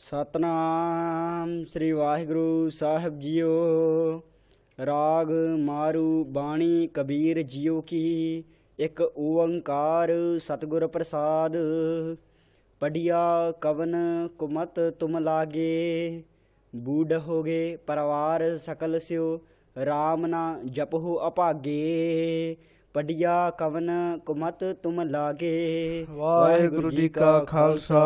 सतनाम श्री वाहिगुरु साहिब जियो। राग मारू बाणी कबीर जियो की। एक ओंकार सतगुर प्रसाद। पढ़िया कवन कुमत तुम लागे। बूढ़ होगे परवार सकल स्यो। राम ना जपहु अभागे। पढ़िया कवन कुमत तुम लागे। वाहिगुरु जी का खालसा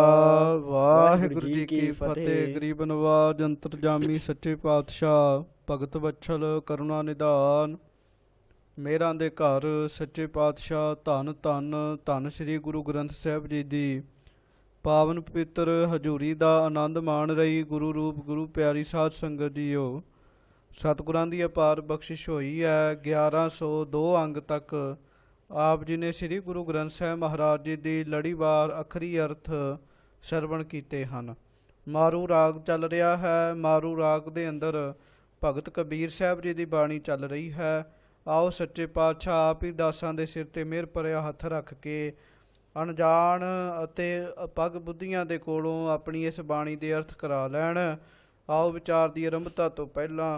वाहिगुरु जी की फतेह। गरीब नवाज अंतरजामी सच्चे पातशाह भगत बच्छल करुणा निधान। मेरा दे घर सच्चे पातशाह धन धन धन श्री गुरु ग्रंथ साहिब जी दी पावन पवित्र हजूरी दा आनंद मान रही गुरु रूप गुरु प्यारी साध संगत जीओ। सतगुरां दी अपार बख्शिश होई है। 1102 अंग तक आप जी ने श्री गुरु ग्रंथ साहिब महाराज जी दी लड़ीवार अखरी अर्थ सरवण कीते ਹਨ। मारू राग चल रहा है। मारू राग दे अंदर भगत कबीर साहब जी दी बाणी चल रही है। आओ सच्चे पातशाह आप ही दासां दे सिर ते मेहर भरिया हथ रख के अनजान ਅਤੇ ਪੱਗ ਬੁੱਧੀਆਂ ਦੇ ਕੋਲੋਂ ਆਪਣੀ ਇਸ ਬਾਣੀ ਦੇ ਅਰਥ ਕਰਾ ਲੈਣ। ਆਓ ਵਿਚਾਰ ਦੀ ਆਰੰਭਤਾ ਤੋਂ ਪਹਿਲਾਂ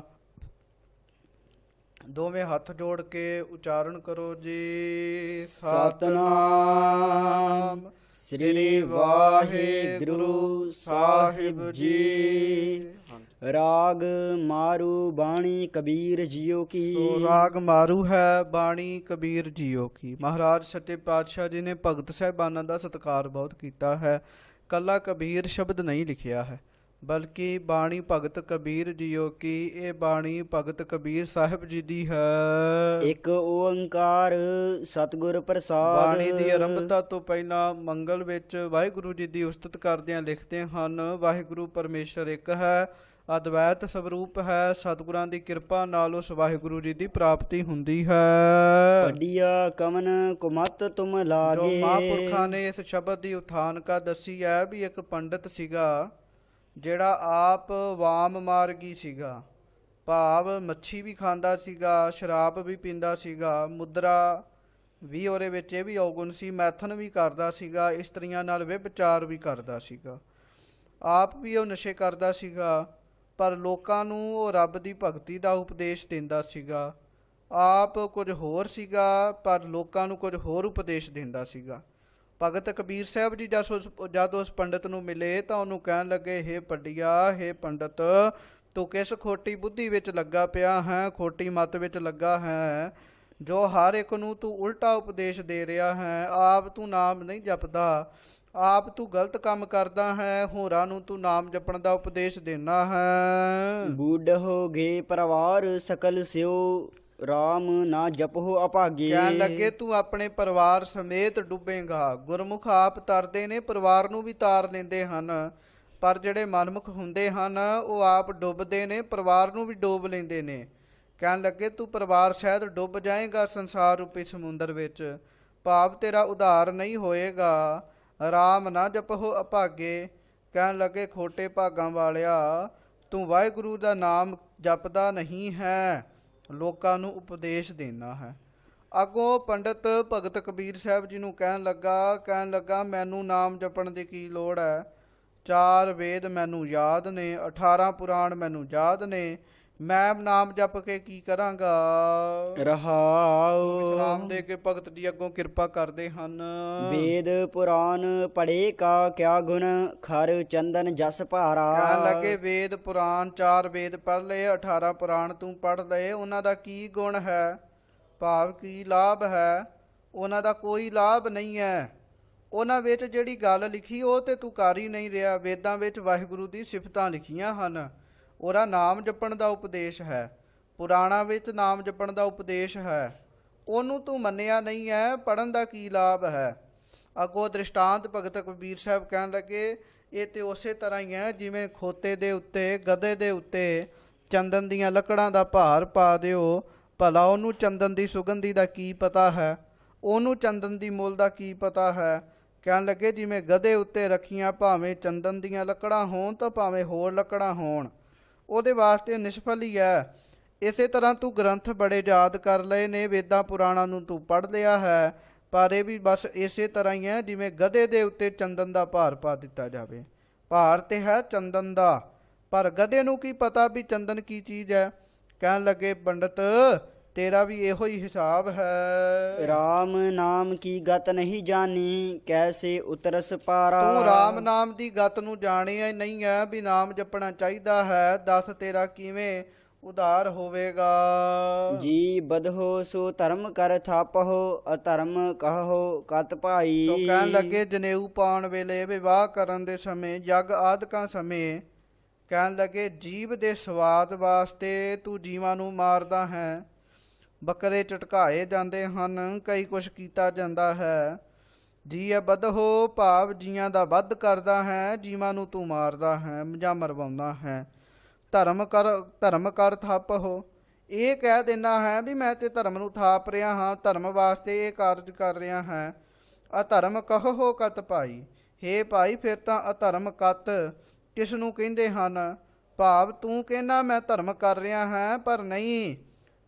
ਦੋਵੇਂ ਹੱਥ ਜੋੜ ਕੇ ਉਚਾਰਨ ਕਰੋ ਜੀ। सतनाम श्री वाहिगुरु साहिब जी। राग मारू बाणी कबीर जियो की। तो राग मारू है बाणी कबीर जियो की। महाराज सच्चे पातशाह जी ने भगत साहिबाना का सत्कार बहुत किया है। कला कबीर शब्द नहीं लिखिया है बल्कि बाणी भगत कबीर जियो की। ये बाणी भगत कबीर साहिब जी दी है। एक ओंकार सतगुर प्रसाद। बाणी की आरंभता तो पहला मंगल विच वाहिगुरु जी की उस्तत करदियां लिखते हैं वाहिगुरु परमेश्वर एक है अद्वैत स्वरूप है। सतगुरां दी किरपा नाल उस वाहिगुरु जी की प्राप्ति हुंदी है। पढ़िया कवन कुमत तुम लागे। जो महापुरखां ने इस शब्द की उथान का दसी है भी एक पंडित सीगा ਜਿਹੜਾ ਆਪ ਵਾਮ ਮਾਰਗੀ ਸੀਗਾ। ਭਾਵ ਮੱਛੀ ਵੀ ਖਾਂਦਾ ਸੀਗਾ, ਸ਼ਰਾਬ ਵੀ ਪੀਂਦਾ ਸੀਗਾ, ਮੁਦਰਾ ਵੀ ਉਹਦੇ ਵਿੱਚ ਇਹ ਵੀ ਔਗੁਣ ਸੀ, ਮੈਥਨ ਵੀ ਕਰਦਾ ਸੀਗਾ, ਇਸਤਰੀਆਂ ਨਾਲ ਵਿਭਚਾਰ ਵੀ ਕਰਦਾ ਸੀਗਾ। ਆਪ ਵੀ ਉਹ ਨਸ਼ੇ ਕਰਦਾ ਸੀਗਾ ਪਰ ਲੋਕਾਂ ਨੂੰ ਉਹ ਰੱਬ ਦੀ ਭਗਤੀ ਦਾ ਉਪਦੇਸ਼ ਦਿੰਦਾ ਸੀਗਾ। ਆਪ ਕੁਝ ਹੋਰ ਸੀਗਾ ਪਰ ਲੋਕਾਂ ਨੂੰ ਕੁਝ ਹੋਰ ਉਪਦੇਸ਼ ਦਿੰਦਾ ਸੀਗਾ। ਭਗਤ ਕਬੀਰ ਸਾਹਿਬ ਜੀ ਜਦ ਉਸ ਪੰਡਿਤ ਨੂੰ ਮਿਲੇ ਤਾਂ ਉਹਨੂੰ ਕਹਿਣ ਲੱਗੇ, ਹੇ ਪੱਡੀਆ, ਹੇ ਪੰਡਿਤ, ਤੂੰ ਕਿਸ ਖੋਟੀ ਬੁੱਧੀ ਵਿੱਚ ਲੱਗਾ ਪਿਆ ਹੈ, ਖੋਟੀ ਮੱਤ ਵਿੱਚ ਲੱਗਾ ਹੈ ਜੋ ਹਰ ਇੱਕ ਨੂੰ ਤੂੰ ਉਲਟਾ ਉਪਦੇਸ਼ ਦੇ ਰਿਹਾ ਹੈ। ਆਪ ਤੂੰ ਨਾਮ ਨਹੀਂ ਜਪਦਾ, ਆਪ ਤੂੰ ਗਲਤ ਕੰਮ ਕਰਦਾ ਹੈ, ਹੋਰਾਂ ਨੂੰ ਤੂੰ ਨਾਮ ਜਪਣ ਦਾ ਉਪਦੇਸ਼ ਦੇਣਾ ਹੈ। ਬੂਢ ਹੋ ਗਏ ਪਰਿਵਾਰ ਸਕਲ ਸਿਓ। राम ना जपहो अभागे। ਕਹਿਣ ਲੱਗੇ ਤੂੰ ਆਪਣੇ ਪਰਿਵਾਰ ਸਮੇਤ ਡੁੱਬੇਗਾ। ਗੁਰਮੁਖ ਆਪ ਤਰਦੇ ਨੇ, ਪਰਿਵਾਰ ਨੂੰ ਵੀ ਤਾਰ ਲੈਂਦੇ ਹਨ, ਪਰ ਜਿਹੜੇ ਮਨਮੁਖ ਹੁੰਦੇ ਹਨ ਉਹ ਆਪ ਡੁੱਬਦੇ ਨੇ, ਪਰਿਵਾਰ ਨੂੰ ਵੀ ਡੋਬ ਲੈਂਦੇ ਨੇ। ਕਹਿਣ ਲੱਗੇ ਤੂੰ ਪਰਿਵਾਰ ਸ਼ਾਇਦ ਡੁੱਬ ਜਾਏਗਾ ਸੰਸਾਰ ਰੂਪੀ ਸਮੁੰਦਰ ਵਿੱਚ, ਭਾਵ ਤੇਰਾ ਉਧਾਰ ਨਹੀਂ ਹੋਏਗਾ। ਰਾਮ ਨਾ ਜਪਹੋ ਅਭਾਗੇ। ਕਹਿਣ ਲੱਗੇ ਖੋਟੇ ਭਾਗਾਂ ਵਾਲਿਆ, ਤੂੰ ਵਾਹਿਗੁਰੂ ਦਾ ਨਾਮ ਜਪਦਾ ਨਹੀਂ ਹੈ, ਲੋਕਾਂ ਨੂੰ ਉਪਦੇਸ਼ ਦੇਣਾ ਹੈ। ਅੱਗੋਂ ਪੰਡਿਤ ਭਗਤ ਕਬੀਰ ਸਾਹਿਬ ਜੀ ਨੂੰ ਕਹਿਣ ਲੱਗਾ ਮੈਨੂੰ ਨਾਮ ਜਪਣ ਦੀ ਕੀ ਲੋੜ ਹੈ। 4 ਵੇਦ ਮੈਨੂੰ ਯਾਦ ਨੇ, 18 ਪੁਰਾਣ ਮੈਨੂੰ ਯਾਦ ਨੇ, ਮੈਂ ਨਾਮ ਜਪ ਕੇ ਕੀ ਕਰਾਂਗਾ। ਰਹਾਉ ਵਿਸ਼ਰਾਮ ਦੇ ਕੇ ਭਗਤ ਜੀ ਅੱਗੋਂ ਕਿਰਪਾ ਕਰਦੇ ਹਨ। ਵੇਦ ਪੁਰਾਨ ਪੜੇ ਕਾ ਕਿਆ ਗੁਣ, ਖਰ ਚੰਦਨ ਜਸ ਭਾਰਾ। ਕਹਿਣ ਲੱਗੇ ਵੇਦ ਪੁਰਾਣ 4 ਵੇਦ ਪੜ੍ਹ ਲਏ, 18 ਪੁਰਾਣ ਤੂੰ ਪੜ੍ਹ ਲਏ, ਉਹਨਾਂ ਦਾ ਕੀ ਗੁਣ ਹੈ, ਭਾਵ ਕੀ ਲਾਭ ਹੈ। ਉਹਨਾਂ ਦਾ ਕੋਈ ਲਾਭ ਨਹੀਂ ਹੈ। ਉਹਨਾਂ ਵਿੱਚ ਜਿਹੜੀ ਗੱਲ ਲਿਖੀ ਉਹ ਤੇ ਤੂੰ ਕਰ ਹੀ ਨਹੀਂ ਰਿਹਾ। ਵੇਦਾਂ ਵਿੱਚ ਵਾਹਿਗੁਰੂ ਦੀ ਸਿਫਤਾਂ ਲਿਖੀਆਂ ਹਨ, ਉਹਦਾ ਨਾਮ ਜਪਣ ਦਾ ਉਪਦੇਸ਼ ਹੈ। ਪੁਰਾਣਾਂ ਵਿੱਚ ਨਾਮ ਜਪਣ ਦਾ ਉਪਦੇਸ਼ ਹੈ, ਉਹਨੂੰ ਤੂੰ ਮੰਨਿਆ ਨਹੀਂ ਹੈ, ਪੜ੍ਹਨ ਦਾ ਕੀ ਲਾਭ ਹੈ। ਅੱਗੋਂ ਦ੍ਰਿਸ਼ਟਾਂਤ ਭਗਤ ਕਬੀਰ ਸਾਹਿਬ ਕਹਿਣ ਲੱਗੇ ਇਹ ਤਾਂ ਉਸੇ ਤਰ੍ਹਾਂ ਹੀ ਹੈ ਜਿਵੇਂ ਖੋਤੇ ਦੇ ਉੱਤੇ ਗਧੇ ਦੇ ਉੱਤੇ ਚੰਦਨ ਦੀਆਂ ਲੱਕੜਾਂ ਦਾ ਭਾਰ ਪਾ ਦਿਓ, ਭਲਾ ਉਹਨੂੰ ਚੰਦਨ ਦੀ ਸੁਗੰਧੀ ਦਾ ਕੀ ਪਤਾ ਹੈ, ਉਹਨੂੰ ਚੰਦਨ ਦੀ ਮੁੱਲ ਦਾ ਕੀ ਪਤਾ ਹੈ। ਕਹਿਣ ਲੱਗੇ ਜਿਵੇਂ ਗਧੇ ਉੱਤੇ ਰੱਖੀਆਂ ਭਾਵੇਂ ਚੰਦਨ ਦੀਆਂ ਲੱਕੜਾਂ ਹੋਣ ਤਾਂ ਭਾਵੇਂ ਹੋਰ ਲੱਕੜਾਂ ਹੋਣ, ਉਹਦੇ ਵਾਸਤੇ ਨਿਸ਼ਫਲ ਹੀ ਹੈ। ਇਸੇ ਤਰ੍ਹਾਂ ਤੂੰ ਗ੍ਰੰਥ ਬੜੇ ਯਾਦ ਕਰ ਲਏ ਨੇ, ਵੇਦਾਂ ਪੁਰਾਣਾਂ ਨੂੰ ਤੂੰ ਪੜ੍ਹ ਲਿਆ ਹੈ, ਪਰ ਇਹ ਵੀ ਬਸ ਇਸੇ ਤਰ੍ਹਾਂ ਹੀ ਹੈ ਜਿਵੇਂ ਗਧੇ ਦੇ ਉੱਤੇ ਚੰਦਨ ਦਾ ਭਾਰ ਪਾ ਦਿੱਤਾ ਜਾਵੇ। ਭਾਰ ਤੇ ਹੈ ਚੰਦਨ ਦਾ, ਪਰ ਗਧੇ ਨੂੰ ਕੀ ਪਤਾ ਵੀ ਚੰਦਨ ਕੀ ਚੀਜ਼ ਹੈ। ਕਹਿਣ ਲੱਗੇ ਪੰਡਤ ਤੇਰਾ ਵੀ ਇਹੋ ਹੀ ਹਿਸਾਬ ਹੈ। राम नाम की गत नहीं जानी, कैसे उतरस पारा। ਤੂੰ ਰਾਮ ਨਾਮ ਦੀ ਗਤ ਨੂੰ ਜਾਣਿਆ ਨਹੀਂ ਹੈ ਵੀ ਨਾਮ ਜਪਣਾ ਚਾਹੀਦਾ ਹੈ, ਦੱਸ ਤੇਰਾ ਕਿਵੇਂ ਉਧਾਰ ਹੋਵੇਗਾ। जी बदहो सो धर्म कर थापहो, अधर्म कहो कत भाई। ਸੋ ਕਹਿਣ ਲੱਗੇ ਜਨੇਊ ਪਾਉਣ ਵੇਲੇ, ਵਿਵਾਹ ਕਰਨ ਦੇ ਸਮੇਂ, ਜਗ ਆਦਿਕਾਂ ਸਮੇਂ, ਕਹਿਣ ਲੱਗੇ ਜੀਵ ਦੇ ਸਵਾਦ ਵਾਸਤੇ ਤੂੰ ਜੀਵਾਂ ਨੂੰ ਮਾਰਦਾ ਹੈ। ਬੱਕਰੇ ਝਟਕਾਏ ਜਾਂਦੇ ਹਨ, ਕਈ ਕੁਛ ਕੀਤਾ ਜਾਂਦਾ ਹੈ। ਜੀ ਬਦਹੋ ਭਾਵ ਜੀਆਂ ਦਾ ਵੱਧ ਕਰਦਾ ਹੈ, ਜੀਵਾਂ ਨੂੰ ਤੂੰ ਮਾਰਦਾ ਹੈ ਜਾਂ ਮਰਵਾਉਂਦਾ ਹੈ। ਧਰਮ ਕਰ ਥੱਪ ਹੋ, ਇਹ ਕਹਿ ਦੇਣਾ ਹੈ ਵੀ ਮੈਂ ਤੇ ਧਰਮ ਨੂੰ ਥਾਪ ਰਿਹਾ ਹਾਂ, ਧਰਮ ਵਾਸਤੇ ਇਹ ਕਾਰਜ ਕਰ ਰਿਹਾ ਹਾਂ। ਅਧਰਮ ਕਹੋ ਕਤ ਭਾਈ, ਹੇ ਭਾਈ ਫਿਰ ਤਾਂ ਅਧਰਮ ਕਤ ਕਿਸ ਨੂੰ ਕਹਿੰਦੇ ਹਨ। ਭਾਵ ਤੂੰ ਕਹਿਣਾ ਮੈਂ ਧਰਮ ਕਰ ਰਿਹਾ ਹਾਂ, ਪਰ ਨਹੀਂ,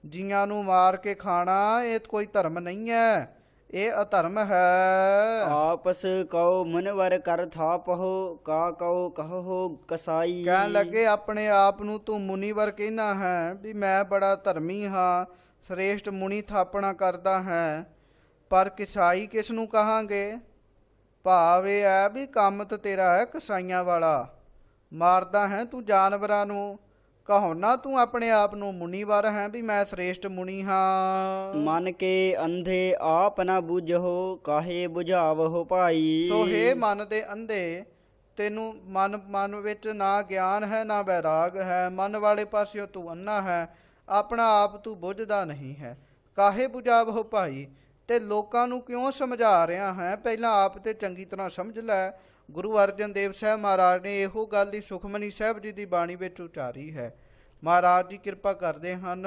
ਜੀਆਂ ਨੂੰ ਮਾਰ ਕੇ ਖਾਣਾ ਇਹ ਕੋਈ ਧਰਮ ਨਹੀਂ ਹੈ, ਇਹ ਅਧਰਮ ਹੈ। आपस कहो मुनवर कर थापहो, का कहो कहो कसाई। ਕਹਿਣ ਲੱਗੇ ਆਪਣੇ ਆਪ ਨੂੰ ਤੂੰ ਮੁਨੀਵਰ ਕਹਿਣਾ ਹੈ ਵੀ ਮੈਂ ਬੜਾ ਧਰਮੀ ਹਾਂ, ਸ੍ਰੇਸ਼ਟ ਮੁਨੀ ਥਾਪਣਾ ਕਰਦਾ ਹੈ, ਪਰ ਕਸਾਈ ਕਿਸ ਨੂੰ ਕਹਾਂਗੇ। ਭਾਵ ਇਹ ਹੈ ਵੀ ਕੰਮ ਤਾਂ ਤੇਰਾ ਹੈ ਕਸਾਈਆਂ ਵਾਲਾ, ਮਾਰਦਾ ਹੈ ਤੂੰ ਜਾਨਵਰਾਂ ਨੂੰ। ਕਹੋ ਨਾ ਤੂੰ ਆਪਣੇ ਆਪ ਨੂੰ ਮੁਨੀਵਰ ਹੈ ਵੀ ਮੈਂ ਸ੍ਰੇਸ਼ਟ ਮੁਨੀ ਹਾਂ। मन के अंधे आप न बुझहो, काहे बुझावहो भाई। ਸੋ ਹੇ ਮਨ ਦੇ ਅੰਧੇ, ਤੈਨੂੰ ਮਨ ਵਿੱਚ ਨਾ ਗਿਆਨ ਹੈ ਨਾ ਵੈਰਾਗ ਹੈ, ਮਨ ਵਾਲੇ ਪਾਸਿਓ ਤੂੰ ਅੰਨਾ ਹੈ, ਆਪਣਾ ਆਪ ਤੂੰ ਬੁੱਝਦਾ ਨਹੀਂ ਹੈ। ਕਾਹੇ ਬੁਝਾਵੋ ਭਾਈ, ਤੇ ਲੋਕਾਂ ਨੂੰ ਕਿਉਂ ਸਮਝਾ ਰਿਹਾ ਹੈ, ਪਹਿਲਾਂ ਆਪ ਤੇ ਚੰਗੀ ਤਰ੍ਹਾਂ ਸਮਝ ਲੈ। ਗੁਰੂ ਅਰਜਨ ਦੇਵ ਸਾਹਿਬ ਮਹਾਰਾਜ ਨੇ ਇਹੋ ਗੱਲ ਹੀ ਸੁਖਮਨੀ ਸਾਹਿਬ ਜੀ ਦੀ ਬਾਣੀ ਵਿੱਚ ਉਚਾਰੀ ਹੈ। ਮਹਾਰਾਜ ਜੀ ਕਿਰਪਾ ਕਰਦੇ ਹਨ,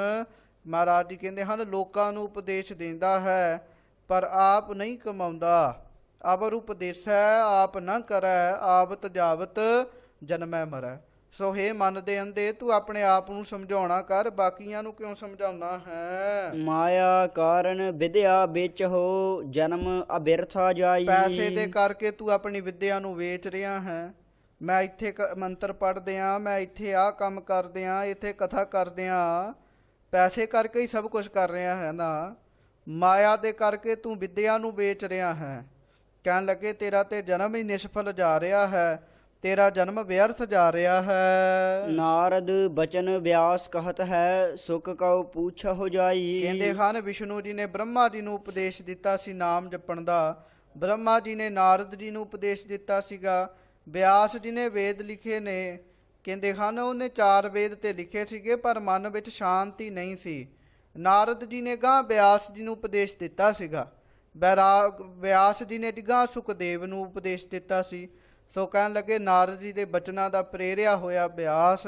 ਮਹਾਰਾਜ ਜੀ ਕਹਿੰਦੇ ਹਨ ਲੋਕਾਂ ਨੂੰ ਉਪਦੇਸ਼ ਦਿੰਦਾ ਹੈ ਪਰ ਆਪ ਨਹੀਂ ਕਮਾਉਂਦਾ। ਅਵਰ ਉਪਦੇਸੈ ਆਪ ਨਾ ਕਰੈ, ਆਵਤ ਜਾਵਤ ਜਨਮੈ ਮਰੈ। ਸੋ ਹੇ ਮਨ ਦੇ ਅੰਧੇ, ਤੂੰ ਆਪਣੇ ਆਪ ਨੂੰ ਸਮਝਾਉਣਾ ਕਰ, ਬਾਕੀਆਂ ਨੂੰ ਕਿਉਂ ਸਮਝਾਉਣਾ ਹੈ। माया कारण विद्या बेचहो, जन्म अबिरथा जाई। ਪੈਸੇ ਦੇ ਕਰਕੇ ਤੂੰ ਆਪਣੀ ਵਿੱਦਿਆ ਨੂੰ ਵੇਚ ਰਿਹਾ ਹੈ। ਮੈਂ ਇੱਥੇ ਮੰਤਰ ਪੜ੍ਹਦੇ ਹਾਂ, ਮੈਂ ਇੱਥੇ ਆਹ ਕੰਮ ਕਰਦੇ ਹਾਂ, ਇੱਥੇ ਕਥਾ ਕਰਦੇ ਹਾਂ, ਪੈਸੇ ਕਰਕੇ ਹੀ ਸਭ ਕੁਝ ਕਰ ਰਿਹਾ ਹੈ ਨਾ। ਮਾਇਆ ਦੇ ਕਰਕੇ ਤੂੰ ਵਿੱਦਿਆ ਨੂੰ ਵੇਚ ਰਿਹਾ ਹੈ। ਕਹਿਣ ਲੱਗੇ ਤੇਰਾ ਤੇ ਜਨਮ ਹੀ ਨਿਸ਼ਫਲ ਜਾ ਰਿਹਾ ਹੈ, ਤੇਰਾ ਜਨਮ ਵਿਅਰਥ ਜਾ ਰਿਹਾ ਹੈ। नारद बचन व्यास कहत है, सुख कौ पूछ हो जाई। ਕਹਿੰਦੇ ਹਨ ਵਿਸ਼ਨੂੰ ਜੀ ਨੇ ਬ੍ਰਹਮਾ ਜੀ ਨੂੰ ਉਪਦੇਸ਼ ਦਿੱਤਾ ਸੀ ਨਾਮ ਜਪਣ ਦਾ, ਬ੍ਰਹਮਾ ਜੀ ਨੇ ਨਾਰਦ ਜੀ ਨੂੰ ਉਪਦੇਸ਼ ਦਿੱਤਾ ਸੀਗਾ, ਵਿਆਸ ਜੀ ਨੇ ਵੇਦ ਲਿਖੇ ਨੇ। ਕਹਿੰਦੇ ਹਨ ਉਹਨੇ 4 ਵੇਦ ਤੇ ਲਿਖੇ ਸੀਗੇ, ਪਰ ਮਨ ਵਿੱਚ ਸ਼ਾਂਤੀ ਨਹੀਂ ਸੀ। ਨਾਰਦ ਜੀ ਨੇ ਗਾਂ ਵਿਆਸ ਜੀ ਨੂੰ ਉਪਦੇਸ਼ ਦਿੱਤਾ ਸੀਗਾ, ਵਿਆਸ ਜੀ ਨੇ ਗਾਂ ਸੁਖਦੇਵ ਨੂੰ ਉਪਦੇਸ਼ ਦਿੱਤਾ ਸੀ। ਸੋ ਕਹਿਣ ਲੱਗੇ ਨਾਰਦ ਜੀ ਦੇ ਬਚਨਾਂ ਦਾ ਪ੍ਰੇਰਿਆ ਹੋਇਆ ਵਿਆਸ,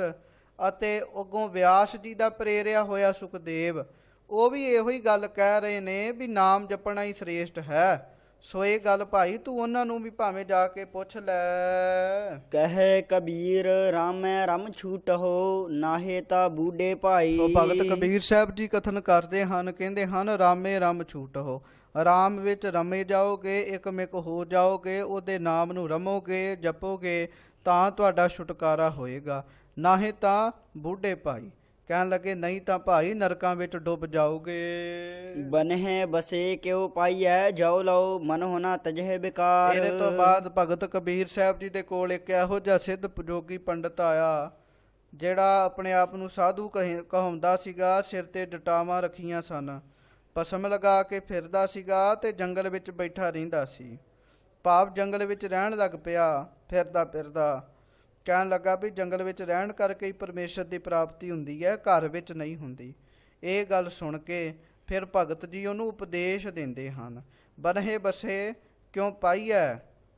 ਅਤੇ ਅੱਗੋਂ ਵਿਆਸ ਜੀ ਦਾ ਪ੍ਰੇਰਿਆ ਹੋਇਆ ਸੁਖਦੇਵ, ਉਹ ਵੀ ਇਹੋ ਹੀ ਗੱਲ ਕਹਿ ਰਹੇ ਨੇ ਵੀ ਨਾਮ ਜਪਣਾ ਹੀ ਸ੍ਰੇਸ਼ਟ ਹੈ। ਸੋ ਇਹ ਗੱਲ ਭਾਈ ਤੂੰ ਉਹਨਾਂ ਨੂੰ ਵੀ ਭਾਵੇਂ ਜਾ ਕੇ ਪੁੱਛ ਲੈ। कहे कबीर रामै रम छूटहो, नाहे ता बूढ़े भाई। ਸੋ ਭਗਤ ਕਬੀਰ ਸਾਹਿਬ ਜੀ ਕਥਨ ਕਰਦੇ ਹਨ, ਕਹਿੰਦੇ ਹਨ ਰਾਮੇ ਰਮ ਛੂਟੋ, ਰਾਮ ਵਿੱਚ ਰਮੇ ਜਾਓਗੇ, ਇਕਮਿਕ ਹੋ ਜਾਓਗੇ, ਉਹਦੇ ਨਾਮ ਨੂੰ ਰਮੋਗੇ, ਜਪੋਗੇ ਤਾਂ ਤੁਹਾਡਾ ਛੁਟਕਾਰਾ ਹੋਏਗਾ, ਨਾਹੀਂ ਤਾਂ ਬੁੱਢੇ ਭਾਈ। ਕਹਿਣ ਲੱਗੇ ਨਹੀਂ ਤਾਂ ਭਾਈ ਨਰਕਾਂ ਵਿੱਚ ਡੁੱਬ ਜਾਓਗੇ। बन्हे बसे क्यों पाइयै, जाओ लो मन होना तजह बेकार। ਇਹਦੇ ਤੋਂ ਬਾਅਦ ਭਗਤ ਕਬੀਰ ਸਾਹਿਬ ਜੀ ਦੇ ਕੋਲ ਇੱਕ ਇਹੋ ਜਿਹਾ ਸਿੱਧ ਜੋਗੀ ਪੰਡਤ ਆਇਆ, ਜਿਹੜਾ ਆਪਣੇ ਆਪ ਨੂੰ ਸਾਧੂ ਕਹਾਉਂਦਾ ਸੀਗਾ, ਸਿਰ ਤੇ ਜਟਾਵਾਂ ਰੱਖੀਆਂ ਸਨ, ਭਸਮ ਲਗਾ ਕੇ ਫਿਰਦਾ ਸੀਗਾ ਤੇ ਜੰਗਲ ਵਿੱਚ ਬੈਠਾ ਰਹਿੰਦਾ ਸੀ। ਭਾਵ ਜੰਗਲ ਵਿੱਚ ਰਹਿਣ ਲੱਗ ਪਿਆ ਫਿਰਦਾ ਫਿਰਦਾ। ਕਹਿਣ ਲੱਗਾ ਵੀ ਜੰਗਲ ਵਿੱਚ ਰਹਿਣ ਕਰਕੇ ਹੀ ਪਰਮੇਸ਼ਰ ਦੀ ਪ੍ਰਾਪਤੀ ਹੁੰਦੀ ਹੈ, ਘਰ ਵਿੱਚ ਨਹੀਂ ਹੁੰਦੀ। ਇਹ ਗੱਲ ਸੁਣ ਕੇ ਫਿਰ ਭਗਤ ਜੀ ਉਹਨੂੰ ਉਪਦੇਸ਼ ਦਿੰਦੇ ਹਨ, ਬਨਹੇ ਬਸੇ ਕਿਉਂ ਪਾਈਐ,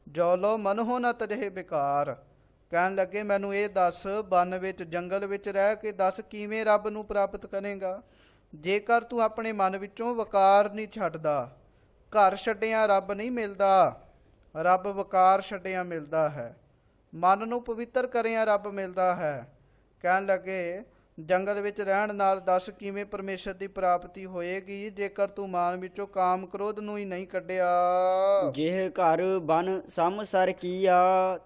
ਜੋ ਲੋ ਮਨ ਹੋ ਨਾ ਤਜਹੇ ਬੇਕਾਰ। ਕਹਿਣ ਲੱਗੇ ਮੈਨੂੰ ਇਹ ਦੱਸ, ਬਨ ਵਿੱਚ ਜੰਗਲ ਵਿੱਚ ਰਹਿ ਕੇ ਦੱਸ ਕਿਵੇਂ ਰੱਬ ਨੂੰ ਪ੍ਰਾਪਤ ਕਰੇਗਾ, ਜੇਕਰ ਤੂੰ ਆਪਣੇ ਮਨ ਵਿੱਚੋਂ ਵਕਾਰ ਨਹੀਂ ਛੱਡਦਾ। ਘਰ ਛੱਡਿਆਂ ਰੱਬ ਨਹੀਂ ਮਿਲਦਾ, ਰੱਬ ਵਕਾਰ ਛੱਡਿਆਂ ਮਿਲਦਾ ਹੈ। ਮਨ ਨੂੰ ਪਵਿੱਤਰ ਕਰਿਆ ਰੱਬ ਮਿਲਦਾ ਹੈ। ਕਹਿਣ ਲੱਗੇ ਜੰਗਲ ਵਿੱਚ ਰਹਿਣ ਨਾਲ ਦੱਸ ਕਿਵੇਂ ਪਰਮੇਸ਼ਰ ਦੀ ਪ੍ਰਾਪਤੀ ਹੋਏਗੀ, ਜੇਕਰ ਤੂੰ ਮਨ ਵਿੱਚੋਂ ਕਾਮ ਕ੍ਰੋਧ ਨੂੰ ਹੀ ਨਹੀਂ ਕੱਢਿਆ। ਜਿਹ ਘਰ ਬਨ ਸਮਸਰ ਕੀਆ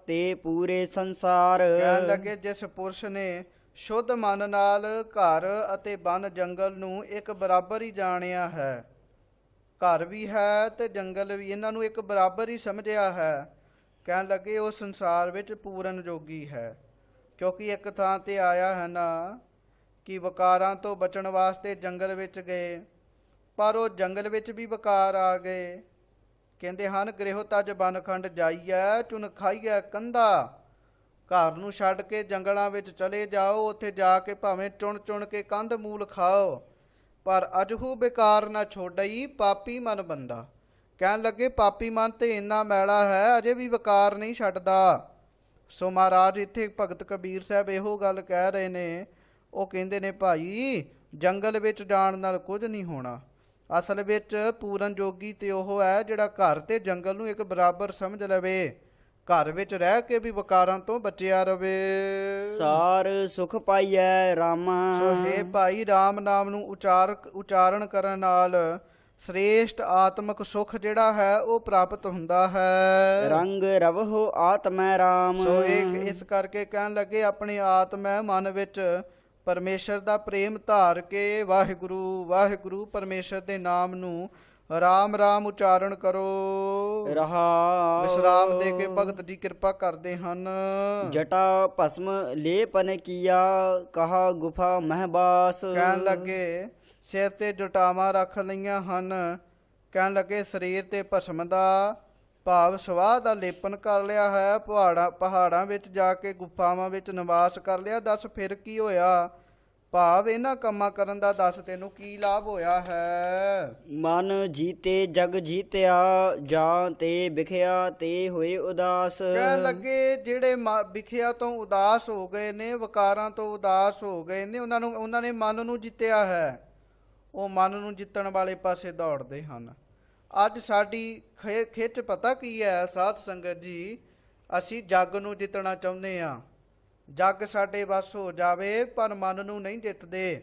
ਤੇ ਪੂਰੇ ਸੰਸਾਰ। ਕਹਿਣ ਲੱਗੇ ਜਿਸ ਪੁਰਸ਼ ਨੇ ਸ਼ੁੱਧ ਮਨ ਨਾਲ ਘਰ ਅਤੇ ਬਨ ਜੰਗਲ ਨੂੰ ਇੱਕ ਬਰਾਬਰ ਹੀ ਜਾਣਿਆ ਹੈ, ਘਰ ਵੀ ਹੈ ਤੇ ਜੰਗਲ ਵੀ, ਇਹਨਾਂ ਨੂੰ ਇੱਕ ਬਰਾਬਰ ਹੀ ਸਮਝਿਆ ਹੈ, ਕਹਿਣ ਲੱਗੇ ਉਹ ਸੰਸਾਰ ਵਿੱਚ ਪੂਰਨ ਜੋਗੀ ਹੈ। ਕਿਉਂਕਿ ਇੱਕ ਥਾਂ ਤੇ ਆਇਆ ਹੈ ਨਾ ਕਿ ਵਕਾਰਾਂ ਤੋਂ ਬਚਣ ਵਾਸਤੇ ਜੰਗਲ ਵਿੱਚ ਗਏ, ਪਰ ਉਹ ਜੰਗਲ ਵਿੱਚ ਵੀ ਵਕਾਰ ਆ ਗਏ। ਕਹਿੰਦੇ ਹਨ ਗ੍ਰਹਿ ਤਜ ਬਨਖੰਡ ਜਾਈਐ ਚੁਨ ਖਾਈਐ ਕੰਧਾ। ਘਰ ਨੂੰ ਛੱਡ ਕੇ ਜੰਗਲਾਂ ਵਿੱਚ ਚਲੇ ਜਾਓ, ਉੱਥੇ ਜਾ ਕੇ ਭਾਵੇਂ ਚੁਣ ਚੁਣ ਕੇ ਕੰਧ ਮੂਲ ਖਾਓ, ਪਰ ਅਜਹੂ ਬੇਕਾਰ ਨਾ ਛੋੜਈ ਪਾਪੀ ਮਨ ਬੰਦਾ। ਕਹਿਣ ਲੱਗੇ ਪਾਪੀ ਮਨ ਤੇ ਇੰਨਾ ਮੈਲਾ ਹੈ, ਅਜੇ ਵੀ ਵਕਾਰ ਨਹੀਂ ਛੱਡਦਾ। ਸੋ ਮਹਾਰਾਜ ਇੱਥੇ ਭਗਤ ਕਬੀਰ ਸਾਹਿਬ ਇਹੋ ਗੱਲ ਕਹਿ ਰਹੇ ਨੇ। ਉਹ ਕਹਿੰਦੇ ਨੇ ਭਾਈ ਜੰਗਲ ਵਿੱਚ ਜਾਣ ਨਾਲ ਕੁਝ ਨਹੀਂ ਹੋਣਾ। ਅਸਲ ਵਿੱਚ ਪੂਰਨ ਜੋਗੀ ਤੇ ਉਹ ਹੈ ਜਿਹੜਾ ਘਰ ਤੇ ਜੰਗਲ ਨੂੰ ਇੱਕ ਬਰਾਬਰ ਸਮਝ ਲਵੇ, ਘਰ ਵਿੱਚ ਰਹਿ ਕੇ ਵੀ ਵਕਾਰਾਂ ਤੋਂ ਬਚਿਆ ਰਵੇ। ਸਾਰ ਸੁਖ ਪਾਈਐ ਰਾਮਾ। ਸੋ ਹੇ ਭਾਈ ਰਾਮ ਨਾਮ ਨੂੰ ਉਚਾਰਨ ਕਰਨ ਨਾਲ ਸ੍ਰੇਸ਼ਟ ਆਤਮਿਕ ਸੁਖ ਜਿਹੜਾ ਹੈ ਉਹ ਪ੍ਰਾਪਤ ਹੁੰਦਾ ਹੈ। ਰੰਗ ਰਵਹੁ ਆਤਮੈ ਰਾਮ। ਸੋ ਇਸ ਕਰਕੇ ਕਹਿਣ ਲੱਗੇ ਆਪਣੇ ਆਤਮੈ ਮਨ ਵਿੱਚ ਪਰਮੇਸ਼ਰ ਦਾ ਪ੍ਰੇਮ ਧਾਰ ਕੇ ਵਾਹਿਗੁਰੂ ਵਾਹਿਗੁਰੂ ਪਰਮੇਸ਼ਰ ਦੇ ਨਾਮ ਨੂੰ ਰਾਮ ਰਾਮ ਉਚਾਰਨ ਕਰੋ। ਰਹਾ ਵਿਸਰਾਮ ਦੇ ਕੇ ਭਗਤ ਜੀ ਕਿਰਪਾ ਕਰਦੇ ਹਨ। ਜਟਾ ਭਸਮ ਲੇਪਨ ਕੀਆ ਕਹਾ ਗੁਫਾ ਮਹਿਬਾਸ। ਕਹਿਣ ਲੱਗੇ ਸਿਰ ਤੇ ਜਟਾਵਾਂ ਰੱਖ ਲਈਆਂ ਹਨ, ਕਹਿਣ ਲੱਗੇ ਸਰੀਰ ਤੇ ਭਸਮ ਦਾ ਭਾਵ ਸਵਾਹ ਦਾ ਲੇਪਨ ਕਰ ਲਿਆ ਹੈ, ਪਹਾੜਾਂ ਵਿੱਚ ਜਾ ਕੇ ਗੁਫਾਵਾਂ ਵਿੱਚ ਨਿਵਾਸ ਕਰ ਲਿਆ। ਦੱਸ ਫਿਰ ਕੀ ਹੋਇਆ, ਭਾਵ ਇਹਨਾਂ ਕੰਮਾਂ ਕਰਨ ਦਾ ਦੱਸ ਤੈਨੂੰ ਕੀ ਲਾਭ ਹੋਇਆ ਹੈ। ਮਨ ਜੀਤੇ ਜਗ ਜੀਤਿਆ ਜਾਂ ਤੇ ਵਿਖਿਆ ਤੇ ਹੋਏ ਉਦਾਸ। ਕਹਿਣ ਲੱਗੇ ਜਿਹੜੇ ਵਿਖਿਆ ਤੋਂ ਉਦਾਸ ਹੋ ਗਏ ਨੇ, ਵਕਾਰਾਂ ਤੋਂ ਉਦਾਸ ਹੋ ਗਏ ਨੇ, ਉਹਨਾਂ ਨੇ ਮਨ ਨੂੰ ਜਿੱਤਿਆ ਹੈ, ਉਹ ਮਨ ਨੂੰ ਜਿੱਤਣ ਵਾਲੇ ਪਾਸੇ ਦੌੜਦੇ ਹਨ। ਅੱਜ ਸਾਡੀ ਖਿੱਚ ਪਤਾ ਕੀ ਹੈ ਸਾਧ ਸੰਗਤ ਜੀ, ਅਸੀਂ ਜੱਗ ਨੂੰ ਜਿੱਤਣਾ ਚਾਹੁੰਦੇ ਹਾਂ, ਜੱਗ ਸਾਡੇ ਵੱਸ ਹੋ ਜਾਵੇ, ਪਰ ਮਨ ਨੂੰ ਨਹੀਂ ਜਿੱਤਦੇ।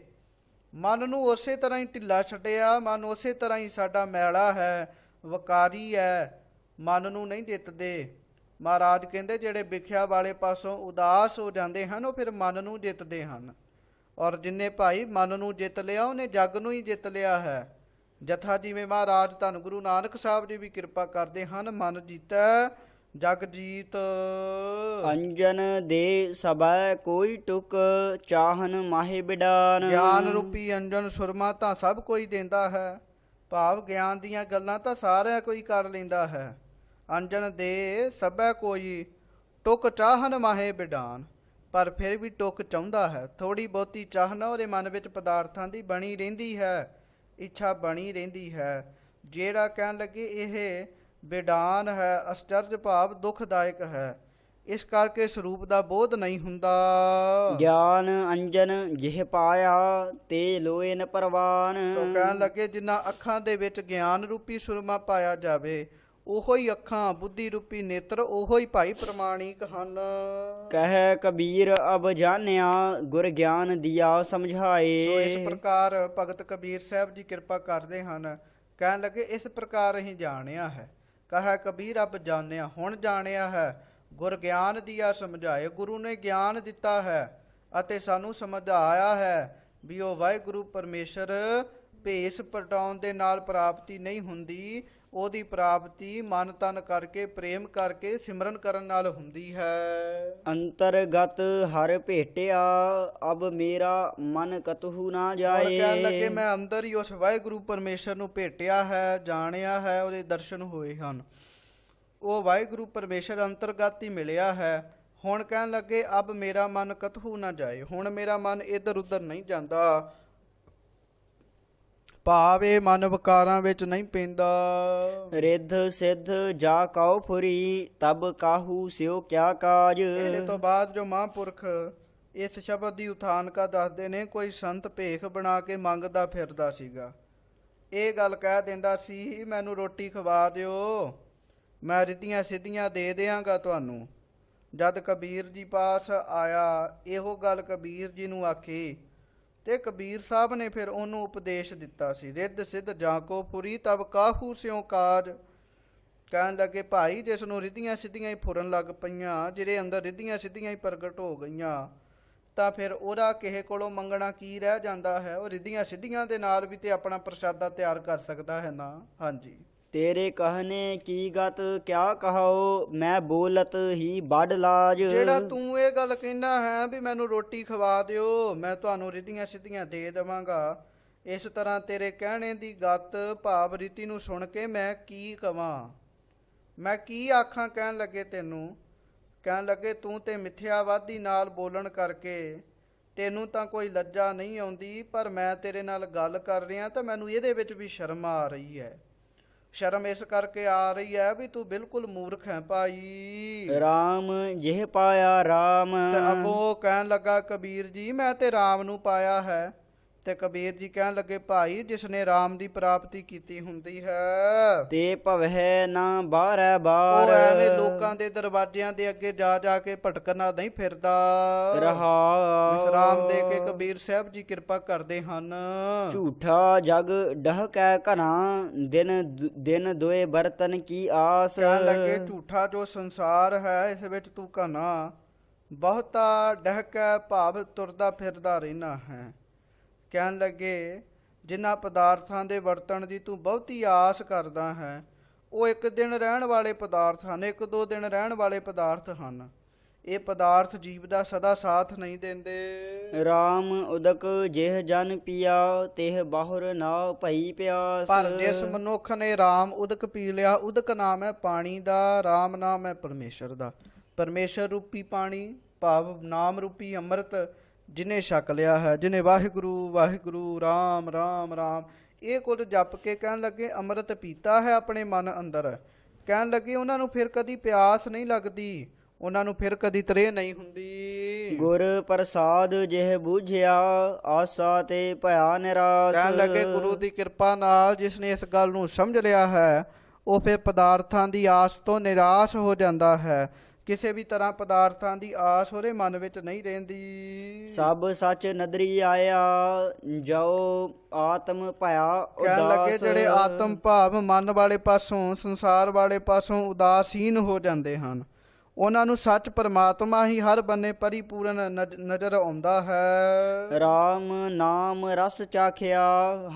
ਮਨ ਨੂੰ ਉਸੇ ਤਰ੍ਹਾਂ ਹੀ ਢਿੱਲਾ ਛੱਡਿਆ, ਮਨ ਉਸੇ ਤਰ੍ਹਾਂ ਹੀ ਸਾਡਾ ਮੈਲਾ ਹੈ, ਵਕਾਰੀ ਹੈ, ਮਨ ਨੂੰ ਨਹੀਂ ਜਿੱਤਦੇ। ਮਹਾਰਾਜ ਕਹਿੰਦੇ ਜਿਹੜੇ ਵਿਖਿਆ ਵਾਲੇ ਪਾਸੋਂ ਉਦਾਸ ਹੋ ਜਾਂਦੇ ਹਨ ਉਹ ਫਿਰ ਮਨ ਨੂੰ ਜਿੱਤਦੇ ਹਨ, ਔਰ ਜਿੰਨੇ ਭਾਈ ਮਨ ਨੂੰ ਜਿੱਤ ਲਿਆ ਉਹਨੇ ਜੱਗ ਨੂੰ ਹੀ ਜਿੱਤ ਲਿਆ ਹੈ। ਜਥਾ ਜਿਵੇਂ ਮਹਾਰਾਜ ਧੰਨ ਗੁਰੂ ਨਾਨਕ ਸਾਹਿਬ ਜੀ ਵੀ ਕਿਰਪਾ ਕਰਦੇ ਹਨ, ਮਨ ਜੀਤੈ ਜਗ ਜੀਤ। ਅੰਜਨ ਦੇ ਸਭੈ ਕੋਈ ਟੁਕ ਚਾਹਨ ਮਾਹੇ ਬਿਡਾਨ। ਗਿਆਨ ਰੂਪੀ ਅੰਜਨ ਸੁਰਮਾ ਤਾਂ ਸਭ ਕੋਈ ਦਿੰਦਾ ਹੈ, ਭਾਵ ਗਿਆਨ ਦੀਆਂ ਗੱਲਾਂ ਤਾਂ ਸਾਰਿਆਂ ਕੋਈ ਕਰ ਲੈਂਦਾ ਹੈ। ਅੰਜਨ ਦੇ ਸਭੈ ਕੋਈ ਟੁਕ ਚਾਹਨ ਮਾਹੇ ਬਿਡਾਨ, ਪਰ ਫਿਰ ਵੀ ਟੁਕ ਚਾਹੁੰਦਾ ਹੈ। ਥੋੜੀ ਬਹੁਤੀ ਚਾਹਨਾ ਉਹਦੇ ਮਨ ਵਿੱਚ ਪਦਾਰਥਾਂ ਦੀ ਬਣੀ ਰਹਿੰਦੀ ਹੈ, ਇੱਛਾ ਬਣੀ ਰਹਿੰਦੀ ਹੈ। ਜਿਹੜਾ ਕਹਿਣ ਲੱਗੇ ਇਹ ਬੇਡਾਨ ਹੈ, ਅਸਚਰਜ ਭਾਵ ਦੁਖਦਾਇਕ ਹੈ, ਇਸ ਕਰਕੇ ਸਰੂਪ ਦਾ ਬੋਧ ਨਹੀਂ ਹੁੰਦਾ। ਗਿਆਨ ਅੰਜਨ ਜਿਹ ਪਾਇਆ ਤੇ ਲੋਏ ਨ ਪਰਵਾਨ। ਸੋ ਕਹਿਣ ਲੱਗੇ ਜਿਨ੍ਹਾਂ ਅੱਖਾਂ ਦੇ ਵਿੱਚ ਗਿਆਨ ਰੂਪੀ ਸੁਰਮਾ ਪਾਇਆ ਜਾਵੇ, ਉਹੋ ਹੀ ਅੱਖਾਂ ਬੁੱਧੀ ਰੂਪੀ ਨੇਤਰ ਉਹੋ ਹੀ ਭਾਈ ਪ੍ਰਮਾਣਿਕ ਹਨ। ਕਹਿ ਕਬੀਰ ਅਬ ਜਾਣਿਆ ਗੁਰ ਗਿਆਨ ਦਿਆ ਸਮਝਾਏ। ਸੋ ਇਸ ਪ੍ਰਕਾਰ ਭਗਤ ਕਬੀਰ ਸਾਹਿਬ ਜੀ ਕਿਰਪਾ ਕਰਦੇ ਹਨ। ਕਹਿਣ ਲੱਗੇ ਇਸ ਪ੍ਰਕਾਰ ਅਸੀਂ ਜਾਣਿਆ ਹੈ। ਕਹਿ ਕਬੀਰ ਅਬ ਜਾਣਿਆ, ਹੁਣ ਜਾਣਿਆ ਹੈ। ਗੁਰ ਗਿਆਨ ਦਿਆ ਸਮਝਾਏ, ਗੁਰੂ ਨੇ ਗਿਆਨ ਦਿੱਤਾ ਹੈ ਅਤੇ ਸਾਨੂੰ ਸਮਝਾਇਆ ਹੈ ਵੀ ਉਹ ਵਾਹਿਗੁਰੂ ਪਰਮੇਸ਼ਰ ਭੇਸ ਪਟਾਉਣ ਦੇ ਨਾਲ ਪ੍ਰਾਪਤੀ ਨਹੀਂ ਹੁੰਦੀ, ਉਹਦੀ ਪ੍ਰਾਪਤੀ ਮਨ ਤਨ ਕਰਕੇ ਪ੍ਰੇਮ ਕਰਕੇ ਸਿਮਰਨ ਕਰਨ ਨਾਲ ਹੁੰਦੀ ਹੈ। ਅੰਤਰਗਤ ਹਰ ਭੇਟਿਆ ਅਬ ਮੇਰਾ ਮਨ ਕਤਹੂ ਨਾ ਜਾਏ। ਕਹਿਣ ਲੱਗੇ ਮੈਂ ਅੰਦਰ ਹੀ ਉਸ ਵਾਹਿਗੁਰੂ ਪਰਮੇਸ਼ਰ ਨੂੰ ਭੇਟਿਆ ਹੈ, ਜਾਣਿਆ ਹੈ, ਉਹਦੇ ਦਰਸ਼ਨ ਹੋਏ ਹਨ। ਉਹ ਵਾਹਿਗੁਰੂ ਪਰਮੇਸ਼ਰ ਅੰਤਰਗਤ ਹੀ ਮਿਲਿਆ ਹੈ। ਹੁਣ ਕਹਿਣ ਲੱਗੇ ਅਬ ਮੇਰਾ ਮਨ ਕਤਹੂ ਨਾ ਜਾਏ, ਹੁਣ ਮੇਰਾ ਮਨ ਇੱਧਰ ਉੱਧਰ ਨਹੀਂ ਜਾਂਦਾ, ਭਾਵ ਇਹ ਮਨ ਵਿਕਾਰਾਂ ਵਿੱਚ ਨਹੀਂ ਪੈਂਦਾ। ਰਿੱਧ ਸਿੱਧ ਜਾ ਕਉ ਫੁਰੀ ਤਬ ਕਾਹੂ ਸਿਓ ਕਿਆ ਕਾਜ। ਇਹਦੇ ਤੋਂ ਬਾਅਦ ਜੋ ਮਹਾਂਪੁਰਖ ਇਸ ਸ਼ਬਦ ਦੀ ਉਥਾਨਕਾ ਦੱਸਦੇ ਨੇ, ਕੋਈ ਸੰਤ ਭੇਖ ਬਣਾ ਕੇ ਮੰਗਦਾ ਫਿਰਦਾ ਸੀਗਾ। ਇਹ ਗੱਲ ਕਹਿ ਦਿੰਦਾ ਸੀ ਮੈਨੂੰ ਰੋਟੀ ਖਵਾ ਦਿਓ, ਮੈਂ ਰਿੱਧੀਆਂ ਸਿੱਧੀਆਂ ਦੇ ਦਿਆਂਗਾ ਤੁਹਾਨੂੰ। ਜਦ ਕਬੀਰ ਜੀ ਪਾਸ ਆਇਆ ਇਹੋ ਗੱਲ ਕਬੀਰ ਜੀ ਨੂੰ ਆਖੀ ਤੇ ਕਬੀਰ ਸਾਹਿਬ ਨੇ ਫਿਰ ਉਹਨੂੰ ਉਪਦੇਸ਼ ਦਿੱਤਾ ਸੀ, ਰਿੱਧ ਸਿੱਧ ਜਾਂ ਕੋ ਫੁਰੀ ਤਬ ਕਾਹੂ ਸਿਉ ਕਾਜ। ਕਹਿਣ ਲੱਗੇ ਭਾਈ ਜਿਸ ਨੂੰ ਰਿੱਧੀਆਂ ਸਿੱਧੀਆਂ ਹੀ ਫੁਰਨ ਲੱਗ ਪਈਆਂ, ਜਿਹਦੇ ਅੰਦਰ ਰਿੱਧੀਆਂ ਸਿੱਧੀਆਂ ਹੀ ਪ੍ਰਗਟ ਹੋ ਗਈਆਂ, ਤਾਂ ਫਿਰ ਉਹਦਾ ਕਿਸੇ ਕੋਲੋਂ ਮੰਗਣਾ ਕੀ ਰਹਿ ਜਾਂਦਾ ਹੈ। ਉਹ ਰਿੱਧੀਆਂ ਸਿੱਧੀਆਂ ਦੇ ਨਾਲ ਵੀ ਤੇ ਆਪਣਾ ਪ੍ਰਸ਼ਾਦਾ ਤਿਆਰ ਕਰ ਸਕਦਾ ਹੈ ਨਾ। ਹਾਂਜੀ। ਤੇਰੇ ਕਹਨੇ ਕੀ ਗਤ ਕਿਆ ਕਹਾਓ, ਮੈਂ ਬੋਲਤ ਹੀ ਬੜ ਲਾਜ। ਜਿਹੜਾ ਤੂੰ ਇਹ ਗੱਲ ਕਹਿੰਦਾ ਹੈ ਵੀ ਮੈਨੂੰ ਰੋਟੀ ਖਵਾ ਦਿਓ, ਮੈਂ ਤੁਹਾਨੂੰ ਰਿੱਧੀਆਂ ਸਿੱਧੀਆਂ ਦੇ ਦੇਵਾਂਗਾ, ਇਸ ਤਰ੍ਹਾਂ ਤੇਰੇ ਕਹਿਣੇ ਦੀ ਗਤ ਭਾਵ ਰੀਤੀ ਨੂੰ ਸੁਣ ਕੇ ਮੈਂ ਕੀ ਕਵਾਂ, ਮੈਂ ਕੀ ਆਖਾਂ। ਕਹਿਣ ਲੱਗੇ ਤੈਨੂੰ, ਕਹਿਣ ਲੱਗੇ ਤੂੰ ਤੇ ਮਿੱਥਿਆਵਾਦੀ ਨਾਲ ਬੋਲਣ ਕਰਕੇ ਤੈਨੂੰ ਤਾਂ ਕੋਈ ਲੱਜਾ ਨਹੀਂ ਆਉਂਦੀ, ਪਰ ਮੈਂ ਤੇਰੇ ਨਾਲ ਗੱਲ ਕਰ ਰਿਹਾ ਤਾਂ ਮੈਨੂੰ ਇਹਦੇ ਵਿੱਚ ਵੀ ਸ਼ਰਮ ਆ ਰਹੀ ਹੈ। ਸ਼ਰਮ ਇਸ ਕਰਕੇ ਆ ਰਹੀ ਹੈ ਵੀ ਤੂੰ ਬਿਲਕੁਲ ਮੂਰਖ ਹੈ ਭਾਈ। ਰਾਮ ਜਿਹ ਪਾਇਆ ਰਾਮ। ਅੱਗੋਂ ਕਹਿਣ ਲੱਗਾ ਕਬੀਰ ਜੀ ਮੈਂ ਤੇ ਰਾਮ ਨੂੰ ਪਾਇਆ ਹੈ। ਤੇ ਕਬੀਰ ਜੀ ਕਹਿਣ ਲੱਗੇ ਭਾਈ ਜਿਸ ਨੇ ਰਾਮ ਦੀ ਪ੍ਰਾਪਤੀ ਕੀਤੀ ਹੁੰਦੀ ਹੈ ਤੇ ਭਵਹਿ ਨਾ ਬਾਹਰੈ ਬਾਰ। ਉਹ ਐਵੇਂ ਲੋਕਾਂ ਦੇ ਦਰਵਾਜ਼ਿਆਂ ਦੇ ਅੱਗੇ ਜਾ ਜਾ ਕੇ ਭਟਕਣਾ ਨਹੀਂ ਫਿਰਦਾ। ਰਹਾਉ ਵਿਸ਼ਰਾਮ ਦੇ ਕੇ ਕਬੀਰ ਸਾਹਿਬ ਜੀ ਕਿਰਪਾ ਕਰਦੇ ਹਨ। ਝੂਠਾ ਜਗ ਡਹਕੈ ਘਨਾ, ਦਿਨ ਦੋਏ ਬਰਤਨ ਕੀ ਆਸ। ਕਹਿਣ ਲੱਗੇ ਝੂਠਾ ਜੋ ਸੰਸਾਰ ਹੈ ਇਸ ਵਿੱਚ ਤੂੰ ਘਨਾ ਬਹੁਤਾ ਡਹਕੈ ਭਾਵ ਤੁਰਦਾ ਫਿਰਦਾ ਰਹਿਣਾ ਹੈ। ਕਹਿਣ ਲੱਗੇ ਜਿਨ੍ਹਾਂ ਪਦਾਰਥਾਂ ਦੇ ਵਰਤਣ ਦੀ ਤੂੰ ਬਹੁਤੀ ਆਸ ਕਰਦਾ ਹੈ ਉਹ ਇੱਕ ਦਿਨ ਰਹਿਣ ਵਾਲੇ ਪਦਾਰਥ ਹਨ, ਇੱਕ ਦੋ ਦਿਨ ਰਹਿਣ ਵਾਲੇ ਪਦਾਰਥ ਹਨ। ਇਹ ਪਦਾਰਥ ਜੀਵ ਦਾ ਸਦਾ ਸਾਥ ਨਹੀਂ ਦਿੰਦੇ। ਰਾਮ ਉਦਕ ਜਿਹ ਜਨ ਪੀਆ, ਤਿਹ ਬਾਹੁਰ ਨਾ ਭਈ ਪਿਆਸ। ਪਰ ਜਿਸ ਮਨੁੱਖ ਨੇ ਰਾਮ ਉਦਕ ਪੀ ਲਿਆ, ਉਦਕ ਨਾਮ ਹੈ ਪਾਣੀ ਦਾ, ਰਾਮ ਨਾਮ ਹੈ ਪਰਮੇਸ਼ਰ ਦਾ। ਪਰਮੇਸ਼ਰ ਰੂਪੀ ਪਾਣੀ ਭਾਵ ਨਾਮ ਰੂਪੀ ਅੰਮ੍ਰਿਤ ਜਿਹਨੇ ਛਕ ਲਿਆ ਹੈ, ਜਿਹਨੇ ਵਾਹਿਗੁਰੂ ਵਾਹਿਗੁਰੂ ਰਾਮ ਰਾਮ ਰਾਮ ਇਹ ਕੁਝ ਜਪ ਕੇ ਕਹਿਣ ਲੱਗੇ ਅੰਮ੍ਰਿਤ ਪੀਤਾ ਹੈ ਆਪਣੇ ਮਨ ਅੰਦਰ, ਕਹਿਣ ਲੱਗੇ ਉਹਨਾਂ ਨੂੰ ਫਿਰ ਕਦੀ ਪਿਆਸ ਨਹੀਂ ਲੱਗਦੀ, ਉਹਨਾਂ ਨੂੰ ਫਿਰ ਕਦੀ ਤ੍ਰੇਹ ਨਹੀਂ ਹੁੰਦੀ। ਗੁਰ ਪ੍ਰਸਾਦ ਜਿਹ ਬੂਝਿਆ, ਆਸਾ ਤੇ ਭਇਆ ਨਿਰਾਸ। ਕਹਿਣ ਲੱਗੇ ਗੁਰੂ ਦੀ ਕਿਰਪਾ ਨਾਲ ਜਿਸ ਨੇ ਇਸ ਗੱਲ ਨੂੰ ਸਮਝ ਲਿਆ ਹੈ ਉਹ ਫਿਰ ਪਦਾਰਥਾਂ ਦੀ ਆਸ ਤੋਂ ਨਿਰਾਸ਼ ਹੋ ਜਾਂਦਾ ਹੈ। ਕਿਸੇ ਵੀ ਤਰ੍ਹਾਂ ਪਦਾਰਥਾਂ ਦੀ ਆਸ ਉਹਦੇ ਮਨ ਵਿੱਚ ਨਹੀਂ ਰਹਿੰਦੀ। ਸਭ ਸੱਚ ਨਦਰੀ ਆਇਆ, ਜੋ ਆਤਮ ਭਇਆ ਉਦਾਸ। ਕਹਿਣ ਲੱਗੇ ਜਿਹੜੇ ਆਤਮ ਭਾਵ ਮਨ ਵਾਲੇ ਪਾਸੋਂ ਸੰਸਾਰ ਵਾਲੇ ਪਾਸੋਂ ਉਦਾਸੀਨ ਹੋ ਜਾਂਦੇ ਹਨ ਉਹਨਾਂ ਨੂੰ ਸੱਚ ਪਰਮਾਤਮਾ ਹੀ ਹਰ ਬੰਨੇ ਪਰਿਪੂਰਨ ਨਜ਼ਰ ਆਉਂਦਾ ਹੈ। ਰਾਮ ਨਾਮ ਰਸ ਚਾਖਿਆ,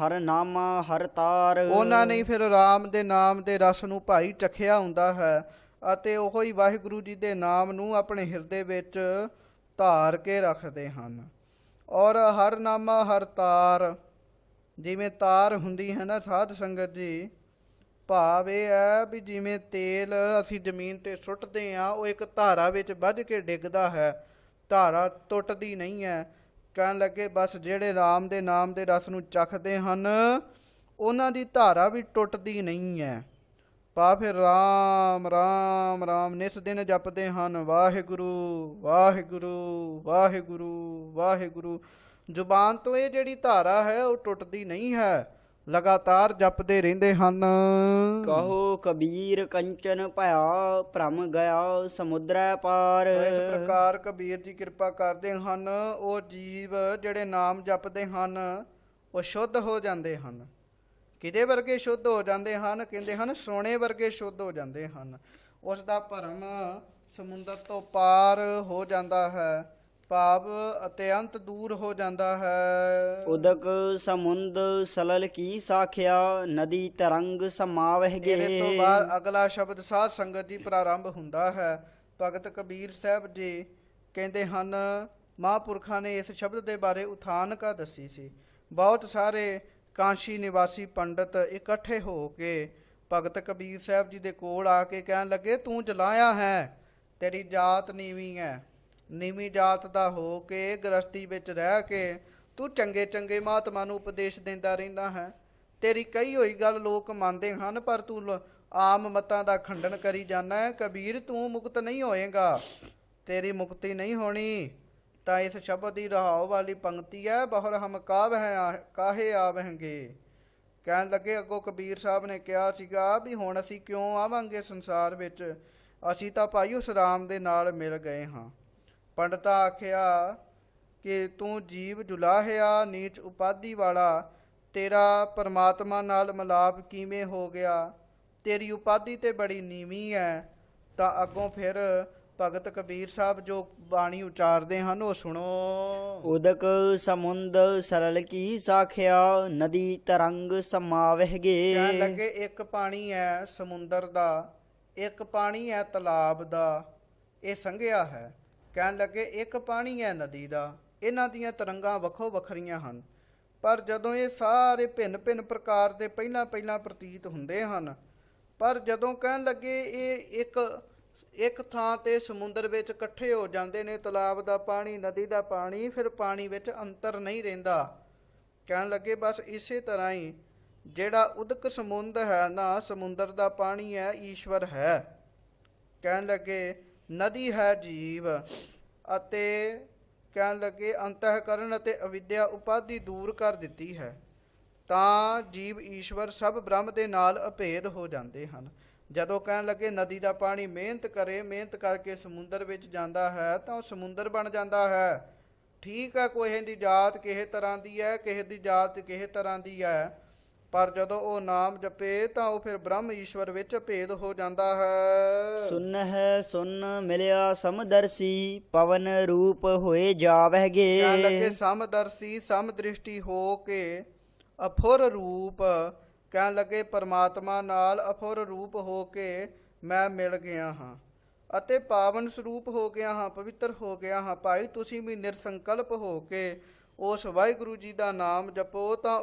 ਹਰ ਨਾਮਾ ਹਰ ਤਾਰ। ਉਹਨਾਂ ਨੇ ਫਿਰ ਰਾਮ ਦੇ ਨਾਮ ਦੇ ਰਸ ਨੂੰ ਭਾਈ ਚਖਿਆ ਹੁੰਦਾ ਹੈ ਅਤੇ ਉਹ ਹੀ ਵਾਹਿਗੁਰੂ ਜੀ ਦੇ ਨਾਮ ਨੂੰ ਆਪਣੇ ਹਿਰਦੇ ਵਿੱਚ ਧਾਰ ਕੇ ਰੱਖਦੇ ਹਨ। ਔਰ ਹਰ ਨਾਮਾ ਹਰ ਤਾਰ, ਜਿਵੇਂ ਤਾਰ ਹੁੰਦੀ ਹੈ ਨਾ ਸਾਧ ਸੰਗਤ ਜੀ, ਭਾਵ ਇਹ ਹੈ ਵੀ ਜਿਵੇਂ ਤੇਲ ਅਸੀਂ ਜ਼ਮੀਨ 'ਤੇ ਸੁੱਟਦੇ ਹਾਂ ਉਹ ਇੱਕ ਧਾਰਾ ਵਿੱਚ ਵੱਜ ਕੇ ਡਿੱਗਦਾ ਹੈ, ਧਾਰਾ ਟੁੱਟਦੀ ਨਹੀਂ ਹੈ। ਕਹਿਣ ਲੱਗੇ ਬਸ ਜਿਹੜੇ ਰਾਮ ਦੇ ਨਾਮ ਦੇ ਰਸ ਨੂੰ ਚੱਖਦੇ ਹਨ ਉਹਨਾਂ ਦੀ ਧਾਰਾ ਵੀ ਟੁੱਟਦੀ ਨਹੀਂ ਹੈ। ਪਾ ਫਿਰ ਰਾਮ ਰਾਮ ਰਾਮ ਨਿਸ ਦਿਨ ਜਪਦੇ ਹਨ, ਵਾਹਿਗੁਰੂ ਵਾਹਿਗੁਰੂ ਵਾਹਿਗੁਰੂ ਵਾਹਿਗੁਰੂ। ਜ਼ੁਬਾਨ ਤੋਂ ਇਹ ਜਿਹੜੀ ਧਾਰਾ ਹੈ ਉਹ ਟੁੱਟਦੀ ਨਹੀਂ ਹੈ, ਲਗਾਤਾਰ ਜਪਦੇ ਰਹਿੰਦੇ ਹਨ। ਕਹੋ ਕਬੀਰ ਕੰਚਨ ਭਇਆ, ਭ੍ਰਮ ਗਿਆ ਸਮੁੰਦਰੈ ਪਾਰ। ਇਸ ਪ੍ਰਕਾਰ ਕਬੀਰ ਜੀ ਕਿਰਪਾ ਕਰਦੇ ਹਨ। ਉਹ ਜੀਵ ਜਿਹੜੇ ਨਾਮ ਜਪਦੇ ਹਨ ਉਹ ਸ਼ੁੱਧ ਹੋ ਜਾਂਦੇ ਹਨ। ਕਿਹਦੇ ਵਰਗੇ ਸ਼ੁੱਧ ਹੋ ਜਾਂਦੇ ਹਨ? ਕਹਿੰਦੇ ਹਨ ਸੋਨੇ ਵਰਗੇ ਸ਼ੁੱਧ ਹੋ ਜਾਂਦੇ ਹਨ। ਉਸ ਦਾ ਭਰਮ ਸਮੁੰਦਰ ਤੋਂ ਪਾਰ ਹੋ ਜਾਂਦਾ ਹੈ, ਭਾਵ ਅਤਿਅੰਤ ਦੂਰ ਹੋ ਜਾਂਦਾ ਹੈ। ਉਦਕ ਸਮੁੰਦ ਸਲਲ ਕੀ ਸਾਖਿਆ, ਨਦੀ ਤਰੰਗ ਸਮਾਵਹਿ ਗੇ। ਇਹਦੇ ਤੋਂ ਬਾਅਦ ਅਗਲਾ ਸ਼ਬਦ ਸਾਧ ਸੰਗਤ ਜੀ ਪ੍ਰਾਰੰਭ ਹੁੰਦਾ ਹੈ। ਭਗਤ ਕਬੀਰ ਸਾਹਿਬ ਜੀ ਕਹਿੰਦੇ ਹਨ ਮਹਾਂਪੁਰਖਾਂ ਨੇ ਇਸ ਸ਼ਬਦ ਦੇ ਬਾਰੇ ਉਥਾਨਕਾ ਦੱਸੀ ਸੀ। ਬਹੁਤ ਸਾਰੇ ਕਾਂਸ਼ੀ ਨਿਵਾਸੀ ਪੰਡਤ ਇਕੱਠੇ ਹੋ ਕੇ ਭਗਤ ਕਬੀਰ ਸਾਹਿਬ ਜੀ ਦੇ ਕੋਲ ਆ ਕੇ ਕਹਿਣ ਲੱਗੇ ਤੂੰ ਜਲਾਇਆ ਹੈ, ਤੇਰੀ ਜਾਤ ਨੀਵੀਂ ਹੈ, ਨੀਵੀਂ ਜਾਤ ਦਾ ਹੋ ਕੇ ਗ੍ਰਸਤੀ ਵਿੱਚ ਰਹਿ ਕੇ ਤੂੰ ਚੰਗੇ ਚੰਗੇ ਮਹਾਤਮਾ ਨੂੰ ਉਪਦੇਸ਼ ਦਿੰਦਾ ਰਹਿੰਦਾ ਹੈ। ਤੇਰੀ ਕਹੀ ਹੋਈ ਗੱਲ ਲੋਕ ਮੰਨਦੇ ਹਨ ਪਰ ਤੂੰ ਆਮ ਮਤਾਂ ਦਾ ਖੰਡਨ ਕਰੀ ਜਾਂਦਾ ਹੈ। ਕਬੀਰ ਤੂੰ ਮੁਕਤ ਨਹੀਂ ਹੋਏਗਾ, ਤੇਰੀ ਮੁਕਤੀ ਨਹੀਂ ਹੋਣੀ। ਤਾਂ ਇਸ ਸ਼ਬਦ ਦੀ ਰਹਾਉ ਵਾਲੀ ਪੰਕਤੀ ਹੈ, ਬਹੁਰ ਹਮ ਕਾਹੇ ਆਵਹਿੰਗੇ। ਕਹਿਣ ਲੱਗੇ ਅੱਗੋਂ ਕਬੀਰ ਸਾਹਿਬ ਨੇ ਕਿਹਾ ਸੀਗਾ ਵੀ ਹੁਣ ਅਸੀਂ ਕਿਉਂ ਆਵਾਂਗੇ ਸੰਸਾਰ ਵਿੱਚ, ਅਸੀਂ ਤਾਂ ਭਾਈ ਉਸ ਰਾਮ ਦੇ ਨਾਲ ਮਿਲ ਗਏ ਹਾਂ। ਪੰਡਤਾ ਆਖਿਆ ਕਿ ਤੂੰ ਜੀਵ ਜੁਲਾਹਿਆ ਨੀਚ ਉਪਾਧੀ ਵਾਲਾ, ਤੇਰਾ ਪਰਮਾਤਮਾ ਨਾਲ ਮਿਲਾਪ ਕਿਵੇਂ ਹੋ ਗਿਆ? ਤੇਰੀ ਉਪਾਧੀ ਤੇ ਬੜੀ ਨੀਵੀਂ ਹੈ। ਤਾਂ ਅੱਗੋਂ ਫਿਰ ਭਗਤ ਕਬੀਰ ਸਾਹਿਬ ਜੋ ਬਾਣੀ ਉਚਾਰਦੇ ਹਨ ਉਹ ਸੁਣੋ। ਉਦਕ ਸਮੁੰਦ ਸਰਲ ਕੀ ਸਾਖਿਆ, ਨਦੀ ਤਰੰਗ ਸਮਾਵਹਿਗੇ। ਕਹਿਣ ਲੱਗੇ ਇੱਕ ਪਾਣੀ ਹੈ ਸਮੁੰਦਰ ਦਾ, ਇੱਕ ਪਾਣੀ ਹੈ ਤਲਾਬ ਦਾ, ਇਹ ਸੰਘਿਆ ਹੈ। ਕਹਿਣ ਲੱਗੇ ਇੱਕ ਪਾਣੀ ਹੈ ਨਦੀ ਦਾ, ਇਹਨਾਂ ਦੀਆਂ ਤਰੰਗਾਂ ਵੱਖੋ ਵੱਖਰੀਆਂ ਹਨ, ਪਰ ਜਦੋਂ ਇਹ ਸਾਰੇ ਭਿੰਨ ਭਿੰਨ ਪ੍ਰਕਾਰ ਦੇ ਪਹਿਲਾਂ ਪਹਿਲਾਂ ਪ੍ਰਤੀਤ ਹੁੰਦੇ ਹਨ, ਪਰ ਜਦੋਂ ਕਹਿਣ ਲੱਗੇ ਇਹ ਇੱਕ ਥਾਂ ਤੇ ਸਮੁੰਦਰ ਵਿੱਚ ਇਕੱਠੇ ਹੋ ਜਾਂਦੇ ਨੇ, ਤਲਾਬ ਦਾ ਪਾਣੀ ਨਦੀ ਦਾ ਪਾਣੀ, ਫਿਰ ਪਾਣੀ ਵਿੱਚ ਅੰਤਰ ਨਹੀਂ ਰਹਿੰਦਾ। ਕਹਿਣ ਲੱਗੇ ਬਸ ਇਸੇ ਤਰ੍ਹਾਂ ਹੀ ਜਿਹੜਾ ਉਦਕ ਸਮੁੰਦ ਹੈ ਨਾ, ਸਮੁੰਦਰ ਦਾ ਪਾਣੀ ਹੈ, ਈਸ਼ਵਰ ਹੈ। ਕਹਿਣ ਲੱਗੇ ਨਦੀ ਹੈ ਜੀਵ, ਅਤੇ ਕਹਿਣ ਲੱਗੇ ਅੰਤःਕਰਨ ਅਤੇ ਅਵਿਦਿਆ ਉਪਾਧੀ ਦੂਰ ਕਰ ਦਿੱਤੀ ਹੈ, ਤਾਂ ਜੀਵ ਈਸ਼ਵਰ ਸਭ ਬ੍ਰਹਮ ਦੇ ਨਾਲ ਅਭੇਦ ਹੋ ਜਾਂਦੇ ਹਨ। ਜਦੋਂ ਕਹਿਣ ਲੱਗੇ ਨਦੀ ਦਾ ਪਾਣੀ ਮਿਹਨਤ ਕਰੇ, ਮਿਹਨਤ ਕਰਕੇ ਸਮੁੰਦਰ ਵਿੱਚ ਜਾਂਦਾ ਹੈ ਤਾਂ ਉਹ ਸਮੁੰਦਰ ਬਣ ਜਾਂਦਾ ਹੈ। ਠੀਕ ਹੈ, ਕਿਸੇ ਦੀ ਜਾਤ ਕਿਸੇ ਤਰ੍ਹਾਂ ਦੀ ਹੈ, ਕਿਸੇ ਦੀ ਜਾਤ ਕਿਸੇ ਤਰ੍ਹਾਂ ਦੀ ਹੈ, ਪਰ ਜਦੋਂ ਉਹ ਨਾਮ ਜਪੇ ਤਾਂ ਉਹ ਫਿਰ ਬ੍ਰਹਮ ਈਸ਼ਵਰ ਵਿੱਚ ਭੇਦ ਹੋ ਜਾਂਦਾ ਹੈ। ਸੁਨ ਹੈ ਸੁਨ ਮਿਲਿਆ ਸਮਦਰਸੀ, ਪਵਨ ਰੂਪ ਹੋਏ ਜਾਵਹਿਗੇ। ਕਹਿਣ ਲੱਗੇ ਸਮਦਰਸੀ ਸਮਦ੍ਰਿਸ਼ਟੀ ਹੋ ਕੇ ਅਫੁਰ ਰੂਪ, ਕਹਿਣ ਲੱਗੇ ਪਰਮਾਤਮਾ ਨਾਲ ਅਫੁਰ ਰੂਪ ਹੋ ਕੇ ਮੈਂ ਮਿਲ ਗਿਆ ਹਾਂ ਅਤੇ ਪਾਵਨ ਸਰੂਪ ਹੋ ਗਿਆ ਹਾਂ, ਪਵਿੱਤਰ ਹੋ ਗਿਆ ਹਾਂ। ਭਾਈ ਤੁਸੀਂ ਵੀ ਨਿਰਸੰਕਲਪ ਹੋ ਕੇ ਉਸ ਵਾਹਿਗੁਰੂ ਜੀ ਦਾ ਨਾਮ ਜਪੋ ਤਾਂ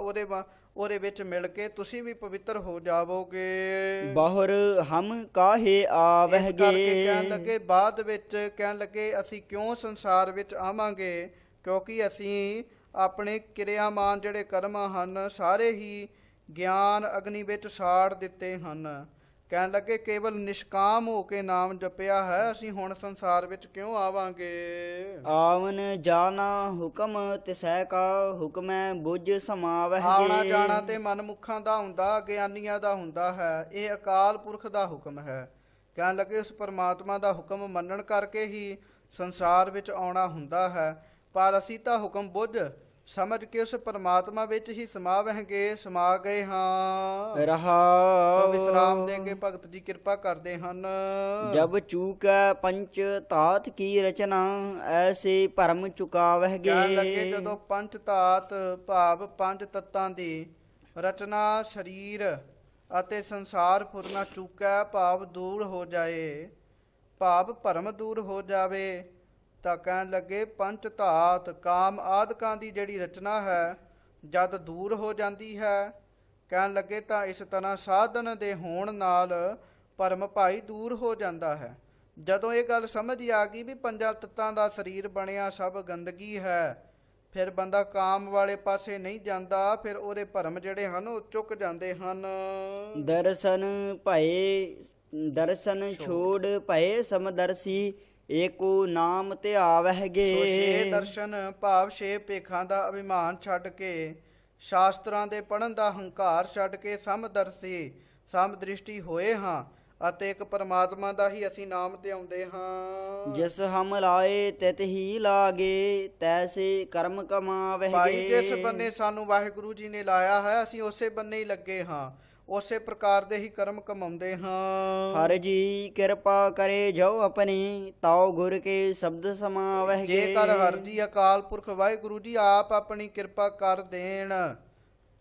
ਉਹਦੇ ਵਿੱਚ ਮਿਲ ਕੇ ਤੁਸੀਂ ਵੀ ਪਵਿੱਤਰ ਹੋ ਜਾਵੋਗੇ। ਬਹੁਰ ਹਮ ਕਾਹੇ ਇਸ ਆਵਹਿਗੇ। ਕਰਕੇ ਕਹਿਣ ਲੱਗੇ ਬਾਅਦ ਵਿੱਚ ਕਹਿਣ ਲੱਗੇ ਅਸੀਂ ਕਿਉਂ ਸੰਸਾਰ ਵਿੱਚ ਆਵਾਂਗੇ, ਕਿਉਂਕਿ ਅਸੀਂ ਆਪਣੇ ਕਿਰਿਆਮਾਨ ਜਿਹੜੇ ਕਰਮ ਹਨ ਸਾਰੇ ਹੀ ਗਿਆਨ ਅਗਨੀ ਵਿੱਚ ਸਾੜ ਦਿੱਤੇ ਹਨ। ਕਹਿਣ ਲੱਗੇ ਕੇਵਲ ਨਿਸ਼ਕਾਮ ਹੋ ਕੇ ਨਾਮ ਜਪਿਆ ਹੈ, ਅਸੀਂ ਹੁਣ ਸੰਸਾਰ ਵਿੱਚ ਕਿਉਂ ਆਵਾਂਗੇ। ਆਵਨ ਜਾਣਾ ਹੁਕਮ ਤਿਸੈ ਕਾ, ਹੁਕਮੈ ਬੁਝ ਸਮਾਵਹਿਗੇ। ਆਉਣਾ ਜਾਣਾ ਤੇ ਮਨਮੁੱਖਾਂ ਦਾ ਹੁੰਦਾ, ਗਿਆਨੀਆਂ ਦਾ ਹੁੰਦਾ ਹੈ, ਇਹ ਅਕਾਲ ਪੁਰਖ ਦਾ ਹੁਕਮ ਹੈ। ਕਹਿਣ ਲੱਗੇ ਉਸ ਪਰਮਾਤਮਾ ਦਾ ਹੁਕਮ ਮੰਨਣ ਕਰਕੇ ਹੀ ਸੰਸਾਰ ਵਿੱਚ ਆਉਣਾ ਹੁੰਦਾ ਹੈ, ਪਰ ਅਸੀਂ ਤਾਂ ਹੁਕਮ ਬੁੱਝ ਸਮਝ ਕੇ ਉਸ ਪਰਮਾਤਮਾ ਵਿੱਚ ਹੀ ਸਮਾ ਗਏ ਹਾਂ। ਰਹਾਉ ਸੋ ਵਿਸਰਾਮ ਦੇ ਕੇ ਭਗਤ ਜੀ ਕਿਰਪਾ ਕਰਦੇ ਹਨ। ਜਬ ਚੂਕੈ ਪੰਚ ਤਾਤ ਕੀ ਰਚਨਾ, ਐਸੇ ਭਰਮ ਚੁਕਾਵਹਿਗੇ। ਕਹਿਣ ਲੱਗੇ ਜਦੋਂ ਪੰਜ ਧਾਤ ਭਾਵ ਪੰਜ ਤੱਤਾਂ ਦੀ ਰਚਨਾ ਸਰੀਰ ਅਤੇ ਸੰਸਾਰ ਫੁਰਨਾ ਚੁੱਕੈ ਭਾਵ ਦੂਰ ਹੋ ਜਾਏ, ਭਾਵ ਭਰਮ ਦੂਰ ਹੋ ਜਾਵੇ, ਤਾਂ ਕਹਿਣ ਲੱਗੇ ਪੰਚ ਧਾਤ ਕਾਮ ਆਦਿਕਾਂ ਦੀ ਜਿਹੜੀ ਰਚਨਾ ਹੈ ਜਦ ਦੂਰ ਹੋ ਜਾਂਦੀ ਹੈ, ਕਹਿਣ ਲੱਗੇ ਤਾਂ ਇਸ ਤਰ੍ਹਾਂ ਸਾਧਨ ਦੇ ਹੋਣ ਨਾਲ ਭਰਮ ਭਾਈ ਦੂਰ ਹੋ ਜਾਂਦਾ ਹੈ। ਜਦੋਂ ਇਹ ਗੱਲ ਸਮਝ ਆ ਗਈ ਵੀ ਪੰਜਾਂ ਤੱਤਾਂ ਦਾ ਸਰੀਰ ਬਣਿਆ ਸਭ ਗੰਦਗੀ ਹੈ, ਫਿਰ ਬੰਦਾ ਕਾਮ ਵਾਲੇ ਪਾਸੇ ਨਹੀਂ ਜਾਂਦਾ, ਫਿਰ ਉਹਦੇ ਭਰਮ ਜਿਹੜੇ ਹਨ ਉਹ ਚੁੱਕ ਜਾਂਦੇ ਹਨ। ਦਰਸ਼ਨ ਛੋੜ ਭਏ ਸਮਦਰਸੀ, ਏਕੋ ਨਾਮ ਧਿਆਵਹਿਗੇ। ਸੋ ਛੇ ਦਰਸ਼ਨ ਭਾਵ ਛੇ ਭੇਖਾਂ ਦਾ ਅਭਿਮਾਨ ਛੱਡ ਕੇ, ਸ਼ਾਸਤਰਾਂ ਦੇ ਪੜ੍ਹਨ ਦਾ ਹੰਕਾਰ ਛੱਡ ਕੇ ਸਮਦਰਸੀ ਸਮਦ੍ਰਿਸ਼ਟੀ ਹੋਏ ਹਾਂ ਅਤੇ ਇੱਕ ਪਰਮਾਤਮਾ ਦਾ ਹੀ ਅਸੀਂ ਨਾਮ ਧਿਆਉਂਦੇ ਹਾਂ। ਜਿਸ ਹਮ ਲਾਏ ਤਿਤ ਹੀ ਲਾਗੇ, ਤੈਸੇ ਕਰਮ ਕਮਾਵਹਿਗੇ। ਭਾਈ ਜਿਸ ਬੰਨੇ ਸਾਨੂੰ ਵਾਹਿਗੁਰੂ ਜੀ ਨੇ ਲਾਇਆ ਹੈ ਅਸੀਂ ਉਸੇ ਬੰਨੇ ਹੀ ਲੱਗੇ ਹਾਂ, ਉਸੇ ਪ੍ਰਕਾਰ ਦੇ ਹੀ ਕਰਮ ਕਮਾਉਂਦੇ ਹਾਂ। ਹਰ ਜੀ ਕਿਰਪਾ ਕਰੇ ਜੋ ਆਪਣੀ, ਤਾਉ ਗੁਰ ਕੇ ਸ਼ਬਦ ਸਮਾਵਹਿਗੇ। ਜੇਕਰ ਹਰ ਜੀ ਅਕਾਲ ਪੁਰਖ ਵਾਹਿਗੁਰੂ ਜੀ ਆਪ ਆਪਣੀ ਕਿਰਪਾ ਕਰ ਦੇਣ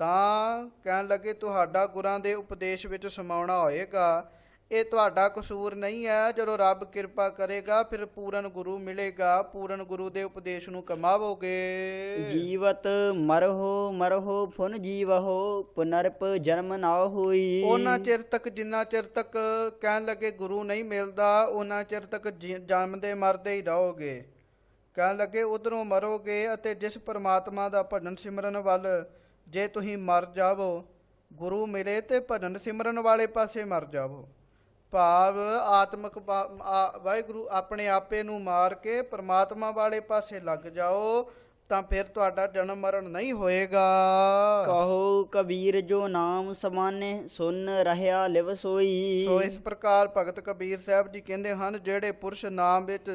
ਤਾਂ ਕਹਿਣ ਲੱਗੇ ਤੁਹਾਡਾ ਗੁਰਾਂ ਦੇ ਉਪਦੇਸ਼ ਵਿੱਚ ਸਮਾਉਣਾ ਹੋਏਗਾ। ਇਹ ਤੁਹਾਡਾ ਕਸੂਰ ਨਹੀਂ ਹੈ, ਜਦੋਂ ਰੱਬ ਕਿਰਪਾ ਕਰੇਗਾ ਫਿਰ ਪੂਰਨ ਗੁਰੂ ਮਿਲੇਗਾ, ਪੂਰਨ ਗੁਰੂ ਦੇ ਉਪਦੇਸ਼ ਨੂੰ ਕਮਾਵੋਗੇ। ਜੀਵਤ ਮਰਹੋ ਫੁਨ ਜੀਵਹੋ, ਪੁਨਰਪ ਜਨਮ ਨਾ ਹੋਈ। ਉਹਨਾਂ ਚਿਰ ਤੱਕ ਜਿੰਨਾ ਚਿਰ ਤੱਕ ਕਹਿਣ ਲੱਗੇ ਗੁਰੂ ਨਹੀਂ ਮਿਲਦਾ, ਉਹਨਾਂ ਚਿਰ ਤੱਕ ਜੰਮਦੇ ਮਰਦੇ ਹੀ ਰਹੋਗੇ। ਕਹਿਣ ਲੱਗੇ ਉਧਰੋਂ ਮਰੋਗੇ ਅਤੇ ਜਿਸ ਪਰਮਾਤਮਾ ਦਾ ਭਜਨ ਸਿਮਰਨ ਵੱਲ ਜੇ ਤੁਸੀਂ ਮਰ ਜਾਵੋ, ਗੁਰੂ ਮਿਲੇ ਤੇ ਭਜਨ ਸਿਮਰਨ ਵਾਲੇ ਪਾਸੇ ਮਰ ਜਾਵੋ, ਭਾਵ ਆਤਮਿਕ ਵਾਹਿਗੁਰੂ ਆਪਣੇ ਆਪੇ ਨੂੰ ਮਾਰ ਕੇ ਪਰਮਾਤਮਾ ਵਾਲੇ ਪਾਸੇ ਲੱਗ ਜਾਓ, ਤਾਂ ਫਿਰ ਤੁਹਾਡਾ ਜਨਮ ਮਰਨ ਨਹੀਂ ਹੋਏਗਾ। ਕਹੋ ਕਬੀਰ ਜੋ ਨਾਮ ਸਮਾਨੇ, ਸੁਨ ਰਹਿਆ ਲਿਵ ਸੋਈ। ਸੋ ਇਸ ਪ੍ਰਕਾਰ ਭਗਤ ਕਬੀਰ ਸਾਹਿਬ ਜੀ ਕਹਿੰਦੇ ਹਨ ਜਿਹੜੇ ਪੁਰਸ਼ ਨਾਮ ਵਿੱਚ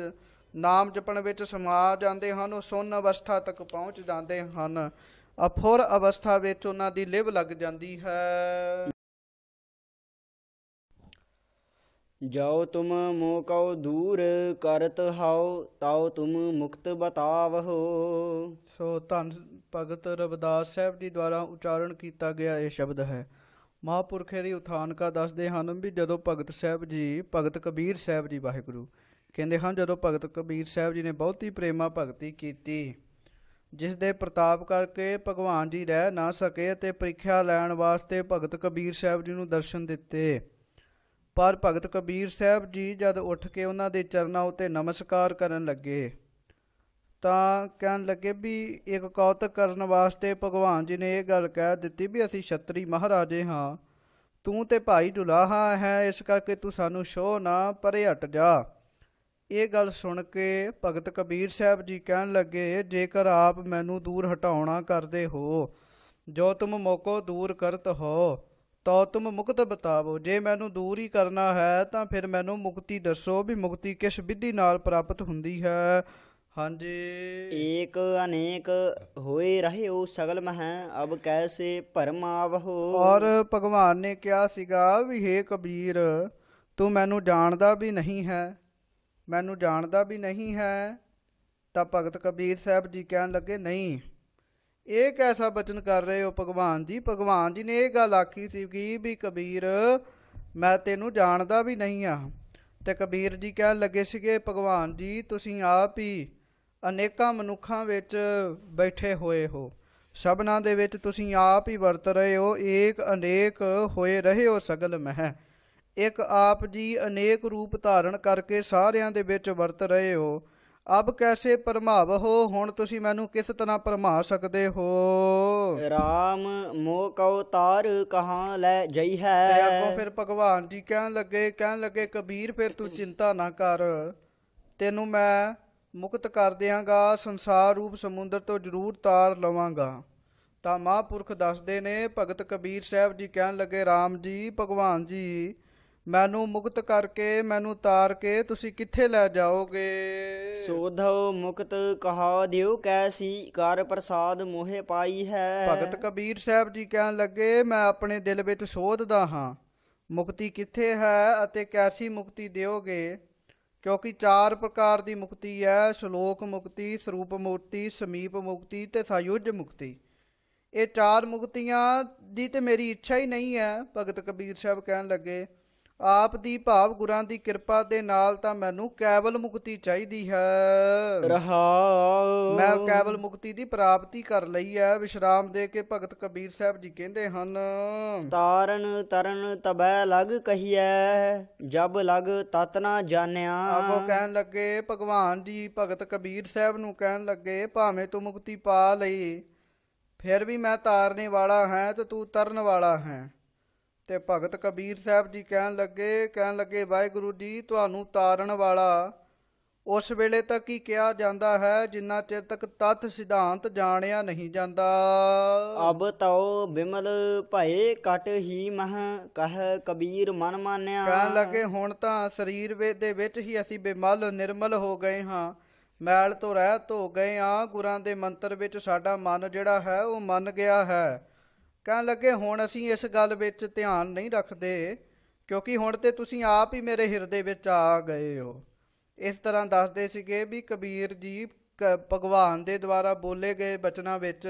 ਨਾਮ ਜਪਣ ਵਿੱਚ ਸਮਾ ਜਾਂਦੇ ਹਨ, ਉਹ ਸੁੰਨ ਅਵਸਥਾ ਤੱਕ ਪਹੁੰਚ ਜਾਂਦੇ ਹਨ। ਅਫੁਰ ਅਵਸਥਾ ਵਿੱਚ ਉਹਨਾਂ ਦੀ ਲਿਵ ਲੱਗ ਜਾਂਦੀ ਹੈ। ਜਾਓ ਤੁਮ ਮੋਹ ਕਉ ਦੂਰ ਕਰਤ ਹਾਉ ਤਾਉ ਤੁਮ ਮੁਕਤ ਬਤਾਵਹੁ। ਸੋ ਧੰਨ ਭਗਤ ਰਵਿਦਾਸ ਸਾਹਿਬ ਜੀ ਦੁਆਰਾ ਉਚਾਰਨ ਕੀਤਾ ਗਿਆ ਇਹ ਸ਼ਬਦ ਹੈ। ਮਹਾਂਪੁਰਖੇ ਦੀ ਉਥਾਨਕਾ ਦੱਸਦੇ ਹਨ ਵੀ ਜਦੋਂ ਭਗਤ ਸਾਹਿਬ ਜੀ, ਭਗਤ ਕਬੀਰ ਸਾਹਿਬ ਜੀ, ਵਾਹਿਗੁਰੂ ਕਹਿੰਦੇ ਹਨ, ਜਦੋਂ ਭਗਤ ਕਬੀਰ ਸਾਹਿਬ ਜੀ ਨੇ ਬਹੁਤੀ ਪ੍ਰੇਮਾ ਭਗਤੀ ਕੀਤੀ, ਜਿਸ ਦੇ ਪ੍ਰਤਾਪ ਕਰਕੇ ਭਗਵਾਨ ਜੀ ਰਹਿ ਨਾ ਸਕੇ ਅਤੇ ਪ੍ਰੀਖਿਆ ਲੈਣ ਵਾਸਤੇ ਭਗਤ ਕਬੀਰ ਸਾਹਿਬ ਜੀ ਨੂੰ ਦਰਸ਼ਨ ਦਿੱਤੇ। ਪਰ ਭਗਤ ਕਬੀਰ ਸਾਹਿਬ ਜੀ ਜਦ ਉੱਠ ਕੇ ਉਹਨਾਂ ਦੇ ਚਰਨਾਂ ਉੱਤੇ ਨਮਸਕਾਰ ਕਰਨ ਲੱਗੇ ਤਾਂ ਕਹਿਣ ਲੱਗੇ ਵੀ ਇੱਕ ਕੌਤਕ ਕਰਨ ਵਾਸਤੇ ਭਗਵਾਨ ਜੀ ਨੇ ਇਹ ਗੱਲ ਕਹਿ ਦਿੱਤੀ ਵੀ ਅਸੀਂ ਛਤਰੀ ਮਹਾਰਾਜੇ ਹਾਂ, ਤੂੰ ਤੇ ਭਾਈ ਦੁਲਾਹਾ ਹੈ, ਇਸ ਕਰਕੇ ਤੂੰ ਸਾਨੂੰ ਛੋਹ ਨਾ, ਪਰੇ ਹਟ ਜਾ। ਇਹ ਗੱਲ ਸੁਣ ਕੇ ਭਗਤ ਕਬੀਰ ਸਾਹਿਬ ਜੀ ਕਹਿਣ ਲੱਗੇ, ਜੇਕਰ ਆਪ ਮੈਨੂੰ ਦੂਰ ਹਟਾਉਣਾ ਕਰਦੇ ਹੋ, ਜੋ ਤੁਮ ਮੋਕੋ ਦੂਰ ਕਰਤ ਹੋ ਤੋ ਤੁਮ ਮੁਕਤ ਬਤਾਵੋ। ਜੇ ਮੈਨੂੰ ਦੂਰ ਹੀ ਕਰਨਾ ਹੈ ਤਾਂ ਫਿਰ ਮੈਨੂੰ ਮੁਕਤੀ ਦੱਸੋ ਵੀ ਮੁਕਤੀ ਕਿਸ ਵਿਧੀ ਨਾਲ ਪ੍ਰਾਪਤ ਹੁੰਦੀ ਹੈ। ਹਾਂਜੀ। ਏਕ ਅਨੇਕ ਹੋਏ ਰਹਿਓ ਸਗਲ ਮਹਿ ਅਬ ਕੈਸੇ ਭਰਮ ਆਵਹੁ। ਔਰ ਭਗਵਾਨ ਨੇ ਕਿਹਾ ਸੀਗਾ ਵੀ ਹੇ ਕਬੀਰ, ਤੂੰ ਮੈਨੂੰ ਜਾਣਦਾ ਵੀ ਨਹੀਂ ਹੈ, ਮੈਨੂੰ ਜਾਣਦਾ ਵੀ ਨਹੀਂ ਹੈ। ਤਾਂ ਭਗਤ ਕਬੀਰ ਸਾਹਿਬ ਜੀ ਕਹਿਣ ਲੱਗੇ, ਨਹੀਂ, ਇਹ ਕੈਸਾ ਬਚਨ ਕਰ ਰਹੇ ਹੋ ਭਗਵਾਨ ਜੀ। ਭਗਵਾਨ ਜੀ ਨੇ ਇਹ ਗੱਲ ਆਖੀ ਸੀ ਕਿ ਵੀ ਕਬੀਰ, ਮੈਂ ਤੈਨੂੰ ਜਾਣਦਾ ਵੀ ਨਹੀਂ ਆ। ਤੇ ਕਬੀਰ ਜੀ ਕਹਿਣ ਲੱਗੇ ਸੀਗੇ, ਭਗਵਾਨ ਜੀ ਤੁਸੀਂ ਆਪ ਹੀ ਅਨੇਕਾਂ ਮਨੁੱਖਾਂ ਵਿੱਚ ਬੈਠੇ ਹੋਏ ਹੋ, ਸਭਨਾਂ ਦੇ ਵਿੱਚ ਤੁਸੀਂ ਆਪ ਹੀ ਵਰਤ ਰਹੇ ਹੋ। ਏਕ ਅਨੇਕ ਹੋਏ ਰਹੇ ਹੋ ਸਗਲ ਮਹਿ, ਇੱਕ ਆਪ ਜੀ ਅਨੇਕ ਰੂਪ ਧਾਰਨ ਕਰਕੇ ਸਾਰਿਆਂ ਦੇ ਵਿੱਚ ਵਰਤ ਰਹੇ ਹੋ। ਅਬ ਕੈਸੇ ਭਰਮਾਵ ਹੋ, ਹੁਣ ਤੁਸੀਂ ਮੈਨੂੰ ਕਿਸ ਤਰ੍ਹਾਂ ਭਰਮਾ ਸਕਦੇ ਹੋ। ਰਾਮ ਮੋਹ ਕਉ ਤਾਰ ਕਹਾਂ ਲੈ ਜਈ ਤੇ ਹੈ। ਅੱਗੋਂ ਫਿਰ ਭਗਵਾਨ ਜੀ ਕਹਿਣ ਲੱਗੇ ਕਬੀਰ, ਫਿਰ ਤੂੰ ਚਿੰਤਾ ਨਾ ਕਰ, ਤੈਨੂੰ ਮੈਂ ਮੁਕਤ ਕਰ ਦਿਆਂਗਾ, ਸੰਸਾਰ ਰੂਪ ਸਮੁੰਦਰ ਤੋਂ ਜ਼ਰੂਰ ਤਾਰ ਲਵਾਂਗਾ। ਤਾਂ ਮਹਾਂਪੁਰਖ ਦੱਸਦੇ ਨੇ, ਭਗਤ ਕਬੀਰ ਸਾਹਿਬ ਜੀ ਕਹਿਣ ਲੱਗੇ, ਰਾਮ ਜੀ, ਭਗਵਾਨ ਜੀ, ਮੈਨੂੰ ਮੁਕਤ ਕਰਕੇ, ਮੈਨੂੰ ਤਾਰ ਕੇ ਤੁਸੀਂ ਕਿੱਥੇ ਲੈ ਜਾਓਗੇ। ਸੋਧੋ ਮੁਕਤ ਕਹਾ ਦਿਓ ਕੈਸੀ ਕਰ ਪ੍ਰਸਾਦ ਮੋਹਿ ਪਾਈ ਹੈ। ਭਗਤ ਕਬੀਰ ਸਾਹਿਬ ਜੀ ਕਹਿਣ ਲੱਗੇ, ਮੈਂ ਆਪਣੇ ਦਿਲ ਵਿੱਚ ਸੋਧਦਾ ਹਾਂ, ਮੁਕਤੀ ਕਿੱਥੇ ਹੈ ਅਤੇ ਕੈਸੀ ਮੁਕਤੀ ਦਿਓਗੇ। ਕਿਉਂਕਿ 4 ਪ੍ਰਕਾਰ ਦੀ ਮੁਕਤੀ ਹੈ, ਸ਼ਲੋਕ ਮੁਕਤੀ, ਸਰੂਪ ਮੁਕਤੀ, ਸਮੀਪ ਮੁਕਤੀ ਤੇ ਸਾਯੁਜ ਮੁਕਤੀ। ਇਹ 4 ਮੁਕਤੀਆਂ ਦੀ ਤੇ ਮੇਰੀ ਇੱਛਾ ਹੀ ਨਹੀਂ ਹੈ। ਭਗਤ ਕਬੀਰ ਸਾਹਿਬ ਕਹਿਣ ਲੱਗੇ, ਆਪ ਦੀ ਭਾਵ ਗੁਰਾਂ ਦੀ ਕਿਰਪਾ ਦੇ ਨਾਲ ਤਾਂ ਮੈਨੂੰ ਕੇਵਲ ਮੁਕਤੀ ਚਾਹੀਦੀ ਹੈ। ਰਹਾਉ ਮੈਂ ਕੇਵਲ ਮੁਕਤੀ ਦੀ ਪ੍ਰਾਪਤੀ ਕਰ ਲਈ ਹੈ। ਵਿਸ਼ਰਾਮ ਦੇ ਕੇ ਭਗਤ ਕਬੀਰ ਸਾਹਿਬ ਜੀ ਕਹਿੰਦੇ ਹਨ, ਤਾਰਨ ਤਰਨ ਤਬੈ ਲਗ ਕਹੀਐ ਜਬ ਲਗ ਤਤ ਨਾ ਜਾਣਿਆ। ਅੱਗੋਂ ਕਹਿਣ ਲੱਗੇ ਭਗਵਾਨ ਜੀ, ਭਗਤ ਕਬੀਰ ਸਾਹਿਬ ਨੂੰ ਕਹਿਣ ਲੱਗੇ, ਭਾਵੇਂ ਤੂੰ ਮੁਕਤੀ ਪਾ ਲਈ, ਫਿਰ ਵੀ ਮੈਂ ਤਾਰਨੇ ਵਾਲਾ ਹੈ ਤੇ ਤੂੰ ਤਰਨ ਵਾਲਾ ਹੈ। ਤੇ ਭਗਤ ਕਬੀਰ ਸਾਹਿਬ ਜੀ ਕਹਿਣ ਲੱਗੇ ਵਾਹਿਗੁਰੂ ਜੀ, ਤੁਹਾਨੂੰ ਤਾਰਨ ਵਾਲਾ ਉਸ ਵੇਲੇ ਤੱਕ ਹੀ ਕਿਹਾ ਜਾਂਦਾ ਹੈ ਜਿੰਨਾ ਚਿਰ ਤੱਕ ਤੱਥ ਸਿਧਾਂਤ ਜਾਣਿਆ ਨਹੀਂ ਜਾਂਦਾ। ਅਬ ਤਉ ਬਿਮਲ ਭਏ ਕਟ ਹੀ ਮਹ ਕਹਿ ਕਬੀਰ ਮਨ ਮਾਨਿਆ। ਕਹਿਣ ਲੱਗੇ, ਹੁਣ ਤਾਂ ਸਰੀਰ ਦੇ ਵਿੱਚ ਹੀ ਅਸੀਂ ਬੇਮਲ ਨਿਰਮਲ ਹੋ ਗਏ ਹਾਂ, ਮੈਲ ਤੋਂ ਰਹਿਤ ਹੋ ਗਏ ਹਾਂ। ਗੁਰਾਂ ਦੇ ਮੰਤਰ ਵਿੱਚ ਸਾਡਾ ਮਨ ਜਿਹੜਾ ਹੈ ਉਹ ਮੰਨ ਗਿਆ ਹੈ। ਕਹਿਣ ਲੱਗੇ, ਹੁਣ ਅਸੀਂ ਇਸ ਗੱਲ ਵਿੱਚ ਧਿਆਨ ਨਹੀਂ ਰੱਖਦੇ, ਕਿਉਂਕਿ ਹੁਣ ਤੇ ਤੁਸੀਂ ਆਪ ਹੀ ਮੇਰੇ ਹਿਰਦੇ ਵਿੱਚ ਆ ਗਏ ਹੋ। ਇਸ ਤਰ੍ਹਾਂ ਦੱਸਦੇ ਸੀਗੇ ਵੀ ਕਬੀਰ ਜੀ ਭਗਵਾਨ ਦੇ ਦੁਆਰਾ ਬੋਲੇ ਗਏ ਬਚਨਾਂ ਵਿੱਚ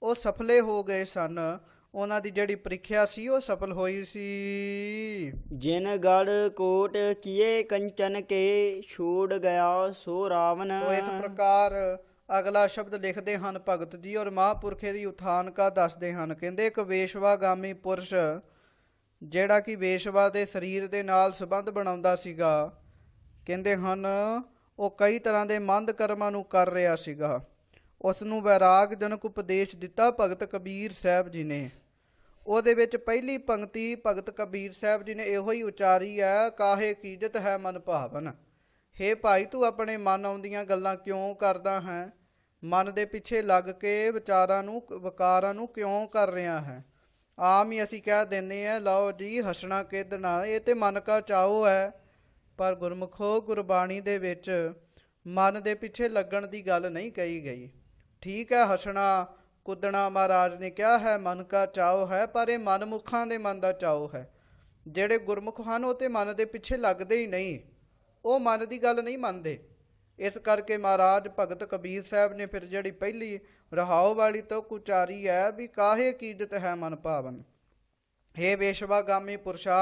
ਉਹ ਸਫਲੇ ਹੋ ਗਏ ਸਨ। ਉਹਨਾਂ ਦੀ ਜਿਹੜੀ ਪ੍ਰੀਖਿਆ ਸੀ ਉਹ ਸਫਲ ਹੋਈ ਸੀ। ਜਿਨ ਗੜ ਕੋਟ ਕੀਏ ਕੰਚਨ ਕੇ ਛੋੜ ਗਿਆ ਸੋ ਰਾਵਨ। ਸੋ ਇਸ ਪ੍ਰਕਾਰ ਅਗਲਾ ਸ਼ਬਦ ਲਿਖਦੇ ਹਨ ਭਗਤ ਜੀ, ਔਰ ਮਹਾਂਪੁਰਖੇ ਦੀ ਉਥਾਨਕਾ ਦੱਸਦੇ ਹਨ। ਕਹਿੰਦੇ, ਇੱਕ ਵੇਸ਼ਵਾਗਾਮੀ ਪੁਰਸ਼ ਜਿਹੜਾ ਕਿ ਵੇਸ਼ਵਾ ਦੇ ਸਰੀਰ ਦੇ ਨਾਲ ਸੰਬੰਧ ਬਣਾਉਂਦਾ ਸੀਗਾ, ਕਹਿੰਦੇ ਹਨ ਉਹ ਕਈ ਤਰ੍ਹਾਂ ਦੇ ਮੰਦ ਕਰਮਾਂ ਨੂੰ ਕਰ ਰਿਹਾ ਸੀਗਾ। ਉਸ ਨੂੰ ਵੈਰਾਗਜਨਕ ਉਪਦੇਸ਼ ਦਿੱਤਾ ਭਗਤ ਕਬੀਰ ਸਾਹਿਬ ਜੀ ਨੇ। ਉਹਦੇ ਵਿੱਚ ਪਹਿਲੀ ਪੰਕਤੀ ਭਗਤ ਕਬੀਰ ਸਾਹਿਬ ਜੀ ਨੇ ਇਹੋ ਹੀ ਉਚਾਰੀ ਹੈ, ਕਾਹੇ ਕੀਜਤ ਹੈ ਮਨ ਭਾਵਨ। ਹੇ ਭਾਈ, ਤੂੰ ਆਪਣੇ ਮਨ ਆਉਂਦੀਆਂ ਗੱਲਾਂ ਕਿਉਂ ਕਰਦਾ ਹੈ? ਮਨ ਦੇ ਪਿੱਛੇ ਲੱਗ ਕੇ ਵਿਚਾਰਾਂ ਨੂੰ, ਵਿਕਾਰਾਂ ਨੂੰ ਕਿਉਂ ਕਰ ਰਿਹਾ ਹੈ? ਆਮ ਹੀ ਅਸੀਂ ਕਹਿ ਦਿੰਦੇ ਹਾਂ, ਲਓ ਜੀ ਹੱਸਣਾ ਖੇਡਣਾ, ਇਹ ਤੇ ਮਨ ਕਾ ਚਾਓ ਹੈ। ਪਰ ਗੁਰਮੁਖੋ, ਗੁਰਬਾਣੀ ਦੇ ਵਿੱਚ ਮਨ ਦੇ ਪਿੱਛੇ ਲੱਗਣ ਦੀ ਗੱਲ ਨਹੀਂ ਕਹੀ ਗਈ। ਠੀਕ ਹੈ, ਹੱਸਣਾ ਕੁੱਦਣਾ ਮਹਾਰਾਜ ਨੇ ਕਿਹਾ ਹੈ ਮਨ ਕਾ ਚਾਉ ਹੈ, ਪਰ ਇਹ ਮਨਮੁਖਾਂ ਦੇ ਮਨ ਦਾ ਚਾਉ ਹੈ। ਜਿਹੜੇ ਗੁਰਮੁਖ ਹਨ ਉਹ ਤੇ ਮਨ ਦੇ ਪਿੱਛੇ ਲੱਗਦੇ ਹੀ ਨਹੀਂ, ਉਹ ਮਨ ਦੀ ਗੱਲ ਨਹੀਂ ਮੰਨਦੇ। ਇਸ ਕਰਕੇ ਮਹਾਰਾਜ ਭਗਤ ਕਬੀਰ ਸਾਹਿਬ ਨੇ ਫਿਰ ਜਿਹੜੀ ਪਹਿਲੀ ਰਹਾਉ ਵਾਲੀ ਤੁਕ ਉਚਾਰੀ ਹੈ ਵੀ ਕਾਹੇ ਕੀਜਤ ਹੈ ਮਨ ਭਾਵਨ। ਹੇ ਵੇਸ਼ਵਾਗਾਮੀ ਪੁਰਸ਼ਾ,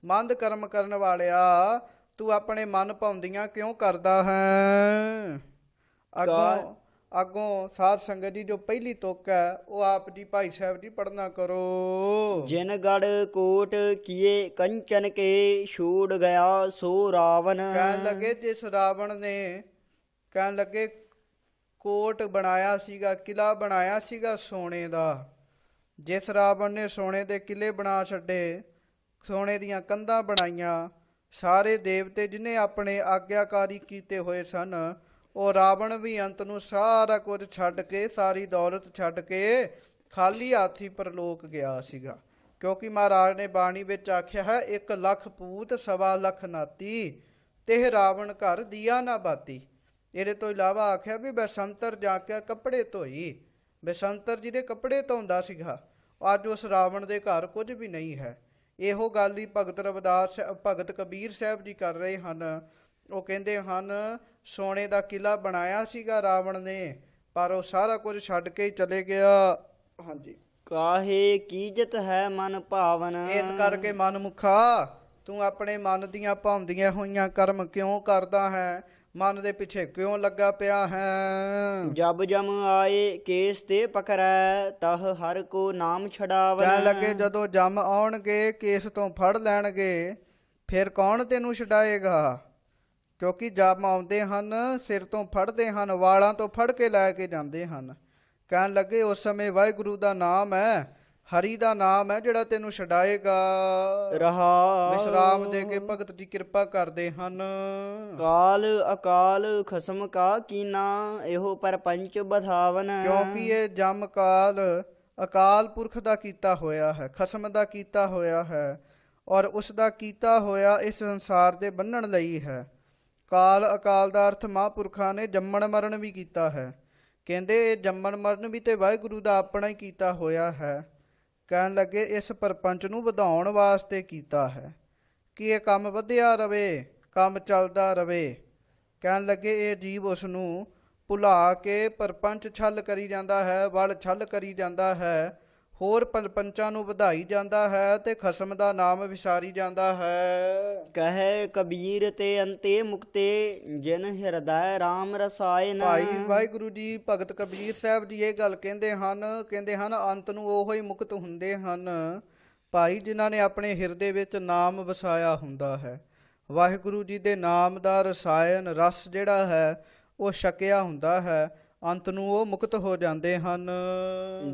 ਮੰਦ ਕਰਮ ਕਰਨ ਵਾਲਿਆ, ਤੂੰ ਆਪਣੇ ਮਨ ਭਾਉਂਦੀਆਂ ਕਿਉਂ ਕਰਦਾ ਹੈ। ਅੱਗੋਂ ਸਾਧ ਸੰਗਤ ਜੀ ਜੋ ਪਹਿਲੀ ਤੁਕ ਹੈ ਉਹ ਆਪ ਜੀ ਭਾਈ ਸਾਹਿਬ ਜੀ ਪੜ੍ਹਨਾ ਕਰੋ। ਜਿਨ ਗੜ ਕੋਟ ਕੀਏ ਕੰਚਨ ਕੇ ਛੂੜ ਗਿਆ ਸੋ ਰਾਵਣ। ਕਹਿਣ ਲੱਗੇ ਜਿਸ ਰਾਵਣ ਨੇ ਕਹਿਣ ਲੱਗੇ ਕੋਟ ਬਣਾਇਆ ਸੀਗਾ, ਕਿਲਾ ਬਣਾਇਆ ਸੀਗਾ ਸੋਨੇ ਦਾ, ਜਿਸ ਰਾਵਣ ਨੇ ਸੋਨੇ ਦੇ ਕਿਲੇ ਬਣਾ ਛੱਡੇ, ਸੋਨੇ ਦੀਆਂ ਕੰਧਾਂ ਬਣਾਈਆਂ, ਸਾਰੇ ਦੇਵਤੇ ਜਿਹਨੇ ਆਪਣੇ ਆਗਿਆਕਾਰੀ ਕੀਤੇ ਹੋਏ ਸਨ, ਉਹ ਰਾਵਣ ਵੀ ਅੰਤ ਨੂੰ ਸਾਰਾ ਕੁਝ ਛੱਡ ਕੇ, ਸਾਰੀ ਦੌਲਤ ਛੱਡ ਕੇ ਖਾਲੀ ਹੱਥ ਹੀ ਪਰਲੋਕ ਗਿਆ ਸੀਗਾ। ਕਿਉਂਕਿ ਮਹਾਰਾਜ ਨੇ ਬਾਣੀ ਵਿੱਚ ਆਖਿਆ ਹੈ 1 ਲੱਖ ਪੂਤ 1.25 ਲੱਖ ਨਾਤੀ, ਤੇ ਰਾਵਣ ਘਰ ਦੀਆ ਨਾ ਬਾਤੀ। ਇਹਦੇ ਤੋਂ ਇਲਾਵਾ ਆਖਿਆ ਵੀ ਬਸੰਤਰ ਜਾ ਕੇ ਕੱਪੜੇ ਧੋਈ, ਬਸੰਤਰ ਜਿਹਦੇ ਕੱਪੜੇ ਧੋਂਦਾ ਸੀਗਾ, ਅੱਜ ਉਸ ਰਾਵਣ ਦੇ ਘਰ ਕੁਝ ਵੀ ਨਹੀਂ ਹੈ। ਇਹੋ ਗੱਲ ਹੀ ਭਗਤ ਰਵਿਦਾਸ ਭਗਤ ਕਬੀਰ ਸਾਹਿਬ ਜੀ ਕਰ ਰਹੇ ਹਨ। ਉਹ ਕਹਿੰਦੇ ਹਨ ਸੋਨੇ ਦਾ ਕਿਲਾ ਬਣਾਇਆ ਸੀਗਾ ਰਾਵਣ ਨੇ, ਪਰ ਉਹ ਸਾਰਾ ਕੁਝ ਛੱਡ ਕੇ ਹੀ ਚਲੇ ਗਿਆ। ਹਾਂਜੀ, ਕਾਹੇ ਕੀਜਤ ਹੈ ਮਨ ਭਾਵਨ। ਇਸ ਕਰਕੇ ਮਨਮੁਖਾ, ਤੂੰ ਆਪਣੇ ਮਨ ਦੀਆਂ ਭਾਉਂਦੀਆਂ ਹੋਈਆਂ ਕਰਮ ਕਿਉਂ ਕਰਦਾ ਹੈ, ਮਨ ਦੇ ਪਿੱਛੇ ਕਿਉਂ ਲੱਗਾ ਪਿਆ ਹੈ। ਜਬ ਜਮ ਆਏ ਕੇਸ ਤੇ ਪਕੜੈ ਤਹ ਹਰ ਕੋ ਨਾਮ ਛਡਾਵਨ। ਕਹਿਣ ਲੱਗੇ ਜਦੋਂ ਜਮ ਆਉਣਗੇ ਕੇਸ ਤੋਂ ਫੜ ਲੈਣਗੇ, ਫਿਰ ਕੌਣ ਤੈਨੂੰ ਛਡਾਏਗਾ। ਕਿਉਂਕਿ ਜਮ ਆਉਂਦੇ ਹਨ ਸਿਰ ਤੋਂ ਫੜਦੇ ਹਨ, ਵਾਲਾਂ ਤੋਂ ਫੜ ਕੇ ਲੈ ਕੇ ਜਾਂਦੇ ਹਨ। ਕਹਿਣ ਲੱਗੇ ਉਸ ਸਮੇਂ ਵਾਹਿਗੁਰੂ ਦਾ ਨਾਮ ਹੈ, ਹਰੀ ਦਾ ਨਾਮ ਹੈ ਜਿਹੜਾ ਤੈਨੂੰ ਛਡਾਏਗਾ। ਰਹਾ ਵਿਸ਼ਰਾਮ ਦੇ ਕੇ ਭਗਤ ਜੀ ਕਿਰਪਾ ਕਰਦੇ ਹਨ। ਕਾਲ ਅਕਾਲ ਖਸਮ ਕਾ ਕੀਨਾ ਇਹੋ ਪਰਪੰਚ ਬਧਾਵਨ। ਕਿਉਂਕਿ ਇਹ ਜਮ ਕਾਲ ਅਕਾਲ ਪੁਰਖ ਦਾ ਕੀਤਾ ਹੋਇਆ ਹੈ, ਖਸਮ ਦਾ ਕੀਤਾ ਹੋਇਆ ਹੈ, ਔਰ ਉਸ ਦਾ ਕੀਤਾ ਹੋਇਆ ਇਸ ਸੰਸਾਰ ਦੇ ਬੰਨਣ ਲਈ ਹੈ। ਕਾਲ ਅਕਾਲ ਦਾ ਅਰਥ ਮਹਾਂਪੁਰਖਾਂ ਨੇ ਜੰਮਣ ਮਰਨ ਵੀ ਕੀਤਾ ਹੈ। ਕਹਿੰਦੇ ਇਹ ਜੰਮਣ ਮਰਨ ਵੀ ਤੇ ਵਾਹਿਗੁਰੂ ਦਾ ਆਪਣਾ ਹੀ ਕੀਤਾ ਹੋਇਆ ਹੈ। ਕਹਿਣ ਲੱਗੇ ਇਸ ਪਰਪੰਚ ਨੂੰ ਵਧਾਉਣ ਵਾਸਤੇ ਕੀਤਾ ਹੈ ਕਿ ਇਹ ਕੰਮ ਵਧਿਆ ਰਵੇ, ਕੰਮ ਚੱਲਦਾ ਰਵੇ। ਕਹਿਣ ਲੱਗੇ ਇਹ ਜੀਵ ਉਸ ਨੂੰ ਭੁਲਾ ਕੇ ਪਰਪੰਚ ਛਲ ਕਰੀ ਜਾਂਦਾ ਹੈ, ਵਲ ਛਲ ਕਰੀ ਜਾਂਦਾ ਹੈ, ਹੋਰ ਪਰਪੰਚਾਂ ਨੂੰ ਵਧਾਈ ਜਾਂਦਾ ਹੈ ਤੇ ਖਸਮ ਦਾ ਨਾਮ ਵਿਸਾਰੀ ਜਾਂਦਾ ਹੈ। ਕਹੇ ਕਬੀਰ ਤੇ ਅੰਤੇ ਮੁਕਤੇ ਜਿਨ ਹਿਰਦੈ ਰਾਮ ਰਸਾਇਨ। ਭਾਈ ਵਾਹਿਗੁਰੂ ਜੀ ਭਗਤ ਕਬੀਰ ਸਾਹਿਬ ਜੀ ਇਹ ਗੱਲ ਕਹਿੰਦੇ ਹਨ ਅੰਤ ਨੂੰ ਉਹੋ ਹੀ ਮੁਕਤ ਹੁੰਦੇ ਹਨ ਭਾਈ ਜਿਨ੍ਹਾਂ ਨੇ ਆਪਣੇ ਹਿਰਦੇ ਵਿੱਚ ਨਾਮ ਵਸਾਇਆ ਹੁੰਦਾ ਹੈ। ਵਾਹਿਗੁਰੂ ਜੀ ਦੇ ਨਾਮ ਦਾ ਰਸਾਇਣ ਰਸ ਜਿਹੜਾ ਹੈ ਉਹ ਛਕਿਆ ਹੁੰਦਾ ਹੈ, ਅੰਤ ਨੂੰ ਉਹ ਮੁਕਤ ਹੋ ਜਾਂਦੇ ਹਨ।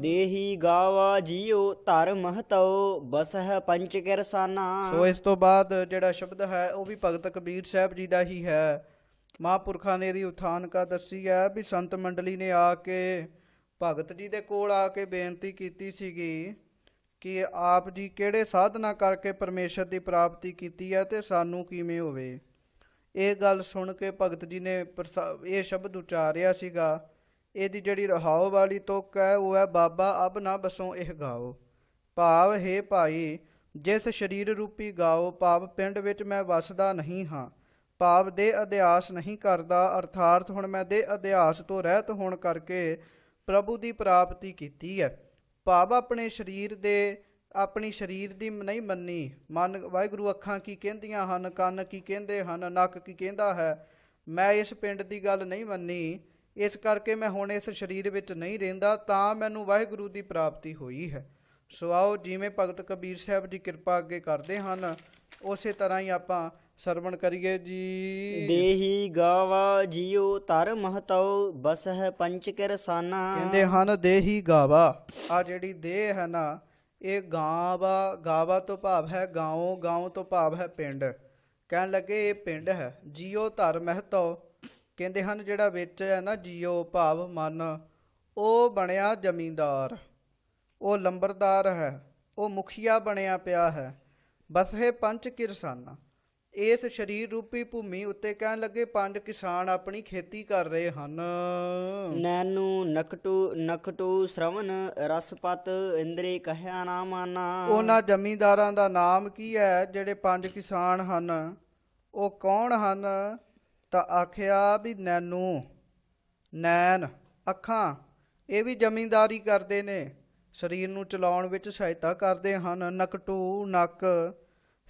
ਦੇਹੀ ਗਾਵਾ ਜੀਉ ਧਰ ਮਹਤਉ ਬਸਹਿ ਪੰਚ ਕਿਰਸਾਨਾ। ਸੋ ਇਸ ਤੋਂ ਬਾਅਦ ਜਿਹੜਾ ਸ਼ਬਦ ਹੈ ਉਹ ਵੀ ਭਗਤ ਕਬੀਰ ਸਾਹਿਬ ਜੀ ਦਾ ਹੀ ਹੈ। ਮਹਾਂਪੁਰਖਾਂ ਨੇ ਇਹਦੀ ਉਥਾਨਕਾ ਦੱਸੀ ਹੈ ਵੀ ਸੰਤ ਮੰਡਲੀ ਨੇ ਆ ਕੇ ਭਗਤ ਜੀ ਦੇ ਕੋਲ ਆ ਕੇ ਬੇਨਤੀ ਕੀਤੀ ਸੀਗੀ ਕਿ ਆਪ ਜੀ ਕਿਹੜੇ ਸਾਧਨਾ ਕਰਕੇ ਪਰਮੇਸ਼ਰ ਦੀ ਪ੍ਰਾਪਤੀ ਕੀਤੀ ਹੈ ਤੇ ਸਾਨੂੰ ਕਿਵੇਂ ਹੋਵੇ। ਇਹ ਗੱਲ ਸੁਣ ਕੇ ਭਗਤ ਜੀ ਨੇ ਇਹ ਸ਼ਬਦ ਉਚਾਰਿਆ ਸੀਗਾ। ਇਹਦੀ ਜਿਹੜੀ ਰਹਾਉ ਵਾਲੀ ਤੁਕ ਹੈ ਉਹ ਹੈ ਬਾਬਾ ਅਬ ਨਾ ਬਸੋਂ ਇਹ ਗਾਓ। ਭਾਵ ਹੈ ਭਾਈ ਜਿਸ ਸਰੀਰ ਰੂਪੀ ਗਾਓ, ਭਾਵ ਪਿੰਡ ਵਿੱਚ ਮੈਂ ਵਸਦਾ ਨਹੀਂ ਹਾਂ, ਭਾਵ ਦੇ ਅਧਿਆਸ ਨਹੀਂ ਕਰਦਾ, ਅਰਥਾਤ ਹੁਣ ਮੈਂ ਦੇ ਅਧਿਆਸ ਤੋਂ ਰਹਿਤ ਹੋਣ ਕਰਕੇ ਪ੍ਰਭੂ ਦੀ ਪ੍ਰਾਪਤੀ ਕੀਤੀ ਹੈ। ਭਾਵ ਆਪਣੇ ਸਰੀਰ ਦੇ ਆਪਣੀ ਸਰੀਰ ਦੀ ਨਹੀਂ ਮੰਨੀ। ਮਨ ਵਾਹਿਗੁਰੂ ਅੱਖਾਂ ਕੀ ਕਹਿੰਦੀਆਂ ਹਨ, ਕੰਨ ਕੀ ਕਹਿੰਦੇ ਹਨ, ਨੱਕ ਕੀ ਕਹਿੰਦਾ ਹੈ, ਮੈਂ ਇਸ ਪਿੰਡ ਦੀ ਗੱਲ ਨਹੀਂ ਮੰਨੀ, ਇਸ ਕਰਕੇ ਮੈਂ ਹੁਣ ਇਸ ਸਰੀਰ ਵਿੱਚ ਨਹੀਂ ਰਹਿੰਦਾ, ਤਾਂ ਮੈਨੂੰ ਵਾਹਿਗੁਰੂ ਦੀ ਪ੍ਰਾਪਤੀ ਹੋਈ ਹੈ। ਸੋ ਆਓ ਜਿਵੇਂ ਭਗਤ ਕਬੀਰ ਸਾਹਿਬ ਜੀ ਕਿਰਪਾ ਅੱਗੇ ਕਰਦੇ ਹਨ ਉਸੇ ਤਰ੍ਹਾਂ ਹੀ ਆਪਾਂ ਸਰਵਣ ਕਰੀਏ ਜੀ। ਦੇਹੀ ਗਾਵਾ ਜੀਉ ਧਰ ਮਹਤਉ ਬਸਹਿ ਪੰਚ ਕਿਰਸਾਨਾ। ਕਹਿੰਦੇ ਹਨ ਦੇਹੀ ਗਾਵਾ, ਆ ਜਿਹੜੀ ਦੇਹ ਹੈ ਨਾ ਇਹ ਗਾਵਾ, ਗਾਵਾ ਤੋਂ ਭਾਵ ਹੈ ਗਾਉਂ, ਗਾਉਂ ਤੋਂ ਭਾਵ ਹੈ ਪਿੰਡ। ਕਹਿਣ ਲੱਗੇ ਇਹ ਪਿੰਡ ਹੈ। ਜੀਓ ਧਰ ਮਹਤਉ, ਕਹਿੰਦੇ ਹਨ ਜਿਹੜਾ ਵਿੱਚ ਹੈ ਨਾ ਜੀਓ ਭਾਵ ਮਨ, ਉਹ ਬਣਿਆ ਜ਼ਮੀਂਦਾਰ, ਉਹ ਲੰਬਰਦਾਰ ਹੈ, ਉਹ ਮੁਖੀਆ ਬਣਿਆ ਪਿਆ ਹੈ। ਬਸਹੇ ਪੰਚ ਕਿਰਸਾਨਾ, ਇਸ ਸਰੀਰ ਰੂਪੀ ਭੂਮੀ ਉੱਤੇ ਕਹਿਣ ਲੱਗੇ 5 ਕਿਸਾਨ ਆਪਣੀ ਖੇਤੀ ਕਰ ਰਹੇ ਹਨ। ਨੈਨੂ ਨਖਟੂ ਸ਼ਰਵਨ ਰਸਪਤ ਇੰਦਰੀ ਕਹਿਆ ਨਾ ਮਾਨਾ। ਉਹਨਾਂ ਜ਼ਮੀਂਦਾਰਾਂ ਦਾ ਨਾਮ ਕੀ ਹੈ ਜਿਹੜੇ 5 ਕਿਸਾਨ ਹਨ? ਉਹ ਕੌਣ ਹਨ? ਤਾਂ ਆਖਿਆ ਵੀ ਨੈਨੂ, ਨੈਣ ਅੱਖਾਂ, ਇਹ ਵੀ ਜ਼ਮੀਂਦਾਰੀ ਕਰਦੇ ਨੇ, ਸਰੀਰ ਨੂੰ ਚਲਾਉਣ ਵਿੱਚ ਸਹਾਇਤਾ ਕਰਦੇ ਹਨ। ਨਕਟੂ ਨੱਕ,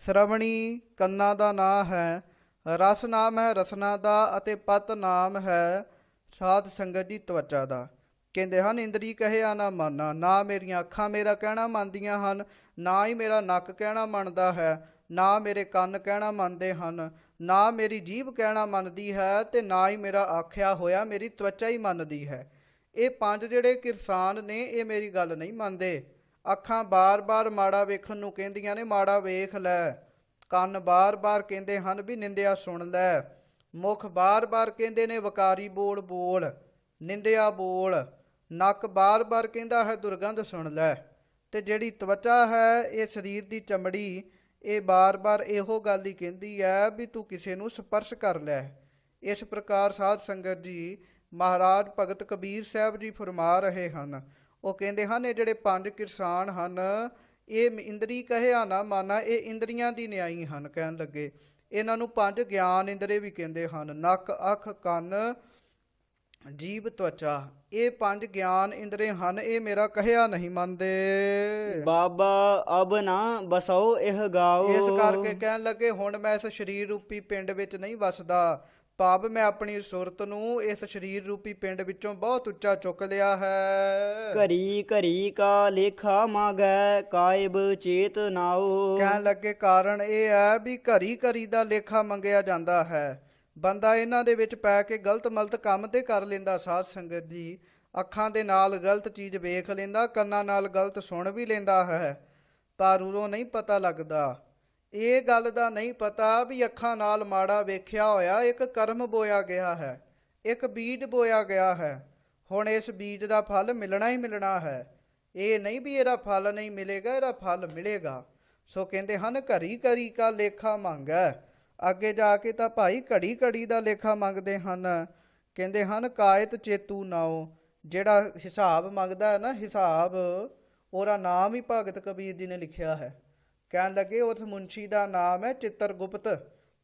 ਸ਼ਰਵਣੀ ਕੰਨਾਂ ਦਾ ਨਾਂ ਹੈ, ਰਸ ਨਾਮ ਹੈ ਰਸਨਾ ਦਾ, ਅਤੇ ਪਤ ਨਾਮ ਹੈ ਸਾਧ ਸੰਗਤ ਦੀ ਤਵਚਾ ਦਾ। ਕਹਿੰਦੇ ਹਨ ਇੰਦਰੀ ਕਹਿਆ ਨਾ ਮਾਨਾ, ਨਾ ਮੇਰੀਆਂ ਅੱਖਾਂ ਮੇਰਾ ਕਹਿਣਾ ਮੰਨਦੀਆਂ ਹਨ, ਨਾ ਹੀ ਮੇਰਾ ਨੱਕ ਕਹਿਣਾ ਮੰਨਦਾ ਹੈ, ਨਾ ਮੇਰੇ ਕੰਨ ਕਹਿਣਾ ਮੰਨਦੇ ਹਨ, ਨਾ ਮੇਰੀ ਜੀਭ ਕਹਿਣਾ ਮੰਨਦੀ ਹੈ, ਤੇ ਨਾ ਹੀ ਮੇਰਾ ਆਖਿਆ ਹੋਇਆ ਮੇਰੀ ਤਵਚਾ ਹੀ ਮੰਨਦੀ ਹੈ। ਇਹ 5 ਜਿਹੜੇ ਕਿਰਸਾਨ ਨੇ ਇਹ ਮੇਰੀ ਗੱਲ ਨਹੀਂ ਮੰਨਦੇ। ਅੱਖਾਂ ਬਾਰ-ਬਾਰ ਮਾੜਾ ਵੇਖਣ ਨੂੰ ਕਹਿੰਦੀਆਂ ਨੇ, ਮਾੜਾ ਵੇਖ ਲੈ। ਕੰਨ ਬਾਰ-ਬਾਰ ਕਹਿੰਦੇ ਹਨ ਵੀ ਨਿੰਦਿਆ ਸੁਣ ਲੈ। ਮੁਖ ਬਾਰ-ਬਾਰ ਕਹਿੰਦੇ ਨੇ ਵਕਾਰੀ ਬੋਲ ਬੋਲ, ਨਿੰਦਿਆ ਬੋਲ। ਨੱਕ ਬਾਰ-ਬਾਰ ਕਹਿੰਦਾ ਹੈ ਦੁਰਗੰਧ ਸੁਣ ਲੈ। ਤੇ ਜਿਹੜੀ ਤਵਚਾ ਹੈ, ਇਹ ਸਰੀਰ ਦੀ ਚਮੜੀ, ਇਹ ਬਾਰ-ਬਾਰ ਇਹੋ ਗੱਲ ਹੀ ਕਹਿੰਦੀ ਹੈ ਵੀ ਤੂੰ ਕਿਸੇ ਨੂੰ ਸਪਰਸ਼ ਕਰ ਲੈ। ਇਸ ਪ੍ਰਕਾਰ ਸਾਧ ਸੰਗਤ ਜੀ ਮਹਾਰਾਜ ਭਗਤ ਕਬੀਰ ਸਾਹਿਬ ਜੀ ਫਰਮਾ ਰਹੇ ਹਨ। ਉਹ ਕਹਿੰਦੇ ਹਨ ਇਹ ਜਿਹੜੇ 5 ਕਿਰਸਾਨ ਹਨ, ਇਹ ਇੰਦਰੀ ਕਹਿਆ ਨਾ ਮਾਨਾ, ਇਹ ਇੰਦਰੀਆਂ ਦੀ ਨਿਆਈ ਹਨ। ਕਹਿਣ ਲੱਗੇ ਇਹਨਾਂ ਨੂੰ 5 ਗਿਆਨ ਇੰਦਰੇ ਵੀ ਕਹਿੰਦੇ ਹਨ। ਨੱਕ, ਅੱਖ, ਕੰਨ, ਜੀਭ, ਤਵਚਾ, ਇਹ 5 ਗਿਆਨ ਇੰਦਰੇ ਹਨ। ਇਹ ਮੇਰਾ ਕਹਿਆ ਨਹੀਂ ਮੰਨਦੇ। ਬਾਬਾ ਅਬ ਨਾ ਬਸੋ ਇਹ ਗਾਓ। ਇਸ ਕਰਕੇ ਕਹਿਣ ਲੱਗੇ ਹੁਣ ਮੈਂ ਇਸ ਸਰੀਰ ਰੂਪੀ ਪਿੰਡ ਵਿੱਚ ਨਹੀਂ ਵਸਦਾ, ਭਾਵ ਮੈਂ ਆਪਣੀ ਸੁਰਤ ਨੂੰ ਇਸ ਸਰੀਰ ਰੂਪੀ ਪਿੰਡ ਵਿੱਚੋਂ ਬਹੁਤ ਉੱਚਾ ਚੁੱਕ ਲਿਆ ਹੈ। ਘਰੀ ਘਰੀ ਕਾ ਲੇਖਾ ਮਾਗੈ ਕਾਇਬ ਚੇਤ ਨਾਓ। ਕਹਿਣ ਲੱਗੇ ਕਾਰਨ ਇਹ ਹੈ ਵੀ ਘਰੀ ਘਰੀ ਦਾ ਲੇਖਾ ਮੰਗਿਆ ਜਾਂਦਾ ਹੈ। ਬੰਦਾ ਇਹਨਾਂ ਦੇ ਵਿੱਚ ਪੈ ਕੇ ਗਲਤ ਮਲਤ ਕੰਮ ਤੇ ਕਰ ਲੈਂਦਾ। ਸਾਧ ਸੰਗਤ ਜੀ ਅੱਖਾਂ ਦੇ ਨਾਲ ਗਲਤ ਚੀਜ਼ ਵੇਖ ਲੈਂਦਾ, ਕੰਨਾਂ ਨਾਲ ਗਲਤ ਸੁਣ ਵੀ ਲੈਂਦਾ ਹੈ, ਪਰ ਉਦੋਂ ਨਹੀਂ ਪਤਾ ਲੱਗਦਾ। ਇਹ ਗੱਲ ਦਾ ਨਹੀਂ ਪਤਾ ਵੀ ਅੱਖਾਂ ਨਾਲ ਮਾੜਾ ਵੇਖਿਆ ਹੋਇਆ ਇੱਕ ਕਰਮ ਬੋਇਆ ਗਿਆ ਹੈ, ਇੱਕ ਬੀਜ ਬੋਇਆ ਗਿਆ ਹੈ। ਹੁਣ ਇਸ ਬੀਜ ਦਾ ਫਲ ਮਿਲਣਾ ਹੀ ਮਿਲਣਾ ਹੈ। ਇਹ ਨਹੀਂ ਵੀ ਇਹਦਾ ਫਲ ਨਹੀਂ ਮਿਲੇਗਾ, ਇਹਦਾ ਫਲ ਮਿਲੇਗਾ। ਸੋ ਕਹਿੰਦੇ ਹਨ ਘਰੀ ਘਰੀ ਕਾ ਲੇਖਾ ਮੰਗੈ। ਅੱਗੇ ਜਾ ਕੇ ਤਾਂ ਭਾਈ ਘੜੀ ਘੜੀ ਦਾ ਲੇਖਾ ਮੰਗਦੇ ਹਨ। ਕਹਿੰਦੇ ਹਨ ਕਾਇਤ ਚੇਤੂ ਨਾਓ, ਜਿਹੜਾ ਹਿਸਾਬ ਮੰਗਦਾ ਹੈ ਨਾ, ਹਿਸਾਬ, ਉਹਦਾ ਨਾਮ ਹੀ ਭਗਤ ਕਬੀਰ ਜੀ ਨੇ ਲਿਖਿਆ ਹੈ। ਕਹਿਣ ਲੱਗੇ ਉਸ ਮੁਨਸ਼ੀ ਦਾ ਨਾਮ ਹੈ ਚਿੱਤਰਗੁਪਤ।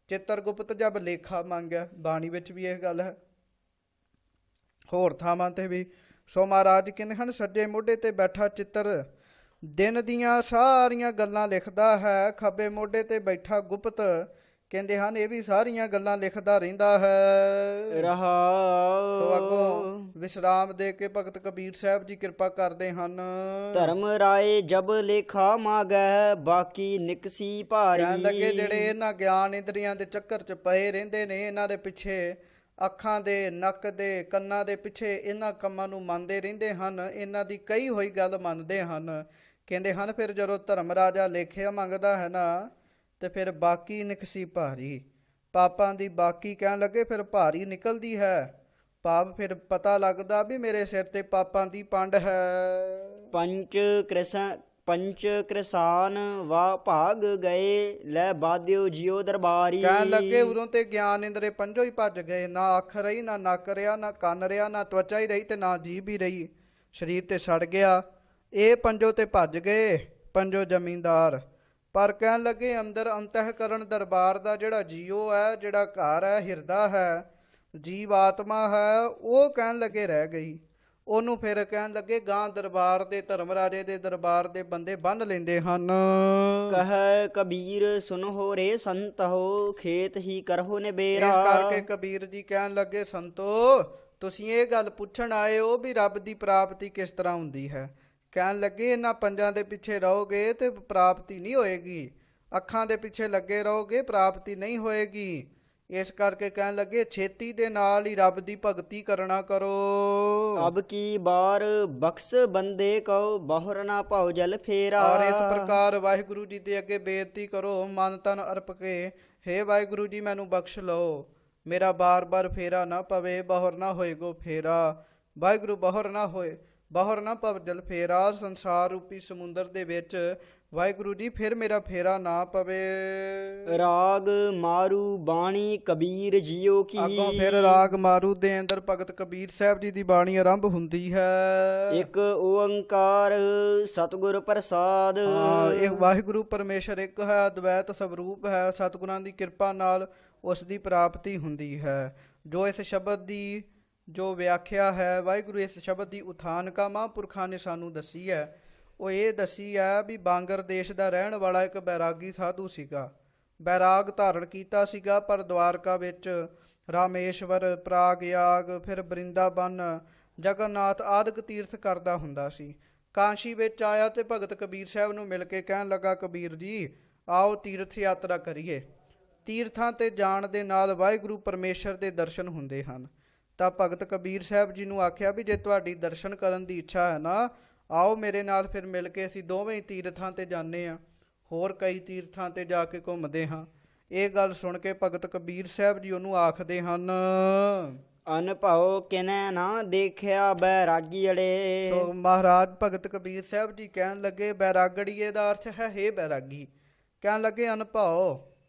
ਚਿੱਤਰਗੁਪਤ ਜਬ ਲੇਖਾ ਮੰਗਿਆ, ਬਾਣੀ ਵਿੱਚ ਵੀ ਇਹ ਗੱਲ ਹੈ, ਹੋਰ ਥਾਵਾਂ ਤੇ ਵੀ। ਸੋ ਮਹਾਰਾਜ ਕਹਿੰਦੇ ਹਨ ਸੱਜੇ ਮੋਢੇ ਤੇ ਬੈਠਾ ਚਿੱਤਰ ਦਿਨ ਦੀਆਂ ਸਾਰੀਆਂ ਗੱਲਾਂ ਲਿਖਦਾ ਹੈ, ਖੱਬੇ ਮੋਢੇ ਤੇ ਬੈਠਾ ਗੁਪਤ ਕਹਿੰਦੇ ਹਨ ਇਹ ਵੀ ਸਾਰੀਆਂ ਗੱਲਾਂ ਲਿਖਦਾ ਰਹਿੰਦਾ ਹੈ। ਰਹਾਉ। ਸੋ ਅੱਗੋਂ ਵਿਸ਼ਰਾਮ ਦੇ ਕੇ ਭਗਤ ਕਬੀਰ ਸਾਹਿਬ ਜੀ ਕਿਰਪਾ ਕਰਦੇ ਹਨ। ਧਰਮ ਰਾਏ ਜਬ ਲੇਖਾ ਮਾਗੈ ਬਾਕੀ ਨਿਕਸੀ ਭਾਰੀ। ਕਹਿਣ ਲੱਗੇ ਜਿਹੜੇ ਇਹਨਾਂ ਗਿਆਨ ਇੰਦਰੀਆਂ ਦੇ ਚੱਕਰ 'ਚ ਪਏ ਰਹਿੰਦੇ ਨੇ, ਇਹਨਾਂ ਦੇ ਪਿੱਛੇ, ਅੱਖਾਂ ਦੇ, ਨੱਕ ਦੇ, ਕੰਨਾਂ ਦੇ ਪਿੱਛੇ ਇਹਨਾਂ ਕੰਮਾਂ ਨੂੰ ਮੰਨਦੇ ਰਹਿੰਦੇ ਹਨ, ਇਹਨਾਂ ਦੀ ਕਹੀ ਹੋਈ ਗੱਲ ਮੰਨਦੇ ਹਨ। ਕਹਿੰਦੇ ਹਨ ਫਿਰ ਜਦੋਂ ਧਰਮ ਰਾਜਾ ਲੇਖਿਆ ਮੰਗਦਾ ਹੈ ਨਾ, ਤੇ ਫਿਰ ਬਾਕੀ ਨਿਕਸੀ ਭਾਰੀ, ਪਾਪਾਂ ਦੀ ਬਾਕੀ ਕਹਿਣ ਲੱਗੇ ਫਿਰ ਭਾਰੀ ਨਿਕਲਦੀ ਹੈ। ਭਾਵ ਫਿਰ ਪਤਾ ਲੱਗਦਾ ਵੀ ਮੇਰੇ ਸਿਰ ਤੇ ਪਾਪਾਂ ਦੀ ਪੰਡ ਹੈ। ਪੰਚ ਕਿਰਸਾਨ ਵਾ ਭਾਗ ਗਏ ਲੈ ਬਾਧਿਓ ਜਿਉ ਦਰਬਾਰੀ। ਕਹਿਣ ਲੱਗੇ ਉਦੋਂ ਤੇ ਗਿਆਨ ਇੰਦਰੇ ਪੰਜੋ ਹੀ ਭੱਜ ਗਏ। ਨਾ ਅੱਖ ਰਹੀ, ਨਾ ਨੱਕ ਰਿਹਾ, ਨਾ ਕੰਨ ਰਿਹਾ, ਨਾ ਤਵਚਾ ਹੀ ਰਹੀ, ਤੇ ਨਾ ਜੀਭ ਹੀ ਰਹੀ। ਸਰੀਰ ਤੇ ਸੜ ਗਿਆ। ਇਹ ਪੰਜੋ ਤੇ ਭੱਜ ਗਏ, ਪੰਜੋ ਜ਼ਮੀਂਦਾਰ। ਪਰ ਕਹਿਣ ਲੱਗੇ ਅੰਦਰ ਅੰਤਹਿਕਰਨ ਦਰਬਾਰ ਦਾ ਜਿਹੜਾ ਜੀਓ ਹੈ, ਜਿਹੜਾ ਘਰ ਹੈ, ਹਿਰਦਾ ਹੈ, ਜੀਵ ਆਤਮਾ ਹੈ, ਉਹ ਕਹਿਣ ਲੱਗੇ ਰਹਿ ਗਈ। ਉਹਨੂੰ ਫਿਰ ਕਹਿਣ ਲੱਗੇ ਗਾਂ ਦਰਬਾਰ ਦੇ, ਧਰਮ ਰਾਜੇ ਦੇ ਦਰਬਾਰ ਦੇ ਬੰਦੇ ਬੰਨ੍ਹ ਲੈਂਦੇ ਹਨ। ਕਹਿ ਕਬੀਰ ਸੁਨਹੁ ਰੇ ਸੰਤਹੁ ਖੇਤ ਹੀ ਕਰਹੁ ਨਿਬੇਰਾ। ਇਸ ਕਰਕੇ ਕਬੀਰ ਜੀ ਕਹਿਣ ਲੱਗੇ ਸੰਤੋ ਤੁਸੀਂ ਇਹ ਗੱਲ ਪੁੱਛਣ ਆਏ ਹੋ ਵੀ ਰੱਬ ਦੀ ਪ੍ਰਾਪਤੀ ਕਿਸ ਤਰ੍ਹਾਂ ਹੁੰਦੀ ਹੈ। ਕਹਿਣ ਲੱਗੇ ਇਹਨਾਂ ਪੰਜਾਂ ਦੇ ਪਿੱਛੇ ਰਹੋਗੇ ਤੇ ਪ੍ਰਾਪਤੀ ਨਹੀਂ ਹੋਏਗੀ, ਅੱਖਾਂ ਦੇ ਪਿੱਛੇ ਲੱਗੇ ਰਹੋਗੇ ਪ੍ਰਾਪਤੀ ਨਹੀਂ ਹੋਏਗੀ। ਇਸ ਕਰਕੇ ਕਹਿਣ ਲੱਗੇ ਛੇਤੀ ਦੇ ਨਾਲ ਹੀ ਰੱਬ ਦੀ ਭਗਤੀ ਕਰਨਾ ਕਰੋ। ਅਬ ਕੀ ਬਾਰ ਬਖਸ਼ ਬੰਦੇ ਕਉ ਬਹੁਰ ਨਾ ਭਉ ਜਲ ਫੇਰਾ। ਔਰ ਇਸ ਪ੍ਰਕਾਰ ਵਾਹਿਗੁਰੂ ਜੀ ਦੇ ਅੱਗੇ ਬੇਨਤੀ ਕਰੋ ਮਨ ਤਨ ਅਰਪ ਕੇ, ਹੇ ਵਾਹਿਗੁਰੂ ਜੀ ਮੈਨੂੰ ਬਖਸ਼ ਲਓ, ਮੇਰਾ ਬਾਰ-ਬਾਰ ਫੇਰਾ ਨਾ ਪਵੇ, ਬਹੁਰ ਨਾ ਹੋਏਗੋ ਫੇਰਾ। ਵਾਹਿਗੁਰੂ ਬਹੁਰ ਨਾ ਹੋਏ, ਬਹੁਰ ਨਾ ਭਵ ਜਲ ਫੇਰਾ। ਸੰਸਾਰ ਰੂਪੀ ਸਮੁੰਦਰ ਦੇ ਵਿੱਚ ਵਾਹਿਗੁਰੂ ਜੀ ਫਿਰ ਮੇਰਾ ਫੇਰਾ ਨਾ ਪਵੇ। ਰਾਗ ਮਾਰੂ ਬਾਣੀ ਕਬੀਰ ਜੀਓ ਕੀ। ਅੱਗੋਂ ਫਿਰ ਰਾਗ ਮਾਰੂ ਦੇ ਅੰਦਰ ਭਗਤ ਕਬੀਰ ਸਾਹਿਬ ਜੀ ਦੀ ਬਾਣੀ ਆਰੰਭ ਹੁੰਦੀ ਹੈ। ਇੱਕ ਓੰਕਾਰ ਸਤਿਗੁਰ ਪ੍ਰਸਾਦ। ਇਹ ਵਾਹਿਗੁਰੂ ਪਰਮੇਸ਼ਰ ਇੱਕ ਹੈ, ਅਦਵੈਤ ਸਵਰੂਪ ਹੈ। ਸਤਿਗੁਰਾਂ ਦੀ ਕਿਰਪਾ ਨਾਲ ਉਸ ਦੀ ਪ੍ਰਾਪਤੀ ਹੁੰਦੀ ਹੈ। ਜੋ ਇਸ ਸ਼ਬਦ ਦੀ ਜੋ ਵਿਆਖਿਆ ਹੈ, ਵਾਹਿਗੁਰੂ ਇਸ ਸ਼ਬਦ ਦੀ ਉਥਾਨਕਾ ਮਹਾਂਪੁਰਖਾਂ ਨੇ ਸਾਨੂੰ ਦੱਸੀ ਹੈ। ਉਹ ਇਹ ਦੱਸੀ ਹੈ ਵੀ ਬਾਂਗਰ ਦੇਸ਼ ਦਾ ਰਹਿਣ ਵਾਲਾ ਇੱਕ ਬੈਰਾਗੀ ਸਾਧੂ ਸੀਗਾ। ਬੈਰਾਗ ਧਾਰਨ ਕੀਤਾ ਸੀਗਾ, ਪਰ ਦਵਾਰਕਾ ਵਿੱਚ ਰਾਮੇਸ਼ਵਰ, ਪ੍ਰਾਗਯਾਗ, ਫਿਰ ਬ੍ਰਿੰਦਾਬਨ, ਜਗਨਨਾਥ ਆਦਿਕ ਤੀਰਥ ਕਰਦਾ ਹੁੰਦਾ ਸੀ। ਕਾਂਸ਼ੀ ਵਿੱਚ ਆਇਆ ਤੇ ਭਗਤ ਕਬੀਰ ਸਾਹਿਬ ਨੂੰ ਮਿਲ ਕੇ ਕਹਿਣ ਲੱਗਾ, ਕਬੀਰ ਜੀ ਆਓ ਤੀਰਥ ਯਾਤਰਾ ਕਰੀਏ। ਤੀਰਥਾਂ ਤੇ ਜਾਣ ਦੇ ਨਾਲ ਵਾਹਿਗੁਰੂ ਪਰਮੇਸ਼ਰ ਦੇ ਦਰਸ਼ਨ ਹੁੰਦੇ ਹਨ। ਤਾਂ ਭਗਤ ਕਬੀਰ ਸਾਹਿਬ ਜੀ ਨੂੰ ਆਖਿਆ ਵੀ ਜੇ ਤੁਹਾਡੀ ਦਰਸ਼ਨ ਕਰਨ ਦੀ ਇੱਛਾ ਹੈ ਨਾ, ਆਓ ਮੇਰੇ ਨਾਲ, ਫਿਰ ਮਿਲ ਕੇ ਅਸੀਂ ਦੋਵੇਂ ਹੀ ਤੀਰਥਾਂ ਤੇ ਜਾਂਦੇ ਹਾਂ, ਹੋਰ ਕਈ ਤੀਰਥਾਂ ਤੇ ਜਾ ਕੇ ਘੁੰਮਦੇ ਹਾਂ। ਇਹ ਗੱਲ ਸੁਣ ਕੇ ਭਗਤ ਕਬੀਰ ਸਾਹਿਬ ਜੀ ਉਹਨੂੰ ਆਖਦੇ ਹਨ, ਅਨਭਉ ਕਿਨੈ ਨਾ ਦੇਖਿਆ ਬੈਰਾਗੀ ਅੜੇ। ਤੋ ਮਹਾਰਾਜ ਭਗਤ ਕਬੀਰ ਸਾਹਿਬ ਜੀ ਕਹਿਣ ਲੱਗੇ, ਬੈਰਾਗੜੀਏ ਦਾ ਅਰਥ ਹੈ ਹੇ ਬੈਰਾਗੀ। ਕਹਿਣ ਲੱਗੇ ਅਨਭਉ,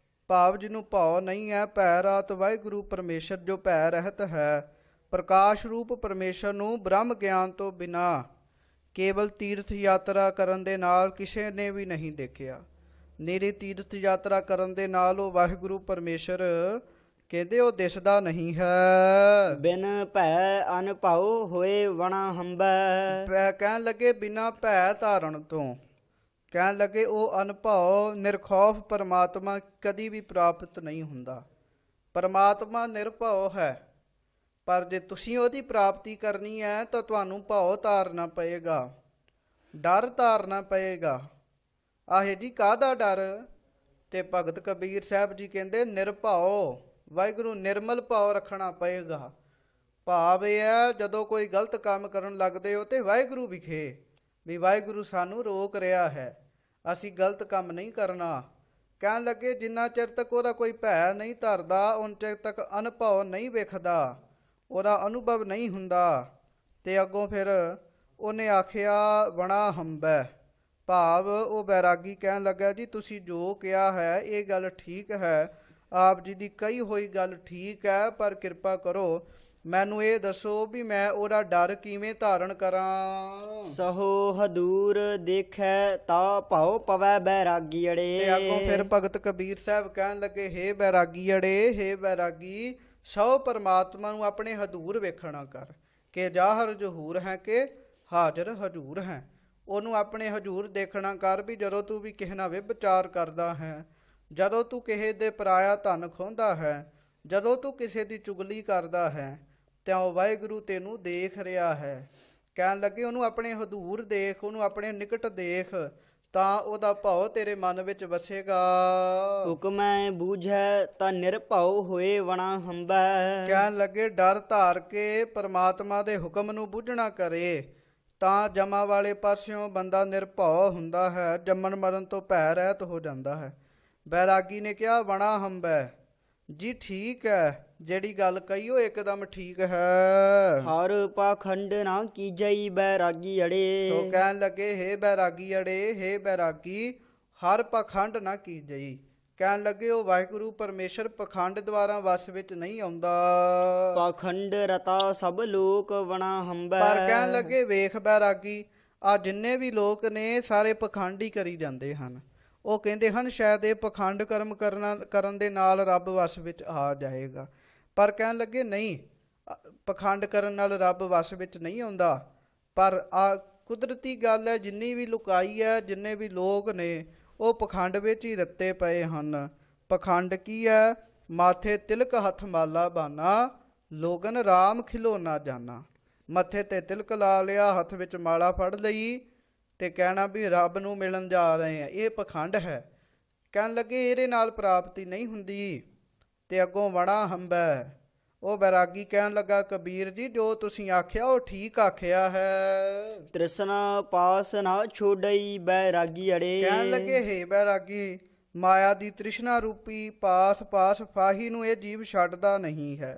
ਭਾਵ ਜਿਹਨੂੰ ਭਉ ਨਹੀਂ ਹੈ, ਭੈ ਰਾਤ ਵਾਹਿਗੁਰੂ ਪਰਮੇਸ਼ਰ ਜੋ ਭੈ ਰਹਿਤ ਹੈ, ਪ੍ਰਕਾਸ਼ ਰੂਪ ਪਰਮੇਸ਼ਰ ਨੂੰ ਬ੍ਰਹਮ ਗਿਆਨ ਤੋਂ ਬਿਨਾ ਕੇਵਲ ਤੀਰਥ ਯਾਤਰਾ ਕਰਨ ਦੇ ਨਾਲ ਕਿਸੇ ਨੇ ਵੀ ਨਹੀਂ ਦੇਖਿਆ। ਨਿਰੀ ਤੀਰਥ ਯਾਤਰਾ ਕਰਨ ਦੇ ਨਾਲ ਉਹ ਵਾਹਿਗੁਰੂ ਪਰਮੇਸ਼ਰ ਕਹਿੰਦੇ ਉਹ ਦਿਸਦਾ ਨਹੀਂ ਹੈ। ਬਿਨ ਭੈ ਅਨਭਉ ਹੋਏ ਵਣਾ ਹੰਬੈ। ਕਹਿਣ ਲੱਗੇ ਬਿਨਾਂ ਭੈ ਧਾਰਨ ਤੋਂ, ਕਹਿਣ ਲੱਗੇ ਉਹ ਅਨਭਉ ਨਿਰਖੌਫ ਪਰਮਾਤਮਾ ਕਦੀ ਵੀ ਪ੍ਰਾਪਤ ਨਹੀਂ ਹੁੰਦਾ। ਪਰਮਾਤਮਾ ਨਿਰਭਉ ਹੈ, ਪਰ ਜੇ ਤੁਸੀਂ ਉਹਦੀ ਪ੍ਰਾਪਤੀ ਕਰਨੀ ਹੈ ਤਾਂ ਤੁਹਾਨੂੰ ਭਉ ਧਾਰਨਾ ਪਏਗਾ, ਡਰ ਧਾਰਨਾ ਪਏਗਾ। ਆਹੇ ਜੀ ਕਾਹਦਾ ਡਰ? ਤੇ ਭਗਤ ਕਬੀਰ ਸਾਹਿਬ ਜੀ ਕਹਿੰਦੇ ਨਿਰਭਉ, ਵਾਹਿਗੁਰੂ ਨਿਰਮਲ ਭਾਵ ਰੱਖਣਾ ਪਏਗਾ। ਭਾਵ ਇਹ ਹੈ ਜਦੋਂ ਕੋਈ ਗਲਤ ਕੰਮ ਕਰਨ ਲੱਗਦੇ ਹੋ ਤੇ ਵਾਹਿਗੁਰੂ ਵਿਖੇ ਵੀ ਵਾਹਿਗੁਰੂ ਸਾਨੂੰ ਰੋਕ ਰਿਹਾ ਹੈ, ਅਸੀਂ ਗਲਤ ਕੰਮ ਨਹੀਂ ਕਰਨਾ। ਕਹਿਣ ਲੱਗੇ ਜਿੰਨਾ ਚਿਰ ਤੱਕ ਉਹਦਾ ਕੋਈ ਭੈ ਨਹੀਂ ਧਰਦਾ, ਉਨ ਚਿਰ ਤੱਕ ਅਨੁਭਵ ਨਹੀਂ ਵੇਖਦਾ, ਉਹਦਾ ਅਨੁਭਵ ਨਹੀਂ ਹੁੰਦਾ। ਤੇ ਅੱਗੋਂ ਫਿਰ ਉਹਨੇ ਆਖਿਆ ਵਣਾ ਹੰਬੈ, ਭਾਵ ਉਹ ਬੈਰਾਗੀ ਕਹਿਣ ਲੱਗਾ ਜੀ ਤੁਸੀਂ ਜੋ ਕਿਹਾ ਹੈ ਇਹ ਗੱਲ ਠੀਕ ਹੈ, ਆਪ ਜੀ ਦੀ ਕਹੀ ਹੋਈ ਗੱਲ ਠੀਕ ਹੈ, ਪਰ ਕਿਰਪਾ ਕਰੋ ਮੈਨੂੰ ਇਹ ਦੱਸੋ ਵੀ ਮੈਂ ਉਹਦਾ ਡਰ ਕਿਵੇਂ ਧਾਰਨ ਕਰਾਂ। ਸਹੋ ਹਦੂਰ ਦੇਖੈ ਤਾ ਭਉ ਪਵੈ ਬੈਰਾਗੀ ਅੜੇ। ਤੇ ਅੱਗੋਂ ਫਿਰ ਭਗਤ ਕਬੀਰ ਸਾਹਿਬ ਕਹਿਣ ਲੱਗੇ, ਹੇ ਬੈਰਾਗੀ ਅੜੇ, ਹੇ ਬੈਰਾਗੀ ਸੋ ਪਰਮਾਤਮਾ ਨੂੰ ਆਪਣੇ ਹਦੂਰ ਵੇਖਣਾ ਕਰ, ਕਿ ਜਾਹਰ ਜਹੂਰ ਹੈ ਕਿ ਹਾਜ਼ਰ ਹਜੂਰ ਹੈ। ਉਹਨੂੰ ਆਪਣੇ ਹਜੂਰ ਦੇਖਣਾ ਕਰ ਵੀ ਜਦੋਂ ਤੂੰ ਵੀ ਕਿਸੇ ਨਾਲ ਵਿਭਚਾਰ ਕਰਦਾ ਹੈ, ਜਦੋਂ ਤੂੰ ਕਿਸੇ ਦੇ ਪਰਾਇਆ ਧਨ ਖੋਹਦਾ ਹੈ, ਜਦੋਂ ਤੂੰ ਕਿਸੇ ਦੀ ਚੁਗਲੀ ਕਰਦਾ ਹੈ, ਤਾਂ ਉਹ ਵਾਹਿਗੁਰੂ ਤੈਨੂੰ ਦੇਖ ਰਿਹਾ ਹੈ। ਕਹਿਣ ਲੱਗੇ ਉਹਨੂੰ ਆਪਣੇ ਹਦੂਰ ਦੇਖ, ਉਹਨੂੰ ਆਪਣੇ ਨਿਕਟ ਦੇਖ, ਤਾਂ ਉਹਦਾ ਭਾਵ ਤੇਰੇ ਮਨ ਵਿੱਚ ਵਸੇਗਾ। ਹੁਕਮੈ ਬੂਝੈ ਤਾਂ ਨਿਰਭਉ ਹੋਏ ਵਣਾ ਹੰਬੈ। ਕਹਿਣ ਲੱਗੇ ਡਰ ਧਾਰ ਕੇ ਪਰਮਾਤਮਾ ਦੇ ਹੁਕਮ ਨੂੰ ਬੁੱਝਣਾ ਕਰੇ ਤਾਂ ਜਮਾ ਵਾਲੇ ਪਾਸਿਓਂ ਬੰਦਾ ਨਿਰਭਉ ਹੁੰਦਾ ਹੈ, ਜੰਮਣ ਮਰਨ ਤੋਂ ਭੈ ਰਹਿਤ ਹੋ ਜਾਂਦਾ ਹੈ। ਬੈਰਾਗੀ ਨੇ ਕਿਹਾ ਵਣਾ ਹੰਬੈ ਜੀ, ਠੀਕ ਹੈ, ਜਿਹੜੀ ਗੱਲ ਕਹੀ ਉਹ ਇੱਕਦਮ ਠੀਕ ਹੈ। ਹਰ ਪਾਖੰਡ ਨਾ ਕੀਜਈ ਬੈਰਾਗੀ ਅੜੇ। ਸੋ ਕਹਿਣ ਲੱਗੇ ਹੇ ਬੈਰਾਗੀ ਅੜੇ, ਹੇ ਬੈਰਾਗੀ ਹਰ ਪਖੰਡ ਨਾ ਕੀਜਈ। ਕਹਿਣ ਲੱਗੇ ਉਹ ਵਾਹਿਗੁਰੂ ਪਰਮੇਸ਼ਰ ਪਖੰਡ ਦੁਆਰਾ ਵਸ ਵਿੱਚ ਨਹੀਂ ਆਉਂਦਾ। ਪਾਖੰਡ ਰਤਾ ਸਭ ਲੋਕ ਵਣਾ ਹੰਬੈ। ਪਰ ਕਹਿਣ ਲੱਗੇ ਵੇਖ ਬੈਰਾਗੀ, ਆ ਜਿੰਨੇ ਵੀ ਲੋਕ ਨੇ ਸਾਰੇ ਪਖੰਡ ਹੀ ਕਰੀ ਜਾਂਦੇ ਹਨ। ਉਹ ਕਹਿੰਦੇ ਹਨ ਸ਼ਾਇਦ ਇਹ ਪਖੰਡ ਕਰਮ ਕਰਨ ਦੇ ਨਾਲ ਰੱਬ ਵਸ ਵਿੱਚ ਆ ਜਾਏਗਾ, ਪਰ ਕਹਿਣ ਲੱਗੇ ਨਹੀਂ, ਪਖੰਡ ਕਰਨ ਨਾਲ ਰੱਬ ਵਸ ਵਿੱਚ ਨਹੀਂ ਆਉਂਦਾ। ਪਰ ਆ ਕੁਦਰਤੀ ਗੱਲ ਹੈ, ਜਿੰਨੀ ਵੀ ਲੁਕਾਈ ਹੈ, ਜਿੰਨੇ ਵੀ ਲੋਕ ਨੇ ਉਹ ਪਖੰਡ ਵਿੱਚ ਹੀ ਰੱਤੇ ਪਏ ਹਨ। ਪਖੰਡ ਕੀ ਹੈ? ਮਾਥੇ ਤਿਲਕ ਹੱਥ ਮਾਲਾ ਬਾਨਾ, ਲੋਗਨ ਰਾਮ ਖਿਲੋਣਾ ਜਾਣਾ। ਮੱਥੇ ਤੇ ਤਿਲਕ ਲਾ ਲਿਆ, ਹੱਥ ਵਿੱਚ ਮਾਲਾ ਫੜ ਲਈ ਤੇ ਕਹਿਣਾ ਵੀ ਰੱਬ ਨੂੰ ਮਿਲਣ ਜਾ ਰਹੇ ਆ, ਇਹ ਪਖੰਡ ਹੈ। ਕਹਿਣ ਲੱਗੇ ਇਹਦੇ ਨਾਲ ਪ੍ਰਾਪਤੀ ਨਹੀਂ ਹੁੰਦੀ। ਤੇ ਅੱਗੋਂ ਵਣਾ ਹੰਬੈ, ਉਹ ਬੈਰਾਗੀ ਕਹਿਣ ਲੱਗਾ ਕਬੀਰ ਜੀ ਜੋ ਤੁਸੀਂ ਆਖਿਆ ਉਹ ਠੀਕ ਆਖਿਆ ਹੈ। ਤ੍ਰਿਸ਼ਨਾ ਪਾਸ ਨਾ ਛੋੜਈ ਬੈਰਾਗੀ ਅੜੇ। ਕਹਿਣ ਲੱਗੇ ਹੇ ਬੈਰਾਗੀ ਮਾਇਆ ਦੀ ਤ੍ਰਿਸ਼ਨਾ ਰੂਪੀ ਪਾਸ ਫਾਹੀ ਨੂੰ ਇਹ ਜੀਵ ਛੱਡਦਾ ਨਹੀਂ ਹੈ,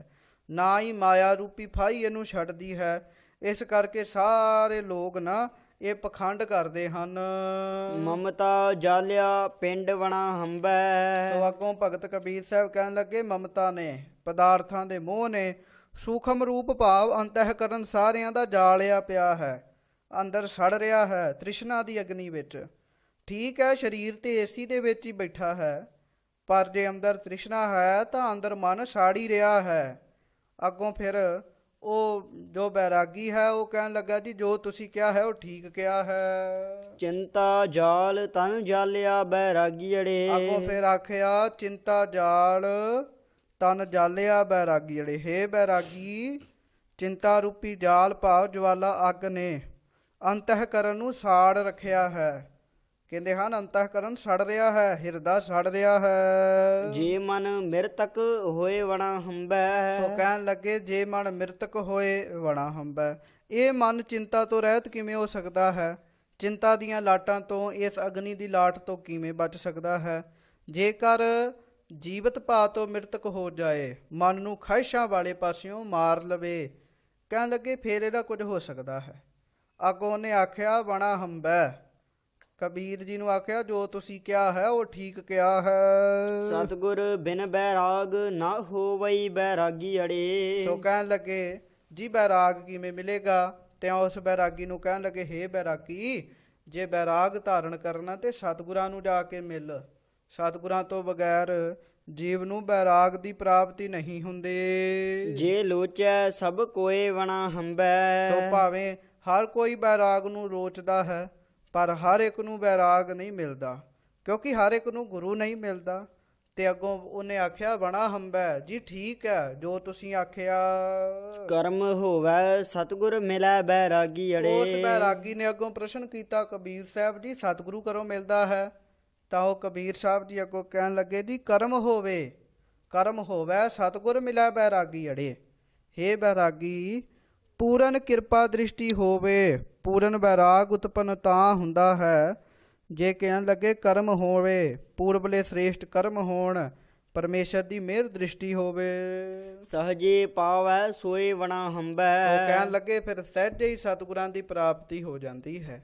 ਨਾ ਹੀ ਮਾਇਆ ਰੂਪੀ ਫਾਹੀ ਇਹਨੂੰ ਛੱਡਦੀ ਹੈ। ਇਸ ਕਰਕੇ ਸਾਰੇ ਲੋਕ ਨਾ ਇਹ ਪਖੰਡ ਕਰਦੇ ਹਨ। ਮਮਤਾ ਜਾਲਿਆ ਪਿੰਡ ਵਣਾ ਹੰਬੈ। ਸੋ ਅੱਗੋਂ ਭਗਤ ਕਬੀਰ ਸਾਹਿਬ ਕਹਿਣ ਲੱਗੇ, ਮਮਤਾ ਨੇ, ਪਦਾਰਥਾਂ ਦੇ ਮੋਹ ਨੇ, ਸੂਖਮ ਰੂਪ ਭਾਵ ਅੰਤःਕਰਨ ਸਾਰਿਆਂ ਦਾ ਜਾਲਿਆ ਪਿਆ ਹੈ, ਅੰਦਰ ਸੜ ਰਿਹਾ ਹੈ ਤ੍ਰਿਸ਼ਨਾ ਦੀ ਅਗਨੀ ਵਿੱਚ। ਠੀਕ ਹੈ, ਸਰੀਰ ਤੇ ਏਸੀ ਦੇ ਵਿੱਚ ਹੀ ਬੈਠਾ ਹੈ, ਪਰ ਜੇ ਅੰਦਰ ਤ੍ਰਿਸ਼ਨਾ ਹੈ ਤਾਂ ਅੰਦਰ ਮਨ ਸਾੜ ਹੀ ਰਿਹਾ ਹੈ। ਅੱਗੋਂ ਫਿਰ ਉਹ ਜੋ ਬੈਰਾਗੀ ਹੈ ਉਹ ਕਹਿਣ ਲੱਗਾ, ਜੀ ਜੋ ਤੁਸੀਂ ਕਿਹਾ ਹੈ ਉਹ ਠੀਕ ਕਿਹਾ ਹੈ। ਚਿੰਤਾ ਜਾਲ ਤਨ ਜਾਲਿਆ ਬੈਰਾਗੀੜੇ। ਅੱਗੋਂ ਫਿਰ ਆਖਿਆ, ਚਿੰਤਾ ਜਾਲ ਤਨ ਜਾਲਿਆ ਬੈਰਾਗੀੜੇ। ਹੇ ਬੈਰਾਗੀ, ਚਿੰਤਾ ਰੂਪੀ ਜਾਲ ਭਾਵ ਜਵਾਲਾ ਅੱਗ ਨੇ ਅੰਤःਕਰਨ ਨੂੰ ਸਾੜ ਰੱਖਿਆ ਹੈ। ਕਹਿੰਦੇ ਹਨ ਅੰਤःਕਰਨ ਸੜ ਰਿਹਾ ਹੈ, ਹਿਰਦਾ ਸੜ ਰਿਹਾ ਹੈ। ਜੇ ਮਨ ਮਿਰਤਕ ਹੋਏ ਵਣਾ ਹੰਬੈ। ਸੋ ਕਹਿਣ ਲੱਗੇ, ਜੇ ਮਨ ਮਿਰਤਕ ਹੋਏ ਵਣਾ ਹੰਬੈ। ਇਹ ਮਨ ਚਿੰਤਾ ਤੋਂ ਰਹਿਤ ਕਿਵੇਂ ਹੋ ਸਕਦਾ ਹੈ? ਚਿੰਤਾ ਦੀਆਂ ਲਾਟਾਂ ਤੋਂ, ਇਸ ਅਗਨੀ ਦੀ ਲਾਟ ਤੋਂ ਕਿਵੇਂ ਬਚ ਸਕਦਾ ਹੈ? ਜੇਕਰ ਜੀਵਤ ਭਾ ਤੋਂ ਮਿਰਤਕ ਹੋ ਜਾਏ, ਮਨ ਨੂੰ ਖਾਹਿਸ਼ਾਂ ਵਾਲੇ ਪਾਸਿਓਂ ਮਾਰ ਲਵੇ, ਕਹਿਣ ਲੱਗੇ ਫੇਰ ਇਹਦਾ ਕੁਝ ਹੋ ਸਕਦਾ ਹੈ। ਅੱਗੋਂ ਉਹਨੇ ਆਖਿਆ ਵਣਾ ਹੰਬੈ। ਕਬੀਰ ਜੀ ਨੂੰ ਆਖਿਆ, ਜੋ ਤੁਸੀਂ ਕਿਹਾ ਹੈ ਉਹ ਠੀਕ ਕਿਹਾ ਹੈ। ਸਤਿਗੁਰ ਬਿਨ ਬੈਰਾਗ ਨਾ ਹੋਵਈ ਬੈਰਾਗੀ ਅੜੇ। ਸੋ ਕਹਿਣ ਲੱਗੇ, ਜੀ ਬੈਰਾਗ ਕਿਵੇਂ ਮਿਲੇਗਾ? ਤੇ ਉਸ ਬੈਰਾਗੀ ਨੂੰ ਕਹਿਣ ਲੱਗੇ, ਹੇ ਬੈਰਾਗੀ, ਜੇ ਬੈਰਾਗ ਧਾਰਨ ਕਰਨਾ ਤੇ ਸਤਿਗੁਰਾਂ ਨੂੰ ਜਾ ਕੇ ਮਿਲ। ਸਤਿਗੁਰਾਂ ਤੋਂ ਬਗੈਰ ਜੀਵ ਨੂੰ ਬੈਰਾਗ ਦੀ ਪ੍ਰਾਪਤੀ ਨਹੀਂ ਹੁੰਦੀ। ਜੇ ਲੋਚੈ ਸਭ ਕੋਏ ਵਣਾ ਹੰਬੈ। ਸੋ ਭਾਵੇਂ ਹਰ ਕੋਈ ਬੈਰਾਗ ਨੂੰ ਰੋਚਦਾ ਹੈ, ਪਰ ਹਰ ਇੱਕ ਨੂੰ ਬੈਰਾਗ ਨਹੀਂ ਮਿਲਦਾ, ਕਿਉਂਕਿ ਹਰ ਇੱਕ ਨੂੰ ਗੁਰੂ ਨਹੀਂ ਮਿਲਦਾ। ਤੇ ਅੱਗੋਂ ਉਹਨੇ ਆਖਿਆ ਵਣਾ ਹੰਬੈ। ਜੀ ਠੀਕ ਹੈ ਜੋ ਤੁਸੀਂ ਆਖਿਆ। ਕਰਮ ਹੋਵੈ ਸਤਿਗੁਰ ਮਿਲੈ ਬੈਰਾਗੀ ਅੜੇ। ਉਸ ਬੈਰਾਗੀ ਨੇ ਅੱਗੋਂ ਪ੍ਰਸ਼ਨ ਕੀਤਾ, ਕਬੀਰ ਸਾਹਿਬ ਜੀ ਸਤਿਗੁਰੂ ਕਰੋ ਮਿਲਦਾ ਹੈ? ਤਾਂ ਉਹ ਕਬੀਰ ਸਾਹਿਬ ਜੀ ਅੱਗੋਂ ਕਹਿਣ ਲੱਗੇ, ਜੀ ਕਰਮ ਹੋਵੇ, ਕਰਮ ਹੋਵੈ ਸਤਿਗੁਰ ਮਿਲੈ ਬੈਰਾਗੀ ਅੜੇ। ਹੇ ਬੈਰਾਗੀ, ਪੂਰਨ ਕਿਰਪਾ ਦ੍ਰਿਸ਼ਟੀ ਹੋਵੇ। ਪੂਰਨ ਬੈਰਾਗ ਉਤਪੰਨ ਤਾਂ ਹੁੰਦਾ ਹੈ ਜੇ ਕਹਿਣ ਲੱਗੇ ਕਰਮ ਹੋਵੇ, ਪੂਰਬਲੇ ਸ੍ਰੇਸ਼ਟ ਕਰਮ ਹੋਣ, ਪਰਮੇਸ਼ਰ ਦੀ ਮਿਹਰ ਦ੍ਰਿਸ਼ਟੀ ਹੋਵੇ। ਸਹਜੇ ਪਾਵੈ ਸੋਏ ਵਣਾ ਹੰਬੈ। ਉਹ ਕਹਿਣ ਲੱਗੇ ਫਿਰ ਸਹਿਜੇ ਹੀ ਸਤਿਗੁਰਾਂ ਦੀ ਪ੍ਰਾਪਤੀ ਹੋ ਜਾਂਦੀ ਹੈ।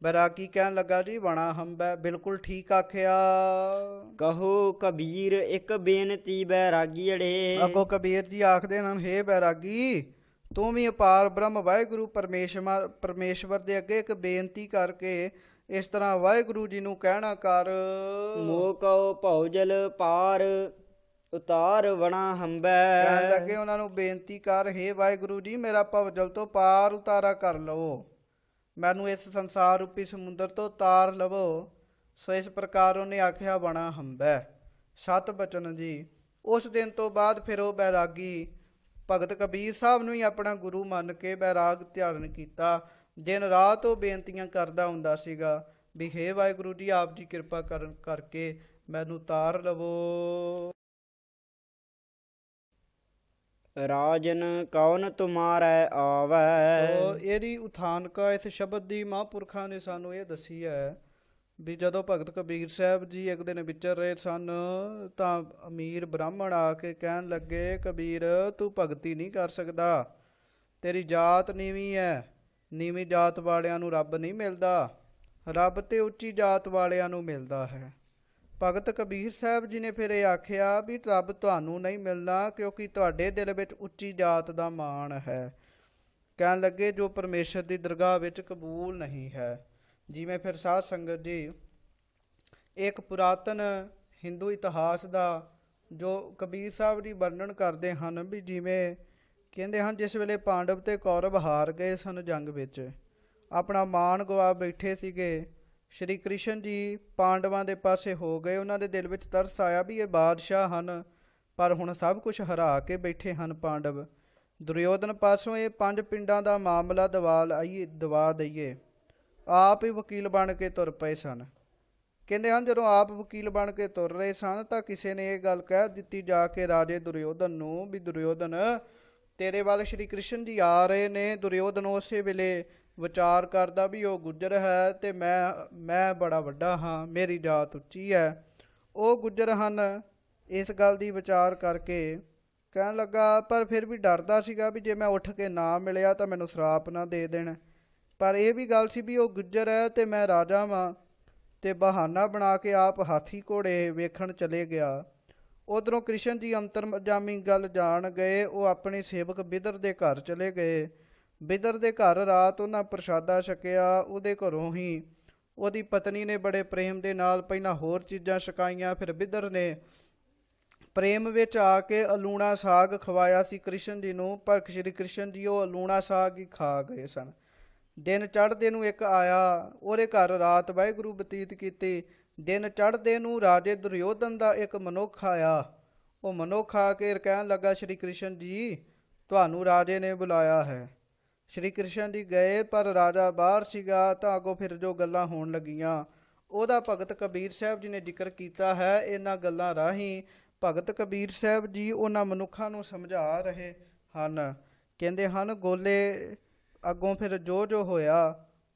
ਬੈਰਾਗੀ ਕਹਿਣ ਲੱਗਾ, ਜੀ ਵਣਾ ਹੰਬੈ, ਬਿਲਕੁਲ ਠੀਕ ਆਖਿਆ। ਕਹੋ ਕਬੀਰ ਇੱਕ ਬੇਨਤੀ ਬੈਰਾਗੀ ਅੜੇ। ਅੱਗੋਂ ਕਬੀਰ ਜੀ ਆਖਦੇ ਹਨ, ਹੇ ਬੈਰਾਗੀ, ਤੂੰ ਵੀ ਅਪਾਰ ਬ੍ਰਹਮ ਵਾਹਿਗੁਰੂ ਪਰਮੇਸ਼ਵਰ ਦੇ ਅੱਗੇ ਇੱਕ ਬੇਨਤੀ ਕਰਕੇ ਇਸ ਤਰ੍ਹਾਂ ਵਾਹਿਗੁਰੂ ਜੀ ਨੂੰ ਕਹਿਣਾ ਕਰ। ਮੋਹ ਕਉ ਭਉਜਲ ਪਾਰ ਉਤਾਰ ਵਣਾ ਹੰਬੈ। ਕਹਿਣ ਲੱਗੇ ਉਹਨਾਂ ਨੂੰ ਬੇਨਤੀ ਕਰ, ਹੇ ਵਾਹਿਗੁਰੂ ਜੀ, ਮੇਰਾ ਭਵਜਲ ਤੋਂ ਪਾਰ ਉਤਾਰਾ ਕਰ ਲਵੋ, ਮੈਨੂੰ ਇਸ ਸੰਸਾਰ ਰੂਪੀ ਸਮੁੰਦਰ ਤੋਂ ਤਾਰ ਲਵੋ। ਸੋ ਇਸ ਪ੍ਰਕਾਰ ਉਹਨੇ ਆਖਿਆ ਵਣਾ ਹੰਬੈ। ਸਤ ਬਚਨ ਜੀ। ਉਸ ਦਿਨ ਤੋਂ ਬਾਅਦ ਫਿਰ ਉਹ ਬੈਰਾਗੀ ਭਗਤ ਕਬੀਰ ਸਾਹਿਬ ਨੂੰ ਹੀ ਆਪਣਾ ਗੁਰੂ ਮੰਨ ਕੇ ਬੈਰਾਗ ਧਾਰਨ ਕੀਤਾ। ਦਿਨ ਰਾਤ ਉਹ ਬੇਨਤੀਆਂ ਕਰਦਾ ਹੁੰਦਾ ਸੀਗਾ ਵੀ ਹੇ ਵਾਹਿਗੁਰੂ ਜੀ, ਆਪ ਜੀ ਕਿਰਪਾ ਕਰਕੇ ਮੈਨੂੰ ਤਾਰ ਲਵੋ। ਰਾਜਨ ਕੌਣ ਤੁਮਾਰੈ ਆਵੈ। ਤੋ ਇਹਦੀ ਉਥਾਨਕਾ ਇਸ ਸ਼ਬਦ ਦੀ ਮਹਾਂਪੁਰਖਾਂ ਨੇ ਸਾਨੂੰ ਇਹ ਦੱਸੀ ਹੈ ਵੀ ਜਦੋਂ ਭਗਤ ਕਬੀਰ ਸਾਹਿਬ ਜੀ ਇੱਕ ਦਿਨ ਵਿਚਰ ਰਹੇ ਸਨ ਤਾਂ ਅਮੀਰ ਬ੍ਰਾਹਮਣ ਆ ਕੇ ਕਹਿਣ ਲੱਗੇ, ਕਬੀਰ ਤੂੰ ਭਗਤੀ ਨਹੀਂ ਕਰ ਸਕਦਾ, ਤੇਰੀ ਜਾਤ ਨੀਵੀਂ ਹੈ, ਨੀਵੀਂ ਜਾਤ ਵਾਲਿਆਂ ਨੂੰ ਰੱਬ ਨਹੀਂ ਮਿਲਦਾ, ਰੱਬ ਤੇ ਉੱਚੀ ਜਾਤ ਵਾਲਿਆਂ ਨੂੰ ਮਿਲਦਾ ਹੈ। ਭਗਤ ਕਬੀਰ ਸਾਹਿਬ ਜੀ ਨੇ ਫਿਰ ਇਹ ਆਖਿਆ ਵੀ ਰੱਬ ਤੁਹਾਨੂੰ ਨਹੀਂ ਮਿਲਣਾ, ਕਿਉਂਕਿ ਤੁਹਾਡੇ ਦਿਲ ਵਿੱਚ ਉੱਚੀ ਜਾਤ ਦਾ ਮਾਣ ਹੈ। ਕਹਿਣ ਲੱਗੇ ਜੋ ਪਰਮੇਸ਼ਰ ਦੀ ਦਰਗਾਹ ਵਿੱਚ ਕਬੂਲ ਨਹੀਂ ਹੈ। ਜਿਵੇਂ ਫਿਰ ਸਾਧ ਸੰਗਤ ਜੀ ਇੱਕ ਪੁਰਾਤਨ ਹਿੰਦੂ ਇਤਿਹਾਸ ਦਾ ਜੋ ਕਬੀਰ ਸਾਹਿਬ ਦੀ ਵਰਣਨ ਕਰਦੇ ਹਨ ਵੀ ਜਿਵੇਂ ਕਹਿੰਦੇ ਹਨ ਜਿਸ ਵੇਲੇ ਪਾਂਡਵ ਤੇ ਕੌਰਵ ਹਾਰ ਗਏ ਸਨ ਜੰਗ ਵਿੱਚ, ਆਪਣਾ ਮਾਣ ਗਵਾ ਬੈਠੇ ਸੀਗੇ, ਸ਼੍ਰੀ ਕ੍ਰਿਸ਼ਨ ਜੀ ਪਾਂਡਵਾਂ ਦੇ ਪਾਸੇ ਹੋ ਗਏ। ਉਹਨਾਂ ਦੇ ਦਿਲ ਵਿੱਚ ਤਰਸ ਆਇਆ ਵੀ ਇਹ ਬਾਦਸ਼ਾਹ ਹਨ ਪਰ ਹੁਣ ਸਭ ਕੁਝ ਹਰਾ ਕੇ ਬੈਠੇ ਹਨ ਪਾਂਡਵ। ਦੁਰਯੋਧਨ ਪਾਸੋਂ ਇਹ 5 ਪਿੰਡਾਂ ਦਾ ਮਾਮਲਾ ਦਵਾ ਦਈਏ, ਆਪ ਹੀ ਵਕੀਲ ਬਣ ਕੇ ਤੁਰ ਪਏ ਸਨ। ਕਹਿੰਦੇ ਹਨ ਜਦੋਂ ਆਪ ਵਕੀਲ ਬਣ ਕੇ ਤੁਰ ਰਹੇ ਸਨ ਤਾਂ ਕਿਸੇ ਨੇ ਇਹ ਗੱਲ ਕਹਿ ਦਿੱਤੀ ਜਾ ਕੇ ਰਾਜੇ ਦੁਰਯੋਧਨ ਨੂੰ ਵੀ ਦੁਰਯੋਧਨ ਤੇਰੇ ਵੱਲ ਸ਼੍ਰੀ ਕ੍ਰਿਸ਼ਨ ਜੀ ਆ ਰਹੇ ਨੇ। ਦੁਰਯੋਧਨ ਉਸੇ ਵੇਲੇ ਵਿਚਾਰ ਕਰਦਾ ਵੀ ਉਹ ਗੁੱਜਰ ਹੈ ਤੇ ਮੈਂ ਬੜਾ ਵੱਡਾ ਹਾਂ, ਮੇਰੀ ਜਾਤ ਉੱਚੀ ਹੈ, ਉਹ ਗੁੱਜਰ ਹਨ। ਇਸ ਗੱਲ ਦੀ ਵਿਚਾਰ ਕਰਕੇ ਕਹਿਣ ਲੱਗਾ ਪਰ ਫਿਰ ਵੀ ਡਰਦਾ ਸੀਗਾ ਵੀ ਜੇ ਮੈਂ ਉੱਠ ਕੇ ਨਾ ਮਿਲਿਆ ਤਾਂ ਮੈਨੂੰ ਸ਼ਰਾਪ ਨਾ ਦੇ ਦੇਣ। ਪਰ ਇਹ ਵੀ ਗੱਲ ਸੀ ਵੀ ਉਹ ਗੁੱਜਰ ਹੈ ਤੇ ਮੈਂ ਰਾਜਾ ਵਾਂ, ਤੇ ਬਹਾਨਾ ਬਣਾ ਕੇ ਆਪ ਹਾਥੀ ਘੋੜੇ ਵੇਖਣ ਚਲੇ ਗਿਆ। ਉਧਰੋਂ ਕ੍ਰਿਸ਼ਨ ਜੀ ਅੰਤਰਜਾਮੀ ਗੱਲ ਜਾਣ ਗਏ। ਉਹ ਆਪਣੇ ਸੇਵਕ ਬਿਦਰ ਦੇ ਘਰ ਚਲੇ ਗਏ। ਬਿਦਰ ਦੇ ਘਰ ਰਾਤ ਉਹਨਾਂ ਪ੍ਰਸ਼ਾਦਾ ਛਕਿਆ। ਉਹਦੇ ਘਰੋਂ ਹੀ ਉਹਦੀ ਪਤਨੀ ਨੇ ਬੜੇ ਪ੍ਰੇਮ ਦੇ ਨਾਲ ਪਹਿਲਾਂ ਹੋਰ ਚੀਜ਼ਾਂ ਛਕਾਈਆਂ, ਫਿਰ ਬਿਦਰ ਨੇ ਪ੍ਰੇਮ ਵਿੱਚ ਆ ਕੇ ਅਲੂਣਾ ਸਾਗ ਖਵਾਇਆ ਸੀ ਕ੍ਰਿਸ਼ਨ ਜੀ ਨੂੰ, ਪਰ ਸ਼੍ਰੀ ਕ੍ਰਿਸ਼ਨ ਜੀ ਉਹ ਅਲੂਣਾ ਸਾਗ ਹੀ ਖਾ ਗਏ ਸਨ। ਦਿਨ ਚੜ੍ਹਦੇ ਨੂੰ ਇੱਕ ਆਇਆ, ਉਹਦੇ ਘਰ ਰਾਤ ਵਾਹਿਗੁਰੂ ਬਤੀਤ ਕੀਤੀ। ਦਿਨ ਚੜ੍ਹਦੇ ਨੂੰ ਰਾਜੇ ਦੁਰਯੋਧਨ ਦਾ ਇੱਕ ਮਨੁੱਖ ਆਇਆ। ਉਹ ਮਨੁੱਖ ਆ ਕੇ ਕਹਿਣ ਲੱਗਾ, ਸ਼੍ਰੀ ਕ੍ਰਿਸ਼ਨ ਜੀ ਤੁਹਾਨੂੰ ਰਾਜੇ ਨੇ ਬੁਲਾਇਆ ਹੈ। ਸ਼੍ਰੀ ਕ੍ਰਿਸ਼ਨ ਜੀ ਗਏ, ਪਰ ਰਾਜਾ ਬਾਹਰ ਸੀਗਾ। ਤਾਂ ਅੱਗੋਂ ਫਿਰ ਜੋ ਗੱਲਾਂ ਹੋਣ ਲੱਗੀਆਂ ਉਹਦਾ ਭਗਤ ਕਬੀਰ ਸਾਹਿਬ ਜੀ ਨੇ ਜ਼ਿਕਰ ਕੀਤਾ ਹੈ। ਇਹਨਾਂ ਗੱਲਾਂ ਰਾਹੀਂ ਭਗਤ ਕਬੀਰ ਸਾਹਿਬ ਜੀ ਉਹਨਾਂ ਮਨੁੱਖਾਂ ਨੂੰ ਸਮਝਾ ਰਹੇ ਹਨ। ਕਹਿੰਦੇ ਹਨ ਗੋਲੇ ਅੱਗੋਂ ਫਿਰ ਜੋ ਜੋ ਹੋਇਆ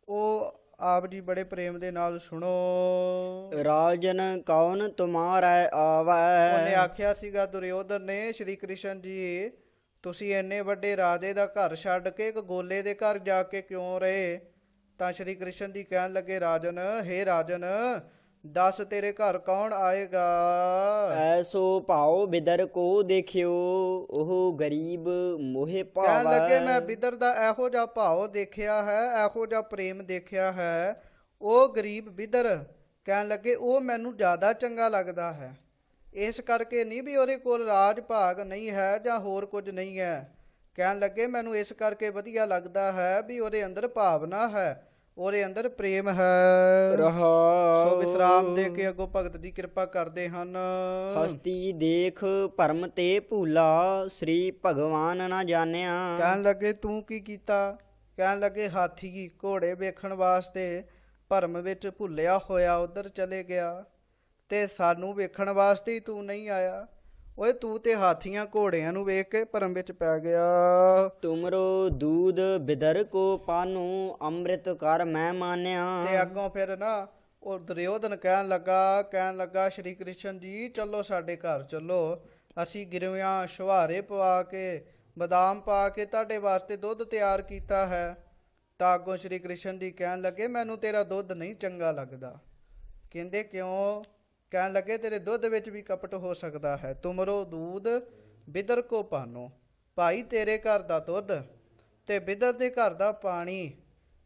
ਉਹ ਆਪ ਜੀ ਬੜੇ ਪ੍ਰੇਮ ਦੇ ਨਾਲ ਸੁਣੋ। ਰਾਜਨ ਕੌਣ ਤੁਮਾਰਾ ਉਹਨੇ ਆਵੈ, ਆਖਿਆ ਸੀਗਾ ਦੁਰਯੋਧਨ ਨੇ, ਸ਼੍ਰੀ ਕ੍ਰਿਸ਼ਨ ਜੀ ਤੁਸੀਂ ਇੰਨੇ ਵੱਡੇ ਰਾਜੇ ਦਾ ਘਰ ਛੱਡ ਕੇ ਇੱਕ ਗੋਲੇ ਦੇ ਘਰ ਜਾ ਕੇ ਕਿਉਂ ਰਹੇ? ਤਾਂ ਸ਼੍ਰੀ ਕ੍ਰਿਸ਼ਨ ਜੀ ਕਹਿਣ ਲੱਗੇ, ਰਾਜਨ ਹੇ ਰਾਜਨ ਦੱਸ ਤੇਰੇ ਘਰ ਕੌਣ ਆਏਗਾ? ਐਸੋ ਭਾਉ ਬਿਦਰ ਕੋ ਦੇਖਿਓ, ਉਹ ਗਰੀਬ ਮੋਹਿ ਕਹਿਣ ਲੱਗੇ ਮੈਂ ਭਾਵੈ। ਬਿਦਰ ਦਾ ਇਹੋ ਜਿਹਾ ਭਾਵ ਦੇਖਿਆ ਹੈ, ਇਹੋ ਜਿਹਾ ਪ੍ਰੇਮ ਦੇਖਿਆ ਹੈ। ਉਹ ਗਰੀਬ ਬਿਦਰ ਕਹਿਣ ਲੱਗੇ ਉਹ ਮੈਨੂੰ ਜ਼ਿਆਦਾ ਚੰਗਾ ਲੱਗਦਾ ਹੈ। ਇਸ ਕਰਕੇ ਨਹੀਂ ਵੀ ਉਹਦੇ ਕੋਲ ਰਾਜ ਭਾਗ ਨਹੀਂ ਹੈ ਜਾਂ ਹੋਰ ਕੁਝ ਨਹੀਂ ਹੈ। ਕਹਿਣ ਲੱਗੇ ਮੈਨੂੰ ਇਸ ਕਰਕੇ ਵਧੀਆ ਲੱਗਦਾ ਹੈ ਵੀ ਉਹਦੇ ਅੰਦਰ ਭਾਵਨਾ ਹੈ, ਉਹਦੇ ਅੰਦਰ ਪ੍ਰੇਮ ਹੈ। ਸੋ ਵਿਸਰਾਮ ਦੇ ਕੇ ਅੱਗੋਂ ਭਗਤ ਜੀ ਕਿਰਪਾ ਕਰਦੇ ਹਨ। ਹਸਤੀ ਦੇਖ ਭਰਮ ਤੇ ਭੂਲਾ, ਸ੍ਰੀ ਭਗਵਾਨ ਨਾ ਜਾਣਿਆ। ਕਹਿਣ ਲੱਗੇ ਤੂੰ ਕੀ ਕੀਤਾ? ਕਹਿਣ ਲੱਗੇ ਹਾਥੀ ਘੋੜੇ ਵੇਖਣ ਵਾਸਤੇ ਭਰਮ ਵਿੱਚ ਭੁੱਲਿਆ ਹੋਇਆ ਉਧਰ ਚਲੇ ਗਿਆ, ਤੇ ਸਾਨੂੰ ਵੇਖਣ ਵਾਸਤੇ ਹੀ ਤੂੰ ਨਹੀਂ ਆਇਆ। ਓਏ ਤੂੰ ਤੇ ਹਾਥੀਆਂ ਘੋੜਿਆਂ ਨੂੰ ਵੇਖ ਕੇ ਭਰਮ ਵਿੱਚ ਪੈ ਗਿਆ। ਤੁਮਰੋ ਦੂਧ ਬਿਦਰ ਕੋ ਪਾਨੂ, ਅੰਮ੍ਰਿਤ ਕਰ ਮੈਂ ਮਾਨਿਆ। ਤੇ ਅੱਗੋਂ ਫਿਰ ਨਾ ਉਹ ਦੁਰਯੋਧਨ ਕਹਿਣ ਲੱਗਾ ਸ਼੍ਰੀ ਕ੍ਰਿਸ਼ਨ ਜੀ ਚਲੋ ਸਾਡੇ ਘਰ ਚੱਲੋ, ਅਸੀਂ ਗਿਰਵਿਆਂ ਛੁਹਾਰੇ ਪਵਾ ਕੇ ਬਦਾਮ ਪਾ ਕੇ ਤੁਹਾਡੇ ਵਾਸਤੇ ਦੁੱਧ ਤਿਆਰ ਕੀਤਾ ਹੈ। ਤਾਂ ਅੱਗੋਂ ਸ਼੍ਰੀ ਕ੍ਰਿਸ਼ਨ ਜੀ ਕਹਿਣ ਲੱਗੇ ਮੈਨੂੰ ਤੇਰਾ ਦੁੱਧ ਨਹੀਂ ਚੰਗਾ ਲੱਗਦਾ। ਕਹਿੰਦੇ ਕਿਉਂ? ਕਹਿਣ ਲੱਗੇ ਤੇਰੇ ਦੁੱਧ ਵਿੱਚ ਵੀ ਕਪਟ ਹੋ ਸਕਦਾ ਹੈ। ਤੁਮਰੋ ਦੂਧ ਬਿਦਰ ਕੋ ਪਾਨੋ, ਭਾਈ ਤੇਰੇ ਘਰ ਦਾ ਦੁੱਧ ਤੇ ਬਿਦਰ ਦੇ ਘਰ ਦਾ ਪਾਣੀ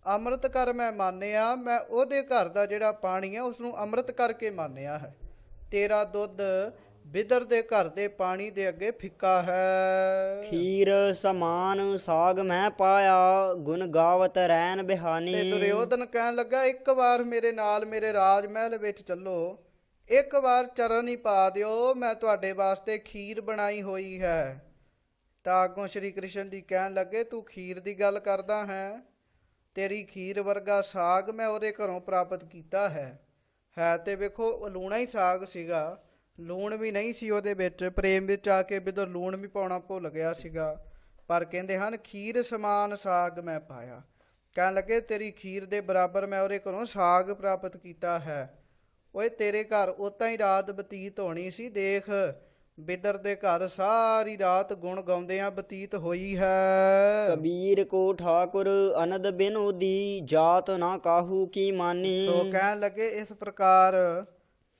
ਅੰਮ੍ਰਿਤ ਕਰ ਮੈਂ ਮਾਨਿਆ। ਮੈਂ ਉਹਦੇ ਘਰ ਦਾ ਜਿਹੜਾ ਪਾਣੀ ਹੈ ਉਸ ਨੂੰ ਅੰਮ੍ਰਿਤ ਕਰਕੇ ਮਾਨਿਆ ਹੈ। ਤੇਰਾ ਦੁੱਧ ਬਿਦਰ ਦੇ ਘਰ ਦੇ ਪਾਣੀ ਦੇ ਅੱਗੇ ਫਿੱਕਾ ਹੈ। ਖੀਰ ਸਮਾਨ ਸਾਗ ਮੈਂ ਪਾਇਆ, ਗੁਣ ਗਾਵਤ ਰੈਨ ਬਿਹਾਨੀ। ਤੇ ਦੁਰਯੋਧਨ ਕਹਿਣ ਲੱਗਾ ਇੱਕ ਵਾਰ ਮੇਰੇ ਨਾਲ ਮੇਰੇ ਰਾਜ ਮਹਿਲ ਵਿੱਚ ਚੱਲੋ, ਇੱਕ ਵਾਰ ਚਰਨ ਹੀ ਪਾ ਦਿਓ, ਮੈਂ ਤੁਹਾਡੇ ਵਾਸਤੇ ਖੀਰ ਬਣਾਈ ਹੋਈ ਹੈ। ਤਾਂ ਅੱਗੋਂ ਸ਼੍ਰੀ ਕ੍ਰਿਸ਼ਨ ਜੀ ਕਹਿਣ ਲੱਗੇ ਤੂੰ ਖੀਰ ਦੀ ਗੱਲ ਕਰਦਾ ਹੈ? ਤੇਰੀ ਖੀਰ ਵਰਗਾ ਸਾਗ ਮੈਂ ਉਹਦੇ ਘਰੋਂ ਪ੍ਰਾਪਤ ਕੀਤਾ ਹੈ ਤੇ ਵੇਖੋ ਲੂਣਾ ਹੀ ਸਾਗ ਸੀਗਾ, ਲੂਣ ਵੀ ਨਹੀਂ ਸੀ ਉਹਦੇ ਵਿੱਚ। ਪ੍ਰੇਮ ਵਿੱਚ ਆ ਕੇ ਬਿਦਰ ਲੂਣ ਵੀ ਪਾਉਣਾ ਭੁੱਲ ਗਿਆ ਸੀਗਾ, ਪਰ ਕਹਿੰਦੇ ਹਨ ਖੀਰ ਸਮਾਨ ਸਾਗ ਮੈਂ ਪਾਇਆ। ਕਹਿਣ ਲੱਗੇ ਤੇਰੀ ਖੀਰ ਦੇ ਬਰਾਬਰ ਮੈਂ ਉਹਦੇ ਘਰੋਂ ਸਾਗ ਪ੍ਰਾਪਤ ਕੀਤਾ ਹੈ। ਓਏ ਤੇਰੇ ਘਰ ਉਤਾਂ ਹੀ ਰਾਤ ਬਤੀਤ ਹੋਣੀ ਸੀ। ਦੇਖ ਬਿਦਰ ਦੇ ਘਰ ਸਾਰੀ ਰਾਤ ਗੁਣ ਗਾਉਂਦਿਆਂ ਬਤੀਤ ਹੋਈ ਹੈ। ਕਬੀਰ ਕੋ ਠਾਕੁਰ ਅਨਦ ਬਿਨੋਦੀ, ਜਾਤ ਨਾ ਕਾਹੂ ਕੀ ਮਾਨੀ। ਸੋ ਕਹਿਣ ਲੱਗੇ ਇਸ ਪ੍ਰਕਾਰ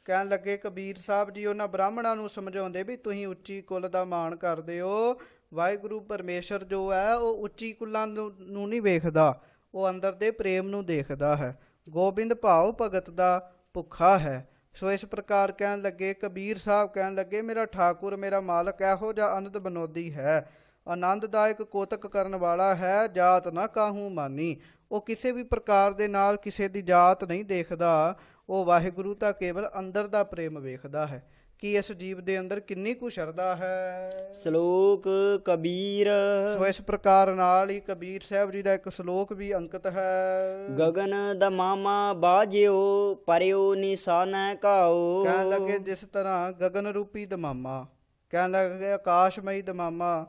ਕਹਿਣ ਲੱਗੇ ਕਬੀਰ ਸਾਹਿਬ ਜੀ ਉਹਨਾਂ ਬ੍ਰਾਹਮਣਾਂ ਨੂੰ ਸਮਝਾਉਂਦੇ ਵੀ ਤੁਸੀਂ ਉੱਚੀ ਕੁੱਲ ਦਾ ਮਾਣ ਕਰਦੇ ਹੋ। ਵਾਹਿਗੁਰੂ ਪਰਮੇਸ਼ਰ ਜੋ ਹੈ ਉਹ ਉੱਚੀ ਕੁੱਲਾਂ ਨੂੰ ਨਹੀਂ ਵੇਖਦਾ, ਉਹ ਅੰਦਰ ਦੇ ਪ੍ਰੇਮ ਨੂੰ ਦੇਖਦਾ ਹੈ। ਗੋਬਿੰਦ ਭਾਉ ਭਗਤ ਦਾ ਭੁੱਖਾ ਹੈ। ਸੋ ਇਸ ਪ੍ਰਕਾਰ ਕਹਿਣ ਲੱਗੇ ਕਬੀਰ ਸਾਹਿਬ ਕਹਿਣ ਲੱਗੇ ਮੇਰਾ ਠਾਕੁਰ ਮੇਰਾ ਮਾਲਕ ਇਹੋ ਜਿਹਾ ਆਨੰਦ ਬਨੋਦੀ ਹੈ, ਆਨੰਦਦਾਇਕ ਕੋਤਕ ਕਰਨ ਵਾਲਾ ਹੈ। ਜਾਤ ਨਾ ਕਾਹੂ ਮਾਨੀ, ਉਹ ਕਿਸੇ ਵੀ ਪ੍ਰਕਾਰ ਦੇ ਨਾਲ ਕਿਸੇ ਦੀ ਜਾਤ ਨਹੀਂ ਦੇਖਦਾ। ਉਹ ਵਾਹਿਗੁਰੂ ਤਾਂ ਕੇਵਲ ਅੰਦਰ ਦਾ ਪ੍ਰੇਮ ਵੇਖਦਾ ਹੈ ਕਿ ਇਸ ਜੀਵ ਦੇ ਅੰਦਰ ਕਿੰਨੀ ਕੁ ਸ਼ਰਧਾ ਹੈ। ਸ਼ਲੋਕ ਕਬੀਰ। ਸੋ ਇਸ ਪ੍ਰਕਾਰ ਨਾਲ ਹੀ ਕਬੀਰ ਸਾਹਿਬ ਜੀ ਦਾ ਇੱਕ ਸ਼ਲੋਕ ਵੀ ਅੰਕਿਤ ਹੈ। ਗਗਨ ਦਮਾਮਾ ਬਾਜਿਓ, ਪਰਿਓ ਨਿਸ਼ਾਨੈ ਕਾਓ। ਕਹਿਣ ਲੱਗੇ ਜਿਸ ਤਰ੍ਹਾਂ ਗਗਨ ਰੂਪੀ ਦਮਾਮਾ, ਕਹਿਣ ਲੱਗੇ ਆਕਾਸ਼ਮਈ ਦਮਾਮਾ,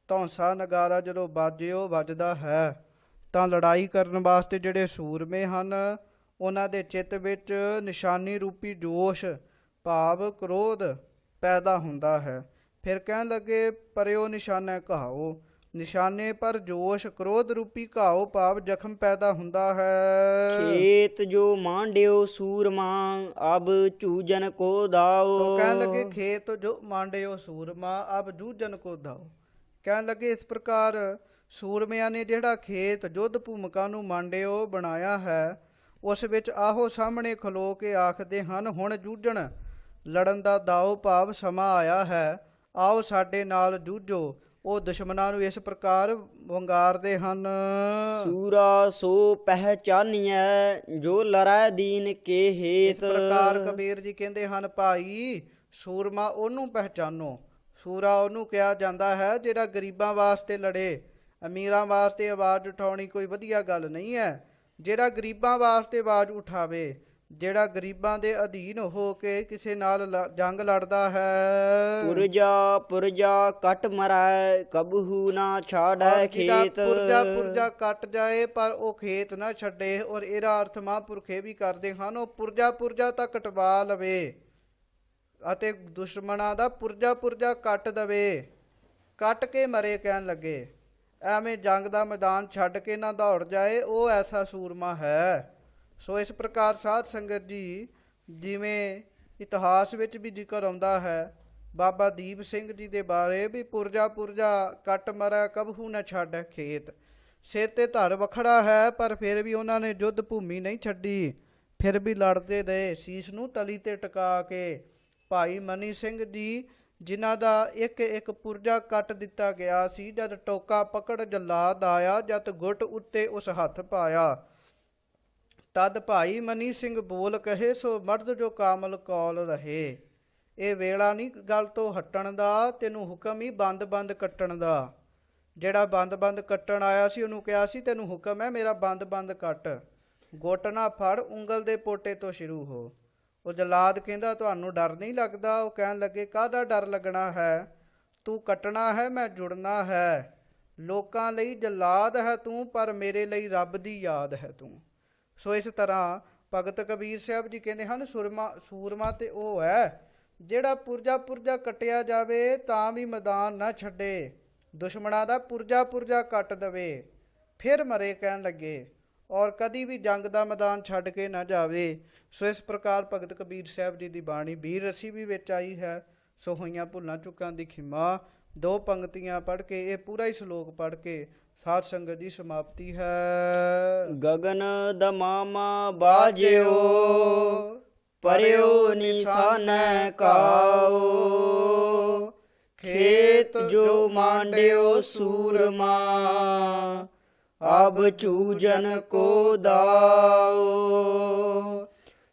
ਧੌਂਸਾ ਨਗਾਰਾ ਜਦੋਂ ਬਾਜਿਓ ਵੱਜਦਾ ਹੈ ਤਾਂ ਲੜਾਈ ਕਰਨ ਵਾਸਤੇ ਜਿਹੜੇ ਸੂਰਮੇ ਹਨ ਉਹਨਾਂ ਦੇ ਚਿੱਤ ਵਿੱਚ ਨਿਸ਼ਾਨੀ ਰੂਪੀ ਜੋਸ਼ ਭਾਵ ਕ੍ਰੋਧ ਪੈਦਾ ਹੁੰਦਾ ਹੈ। ਫਿਰ ਕਹਿਣ ਲੱਗੇ ਪਰਿਓ ਨਿਸ਼ਾਨਾ ਕਹਾਓ, ਨਿਸ਼ਾਨੇ ਪਰ ਜੋਸ਼ ਕ੍ਰੋਧ ਰੂਪੀ ਘਾਉ ਭਾਵ ਜ਼ਖਮ ਪੈਦਾ ਹੁੰਦਾ ਹੈ। ਖੇਤ ਜੋ ਮਾਂਡਿਓ ਸੂਰਮਾ ਅਬ ਚੂਜਨ ਕੋ ਦਾਓ। ਸੋ ਕਹਿਣ ਲੱਗੇ ਖੇਤ ਜੋ ਮਾਂਡਿਓ ਸੂਰਮਾ ਅਬ ਜੂਝਨ ਕੋ ਦਾਓ। ਕਹਿਣ ਲੱਗੇ ਇਸ ਪ੍ਰਕਾਰ ਸੂਰਮਿਆਂ ਨੇ ਜਿਹੜਾ ਖੇਤ ਯੁੱਧ ਭੂਮਿਕਾ ਨੂੰ ਮਾਂਡਿਓ ਬਣਾਇਆ ਹੈ, ਉਸ ਵਿੱਚ ਆਹੋ ਸਾਹਮਣੇ ਖਲੋ ਕੇ ਆਖਦੇ ਹਨ, ਹੁਣ ਜੂਝਣ ਲੜਨ ਦਾ ਦਾਓ ਭਾਵ ਸਮਾਂ ਆਇਆ ਹੈ, ਆਓ ਸਾਡੇ ਨਾਲ ਜੂਝੋ। ਉਹ ਦੁਸ਼ਮਣਾਂ ਨੂੰ ਇਸ ਪ੍ਰਕਾਰ ਵੰਗਾਰਦੇ ਹਨ। ਸੂਰਾ ਸੋ ਪਹਿਚਾਨੀਐ ਜੋ ਲੜੈ ਦੀਨ ਕੇ ਇਸ ਹੇਤ। ਪ੍ਰਕਾਰ ਕਬੀਰ ਜੀ ਕਹਿੰਦੇ ਹਨ, ਭਾਈ ਸੂਰਮਾ ਉਹਨੂੰ ਪਹਿਚਾਨੋ। ਸੂਰਾ ਉਹਨੂੰ ਕਿਹਾ ਜਾਂਦਾ ਹੈ ਜਿਹੜਾ ਗਰੀਬਾਂ ਵਾਸਤੇ ਲੜੇ। ਅਮੀਰਾਂ ਵਾਸਤੇ ਆਵਾਜ਼ ਉਠਾਉਣੀ ਕੋਈ ਵਧੀਆ ਗੱਲ ਨਹੀਂ ਹੈ। ਜਿਹੜਾ ਗਰੀਬਾਂ ਵਾਸਤੇ ਆਵਾਜ਼ ਉਠਾਵੇ, ਜਿਹੜਾ ਗਰੀਬਾਂ ਦੇ ਅਧੀਨ ਹੋ ਕੇ ਕਿਸੇ ਨਾਲ ਜੰਗ ਲੜਦਾ ਹੈ। ਪੁਰਜਾ ਪੁਰਜਾ ਕੱਟ ਮਰੈ ਕਬਹੂ ਨਾ ਛਾੜੈ ਖੇਤ। ਪੁਰਜਾ ਕੱਟ ਜਾਏ ਪਰ ਉਹ ਖੇਤ ਨਾ ਛੱਡੇ। ਔਰ ਇਹਦਾ ਅਰਥ ਮਹਾਂਪੁਰਖੇ ਵੀ ਕਰਦੇ ਹਨ, ਉਹ ਪੁਰਜਾ ਤਾਂ ਕਟਵਾ ਲਵੇ ਅਤੇ ਦੁਸ਼ਮਣਾਂ ਦਾ ਪੁਰਜਾ ਕੱਟ ਦਵੇ, ਕੱਟ ਕੇ ਮਰੇ। ਕਹਿਣ ਲੱਗੇ ਐਵੇਂ ਜੰਗ ਦਾ ਮੈਦਾਨ ਛੱਡ ਕੇ ਨਾ ਦੌੜ ਜਾਏ, ਉਹ ਐਸਾ ਸੂਰਮਾ ਹੈ। ਸੋ ਇਸ ਪ੍ਰਕਾਰ ਸਾਧ ਸੰਗਤ ਜੀ, ਜਿਵੇਂ ਇਤਿਹਾਸ ਵਿੱਚ ਵੀ ਜ਼ਿਕਰ ਆਉਂਦਾ ਹੈ ਬਾਬਾ ਦੀਪ ਸਿੰਘ ਜੀ ਦੇ ਬਾਰੇ ਵੀ ਪੁਰਜਾ ਕੱਟ ਮਰੈ ਕਬਹੂ ਨਾ ਛੱਡੈ ਖੇਤ। ਸਿਰ ਤੇ ਧਰ ਵਖੜਾ ਹੈ ਪਰ ਫਿਰ ਵੀ ਉਹਨਾਂ ਨੇ ਯੁੱਧ ਭੂਮੀ ਨਹੀਂ ਛੱਡੀ, ਫਿਰ ਵੀ ਲੜਦੇ ਰਹੇ ਸੀਸ ਨੂੰ ਤਲੀ ਤੇ ਟਿਕਾ ਕੇ। ਭਾਈ ਮਨੀ ਸਿੰਘ ਜੀ ਜਿਨ੍ਹਾਂ ਦਾ ਇੱਕ ਇੱਕ ਪੁਰਜਾ ਕੱਟ ਦਿੱਤਾ ਗਿਆ ਸੀ, ਜਦ ਟੋਕਾ ਪਕੜ ਜਲਾਦ ਆਇਆ, ਜਦ ਗੁੱਟ ਉੱਤੇ ਉਸ ਹੱਥ ਪਾਇਆ, ਤਦ ਭਾਈ ਮਨੀ ਸਿੰਘ ਬੋਲ ਕਹੇ, ਸੋ ਮਰਦ ਜੋ ਕਾਮਲ ਕੌਲ ਰਹੇ। ਇਹ ਵੇਲਾ ਨਹੀਂ ਗੱਲ ਤੋਂ ਹਟਣ ਦਾ, ਤੈਨੂੰ ਹੁਕਮ ਹੀ ਬੰਦ ਕੱਟਣ ਦਾ। ਜਿਹੜਾ ਬੰਦ ਕੱਟਣ ਆਇਆ ਸੀ ਉਹਨੂੰ ਕਿਹਾ ਸੀ, ਤੈਨੂੰ ਹੁਕਮ ਹੈ ਮੇਰਾ ਬੰਦ ਕੱਟ, ਗੁੱਟ ਨਾ ਫੜ, ਉਂਗਲ ਦੇ ਪੋਟੇ ਤੋਂ ਸ਼ੁਰੂ ਹੋ। ਉਹ ਜਲਾਦ ਕਹਿੰਦਾ ਤੁਹਾਨੂੰ ਡਰ ਨਹੀਂ ਲੱਗਦਾ? ਉਹ ਕਹਿਣ ਲੱਗੇ ਕਾਹਦਾ ਡਰ ਲੱਗਣਾ ਹੈ, ਤੂੰ ਕੱਟਣਾ ਹੈ, ਮੈਂ ਜੁੜਨਾ ਹੈ। ਲੋਕਾਂ ਲਈ ਜਲਾਦ ਹੈ ਤੂੰ, ਪਰ ਮੇਰੇ ਲਈ ਰੱਬ ਦੀ ਯਾਦ ਹੈ ਤੂੰ। ਸੋ ਇਸ ਤਰ੍ਹਾਂ ਭਗਤ ਕਬੀਰ ਸਾਹਿਬ ਜੀ ਕਹਿੰਦੇ ਹਨ, ਸੂਰਮਾ ਤੇ ਉਹ ਹੈ ਜਿਹੜਾ ਪੁਰਜਾ ਕੱਟਿਆ ਜਾਵੇ ਤਾਂ ਵੀ ਮੈਦਾਨ ਨਾ ਛੱਡੇ, ਦੁਸ਼ਮਣਾਂ ਦਾ ਪੁਰਜਾ ਕੱਟ ਦਵੇ, ਫਿਰ ਮਰੇ। ਕਹਿਣ ਲੱਗੇ ਔਰ ਕਦੀ ਵੀ ਜੰਗ ਦਾ ਮੈਦਾਨ ਛੱਡ ਕੇ ਨਾ ਜਾਵੇ। ਸੋ ਇਸ ਪ੍ਰਕਾਰ ਭਗਤ ਕਬੀਰ ਸਾਹਿਬ ਜੀ ਦੀ ਬਾਣੀ ਬੀਰ ਰਸੀ ਵੀ ਵਿੱਚ ਆਈ ਹੈ। ਸੋ ਹੋਈਆਂ ਭੁੱਲਾਂ ਚੁੱਕਾਂ ਦੀ ਖਿਮਾ। 2 ਪੰਕਤੀਆਂ ਪੜ੍ਹ ਕੇ, ਇਹ ਪੂਰਾ ਹੀ ਸ਼ਲੋਕ ਪੜ੍ਹ ਕੇ ਸਾਧ ਸੰਗਤ ਦੀ ਸਮਾਪਤੀ ਹੈ। ਗਗਨ ਦਮਾਮਾ ਬਾਜਿਓ ਪਰਿਓ ਨਿਸ਼ਾਨੈ ਕਾਓ। ਖੇਤ ਜੋ ਮਾਂਡਿਓ ਸੂਰਮਾ ਅਬ ਚੂਜਨ ਕੋ ਦਾਓ।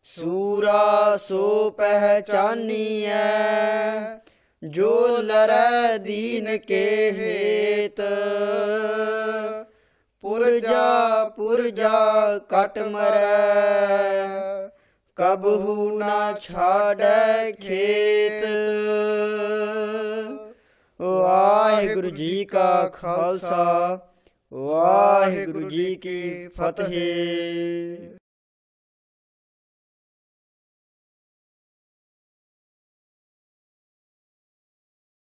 ਸੂਰਾ ਸੋ ਪਹਿਚਾਨੀਐ ਜੋ ਲੜੈ ਦੀਨ ਕੇ ਹੇਤ। ਪੁਰਜਾ ਕੱਟ ਮਰੈ ਕਬਹੂ ਨਾ ਛਾੜੈ ਖੇਤ। ਵਾਹਿਗੁਰੂ ਜੀ ਕਾ ਖਾਲਸਾ, ਵਾਹਿਗੁਰੂ ਜੀ ਕੀ ਫਤਿਹ।